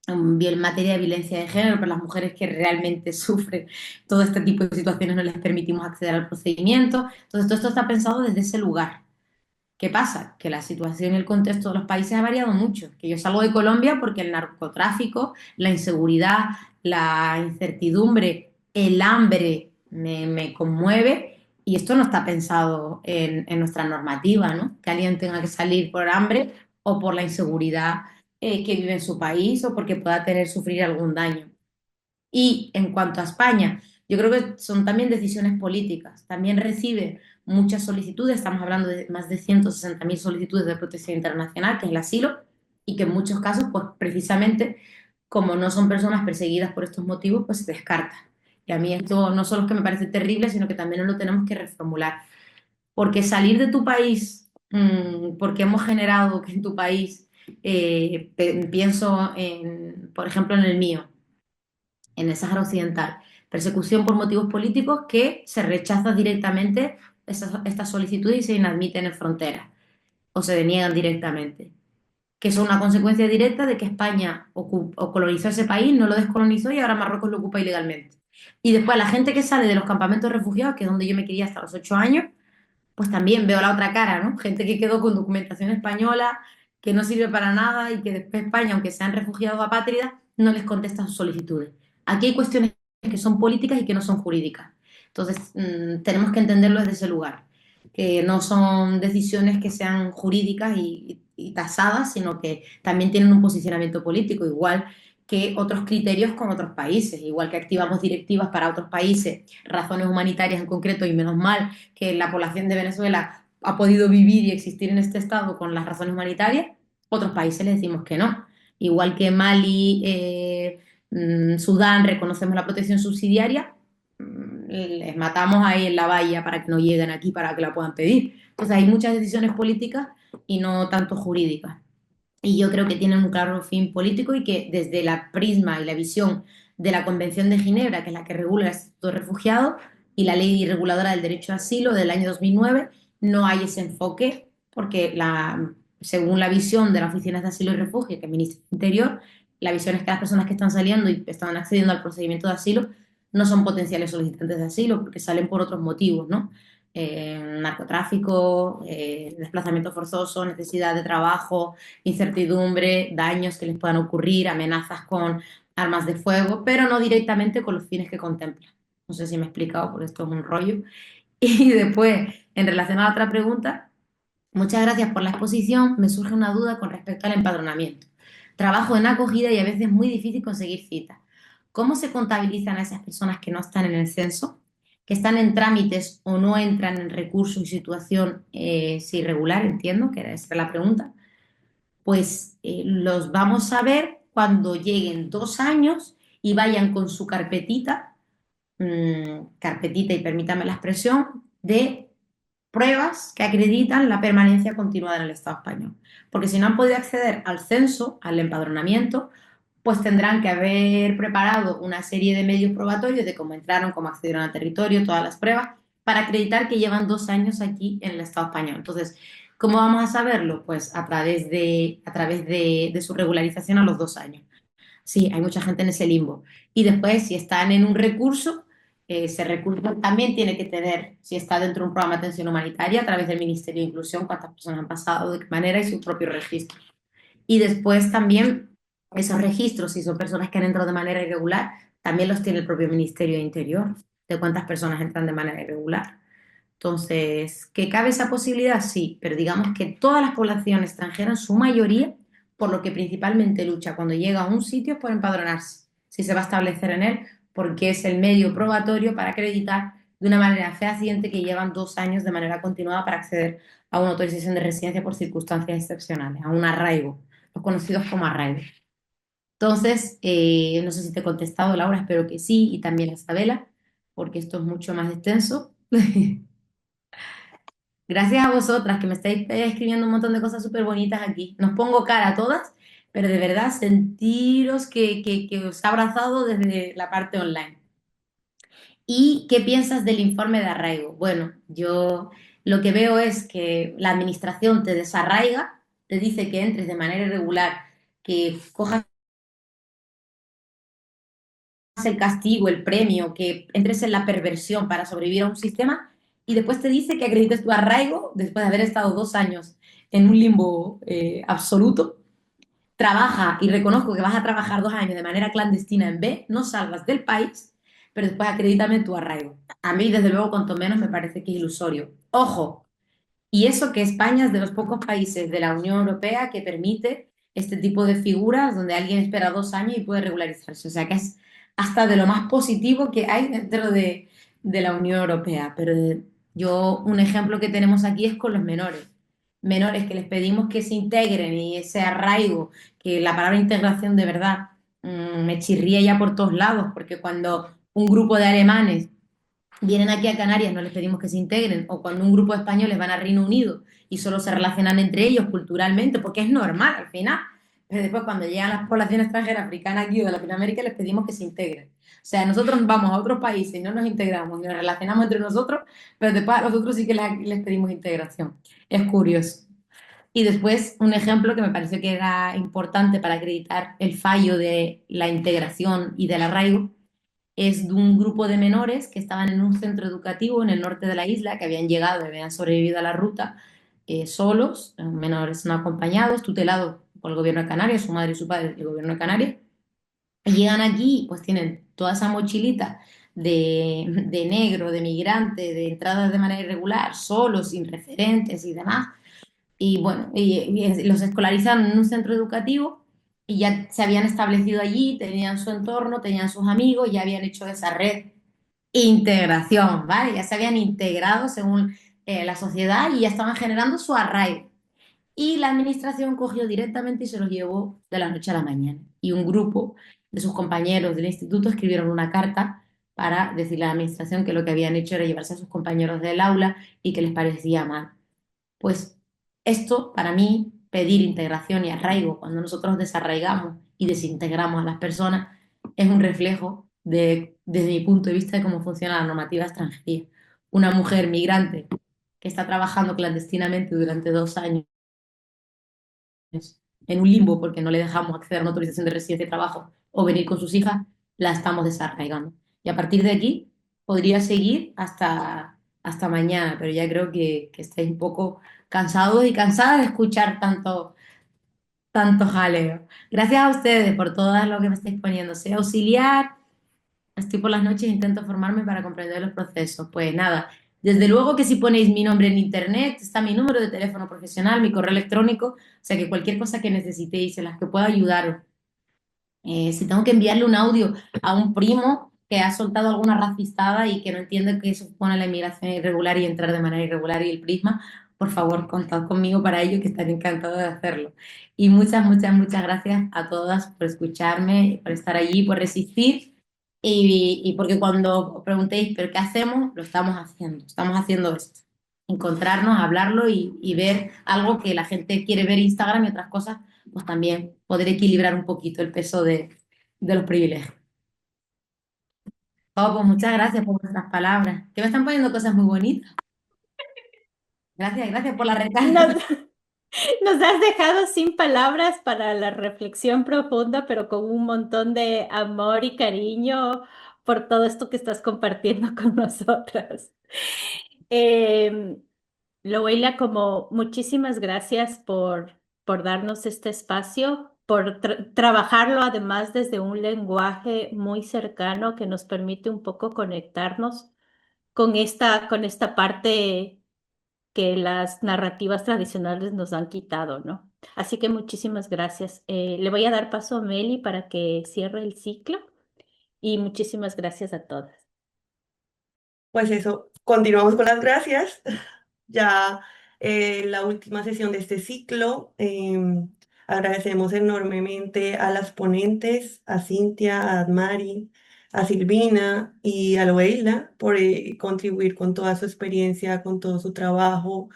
Speaker 5: en materia de violencia de género, para las mujeres que realmente sufren todo este tipo de situaciones no les permitimos acceder al procedimiento. Entonces, todo esto está pensado desde ese lugar. ¿Qué pasa? Que la situación y el contexto de los países ha variado mucho. Que yo salgo de Colombia porque el narcotráfico, la inseguridad, la incertidumbre, el hambre me conmueve y esto no está pensado en nuestra normativa, ¿no? Que alguien tenga que salir por hambre o por la inseguridad que vive en su país o porque pueda sufrir algún daño. Y en cuanto a España, yo creo que son también decisiones políticas. También recibe muchas solicitudes, estamos hablando de más de 160.000 solicitudes de protección internacional, que es el asilo, y que en muchos casos, pues precisamente, como no son personas perseguidas por estos motivos, pues se descarta. Y a mí esto no solo es que me parece terrible, sino que también nos lo tenemos que reformular. Porque salir de tu país, porque hemos generado que en tu país, pienso en, por ejemplo, en el mío, en el Sáhara Occidental, persecución por motivos políticos que se rechaza directamente estas solicitudes y se inadmiten en fronteras o se deniegan directamente, que son una consecuencia directa de que España o colonizó ese país, no lo descolonizó y ahora Marruecos lo ocupa ilegalmente. Y después la gente que sale de los campamentos de refugiados, que es donde yo me quería hasta los 8 años, pues también veo la otra cara, ¿no? Gente que quedó con documentación española, que no sirve para nada y que después España, aunque sean refugiados o apátridas, no les contesta sus solicitudes. Aquí hay cuestiones que son políticas y que no son jurídicas. Entonces, tenemos que entenderlo desde ese lugar, que no son decisiones que sean jurídicas y tasadas, sino que también tienen un posicionamiento político, igual que otros criterios con otros países, igual que activamos directivas para otros países, razones humanitarias en concreto, y menos mal que la población de Venezuela ha podido vivir y existir en este estado con las razones humanitarias, otros países les decimos que no. Igual que Mali, Sudán, reconocemos la protección subsidiaria, les matamos ahí en la valla para que no lleguen aquí para que la puedan pedir. Entonces hay muchas decisiones políticas y no tanto jurídicas. Y yo creo que tienen un claro fin político y que desde la prisma y la visión de la Convención de Ginebra, que es la que regula el estatuto de refugiados, y la ley reguladora del derecho a asilo del año 2009, no hay ese enfoque porque según la visión de las oficinas de asilo y refugio, que es el Ministerio del Interior, la visión es que las personas que están saliendo y están accediendo al procedimiento de asilo no son potenciales solicitantes de asilo porque salen por otros motivos, ¿no? Narcotráfico, desplazamiento forzoso, necesidad de trabajo, incertidumbre, daños que les puedan ocurrir, amenazas con armas de fuego, pero no directamente con los fines que contempla. No sé si me he explicado, porque esto es un rollo. Y después, en relación a la otra pregunta, muchas gracias por la exposición. Me surge una duda con respecto al empadronamiento. Trabajo en acogida y a veces es muy difícil conseguir citas. ¿Cómo se contabilizan a esas personas que no están en el censo, que están en trámites o no entran en recurso y situación irregular? Entiendo que era esa la pregunta. Pues los vamos a ver cuando lleguen 2 años y vayan con su carpetita, carpetita, y permítame la expresión, de pruebas que acreditan la permanencia continuada en el Estado español. Porque si no han podido acceder al censo, al empadronamiento, pues tendrán que haber preparado una serie de medios probatorios de cómo entraron, cómo accedieron al territorio, todas las pruebas, para acreditar que llevan 2 años aquí en el Estado español. Entonces, ¿cómo vamos a saberlo? Pues a través de su regularización a los 2 años. Sí, hay mucha gente en ese limbo. Y después, si están en un recurso, ese recurso también tiene que tener, si está dentro de un programa de atención humanitaria, a través del Ministerio de Inclusión, cuántas personas han pasado, de qué manera, y su propio registro. Y después también esos registros, si son personas que han entrado de manera irregular, también los tiene el propio Ministerio de Interior, de cuántas personas entran de manera irregular. Entonces, ¿que cabe esa posibilidad? Sí, pero digamos que toda la población extranjera, en su mayoría, por lo que principalmente lucha cuando llega a un sitio es por empadronarse, si se va a establecer en él, porque es el medio probatorio para acreditar de una manera fehaciente que llevan 2 años de manera continuada para acceder a una autorización de residencia por circunstancias excepcionales, a un arraigo, los conocidos como arraigos. Entonces, no sé si te he contestado, Laura, espero que sí, y también a Isabela, porque esto es mucho más extenso. Gracias a vosotras que me estáis escribiendo un montón de cosas súper bonitas aquí. Nos pongo cara a todas, pero de verdad sentiros que os ha abrazado desde la parte online. ¿Y qué piensas del informe de arraigo? Bueno, yo lo que veo es que la administración te desarraiga, te dice que entres de manera irregular, que cojas el castigo, el premio, que entres en la perversión para sobrevivir a un sistema y después te dice que acredites tu arraigo después de haber estado 2 años en un limbo absoluto. Trabaja y reconozco que vas a trabajar 2 años de manera clandestina en B, no salgas del país, pero después acredítame tu arraigo. A mí, desde luego, cuanto menos me parece que es ilusorio. Ojo, y eso que España es de los pocos países de la Unión Europea que permite este tipo de figuras donde alguien espera 2 años y puede regularizarse. O sea que es hasta de lo más positivo que hay dentro de la Unión Europea. Pero un ejemplo que tenemos aquí es con los menores. Menores que les pedimos que se integren y ese arraigo, que la palabra integración de verdad me chirría ya por todos lados, porque cuando un grupo de alemanes vienen aquí a Canarias, no les pedimos que se integren, o cuando un grupo de españoles van a Reino Unido y solo se relacionan entre ellos culturalmente, porque es normal al final, pero después cuando llegan las poblaciones extranjeras africanas aquí o de Latinoamérica les pedimos que se integren. O sea, nosotros vamos a otros países y no nos integramos y nos relacionamos entre nosotros, pero después a los otros sí que les pedimos integración. Es curioso. Y después un ejemplo que me pareció que era importante para acreditar el fallo de la integración y del arraigo es de un grupo de menores que estaban en un centro educativo en el norte de la isla, que habían llegado y habían sobrevivido a la ruta solos, menores no acompañados, tutelados por el gobierno de Canarias, su madre y su padre del gobierno de Canarias. Y llegan aquí, pues tienen toda esa mochilita de negro, de migrante, de entradas de manera irregular, solos, sin referentes y demás. Y bueno, y los escolarizaron en un centro educativo y ya se habían establecido allí, tenían su entorno, tenían sus amigos, ya habían hecho esa red integración, ¿vale? Ya se habían integrado según la sociedad y ya estaban generando su arraigo. Y la administración cogió directamente y se los llevó de la noche a la mañana. Y un grupo de sus compañeros del instituto escribieron una carta para decirle a la administración que lo que habían hecho era llevarse a sus compañeros del aula y que les parecía mal. Pues esto, para mí, pedir integración y arraigo, cuando nosotros desarraigamos y desintegramos a las personas, es un reflejo desde mi punto de vista, de cómo funciona la normativa extranjería. Una mujer migrante que está trabajando clandestinamente durante 2 años en un limbo porque no le dejamos acceder a una autorización de residencia y trabajo o venir con sus hijas, la estamos desarraigando. Y a partir de aquí podría seguir hasta mañana, pero ya creo que estáis un poco cansados y cansadas de escuchar tanto jaleo. Gracias a ustedes por todo lo que me estáis poniendo. Soy auxiliar, estoy por las noches, intento formarme para comprender los procesos. Pues nada, desde luego que si ponéis mi nombre en internet, está mi número de teléfono profesional, mi correo electrónico, o sea que cualquier cosa que necesitéis, en las que pueda ayudaros. Si tengo que enviarle un audio a un primo que ha soltado alguna racistada y que no entiende que eso supone la inmigración irregular y entrar de manera irregular y el prisma, por favor, contad conmigo para ello, que estaré encantado de hacerlo. Y muchas, muchas, muchas gracias a todas por escucharme, por estar allí, por resistir y porque cuando os preguntéis, ¿pero qué hacemos? Lo estamos haciendo esto. Encontrarnos, hablarlo y ver algo que la gente quiere ver en Instagram y otras cosas pues también poder equilibrar un poquito el peso de los privilegios. Oh, pues muchas gracias por vuestras palabras, que me están poniendo cosas muy bonitas. Gracias, gracias por la recarga.
Speaker 2: Nos, nos has dejado sin palabras para la reflexión profunda, pero con un montón de amor y cariño por todo esto que estás compartiendo con nosotras. Eh, Loeila, como muchísimas gracias por darnos este espacio, por trabajarlo además desde un lenguaje muy cercano que nos permite un poco conectarnos con esta parte que las narrativas tradicionales nos han quitado, ¿no? Así que muchísimas gracias. Le voy a dar paso a Meli para que cierre el ciclo y muchísimas gracias a todas.
Speaker 4: Pues eso, continuamos con las gracias. Ya la última sesión de este ciclo. Agradecemos enormemente a las ponentes, a Cintia, a Admari, a Silvina y a Loeila por contribuir con toda su experiencia, con todo su trabajo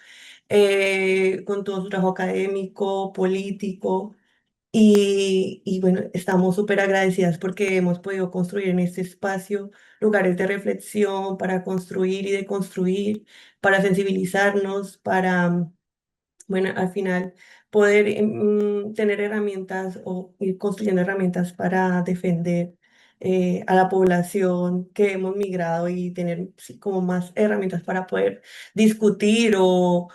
Speaker 4: académico, político. Y bueno, estamos súper agradecidas porque hemos podido construir en este espacio lugares de reflexión para construir y deconstruir, para sensibilizarnos, para, bueno, al final poder tener herramientas o ir construyendo herramientas para defender a la población que hemos migrado y tener sí, como más herramientas para poder discutir o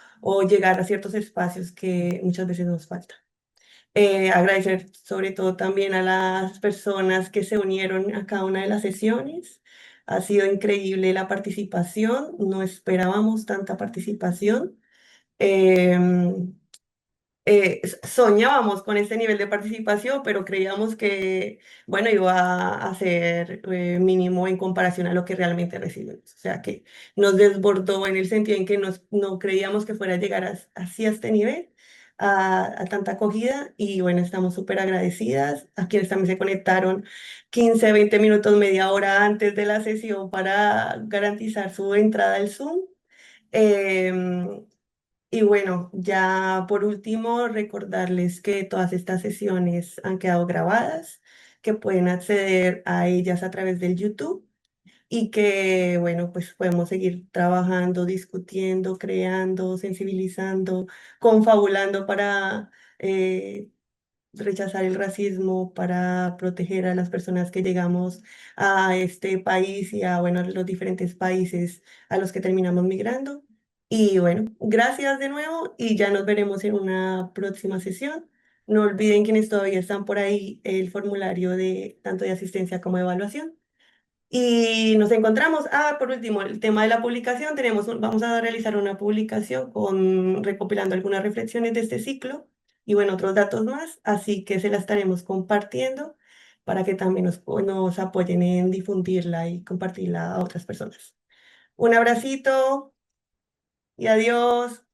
Speaker 4: llegar a ciertos espacios que muchas veces nos faltan. Agradecer sobre todo también a las personas que se unieron a cada una de las sesiones. Ha sido increíble la participación, no esperábamos tanta participación. Em, Soñábamos con este nivel de participación, pero creíamos que, bueno, iba a ser mínimo en comparación a lo que realmente recibimos. O sea, que nos desbordó en el sentido en que no creíamos que fuera a llegar así a este nivel, a tanta acogida. Y bueno, estamos súper agradecidas a quienes también se conectaron 15, 20 minutos, media hora antes de la sesión para garantizar su entrada al Zoom. Em, y bueno, ya por último, recordarles que todas estas sesiones han quedado grabadas, que pueden acceder a ellas a través del YouTube y que, bueno, pues podemos seguir trabajando, discutiendo, creando, sensibilizando, confabulando para rechazar el racismo, para proteger a las personas que llegamos a este país y a, bueno, los diferentes países a los que terminamos migrando. Y bueno, gracias de nuevo y ya nos veremos en una próxima sesión. No olviden quienes todavía están por ahí el formulario de tanto de asistencia como de evaluación. Y nos encontramos, por último, el tema de la publicación, vamos a realizar una publicación recopilando algunas reflexiones de este ciclo y bueno, otros datos más, así que se la estaremos compartiendo para que también nos apoyen en difundirla y compartirla a otras personas. Un abracito y adiós.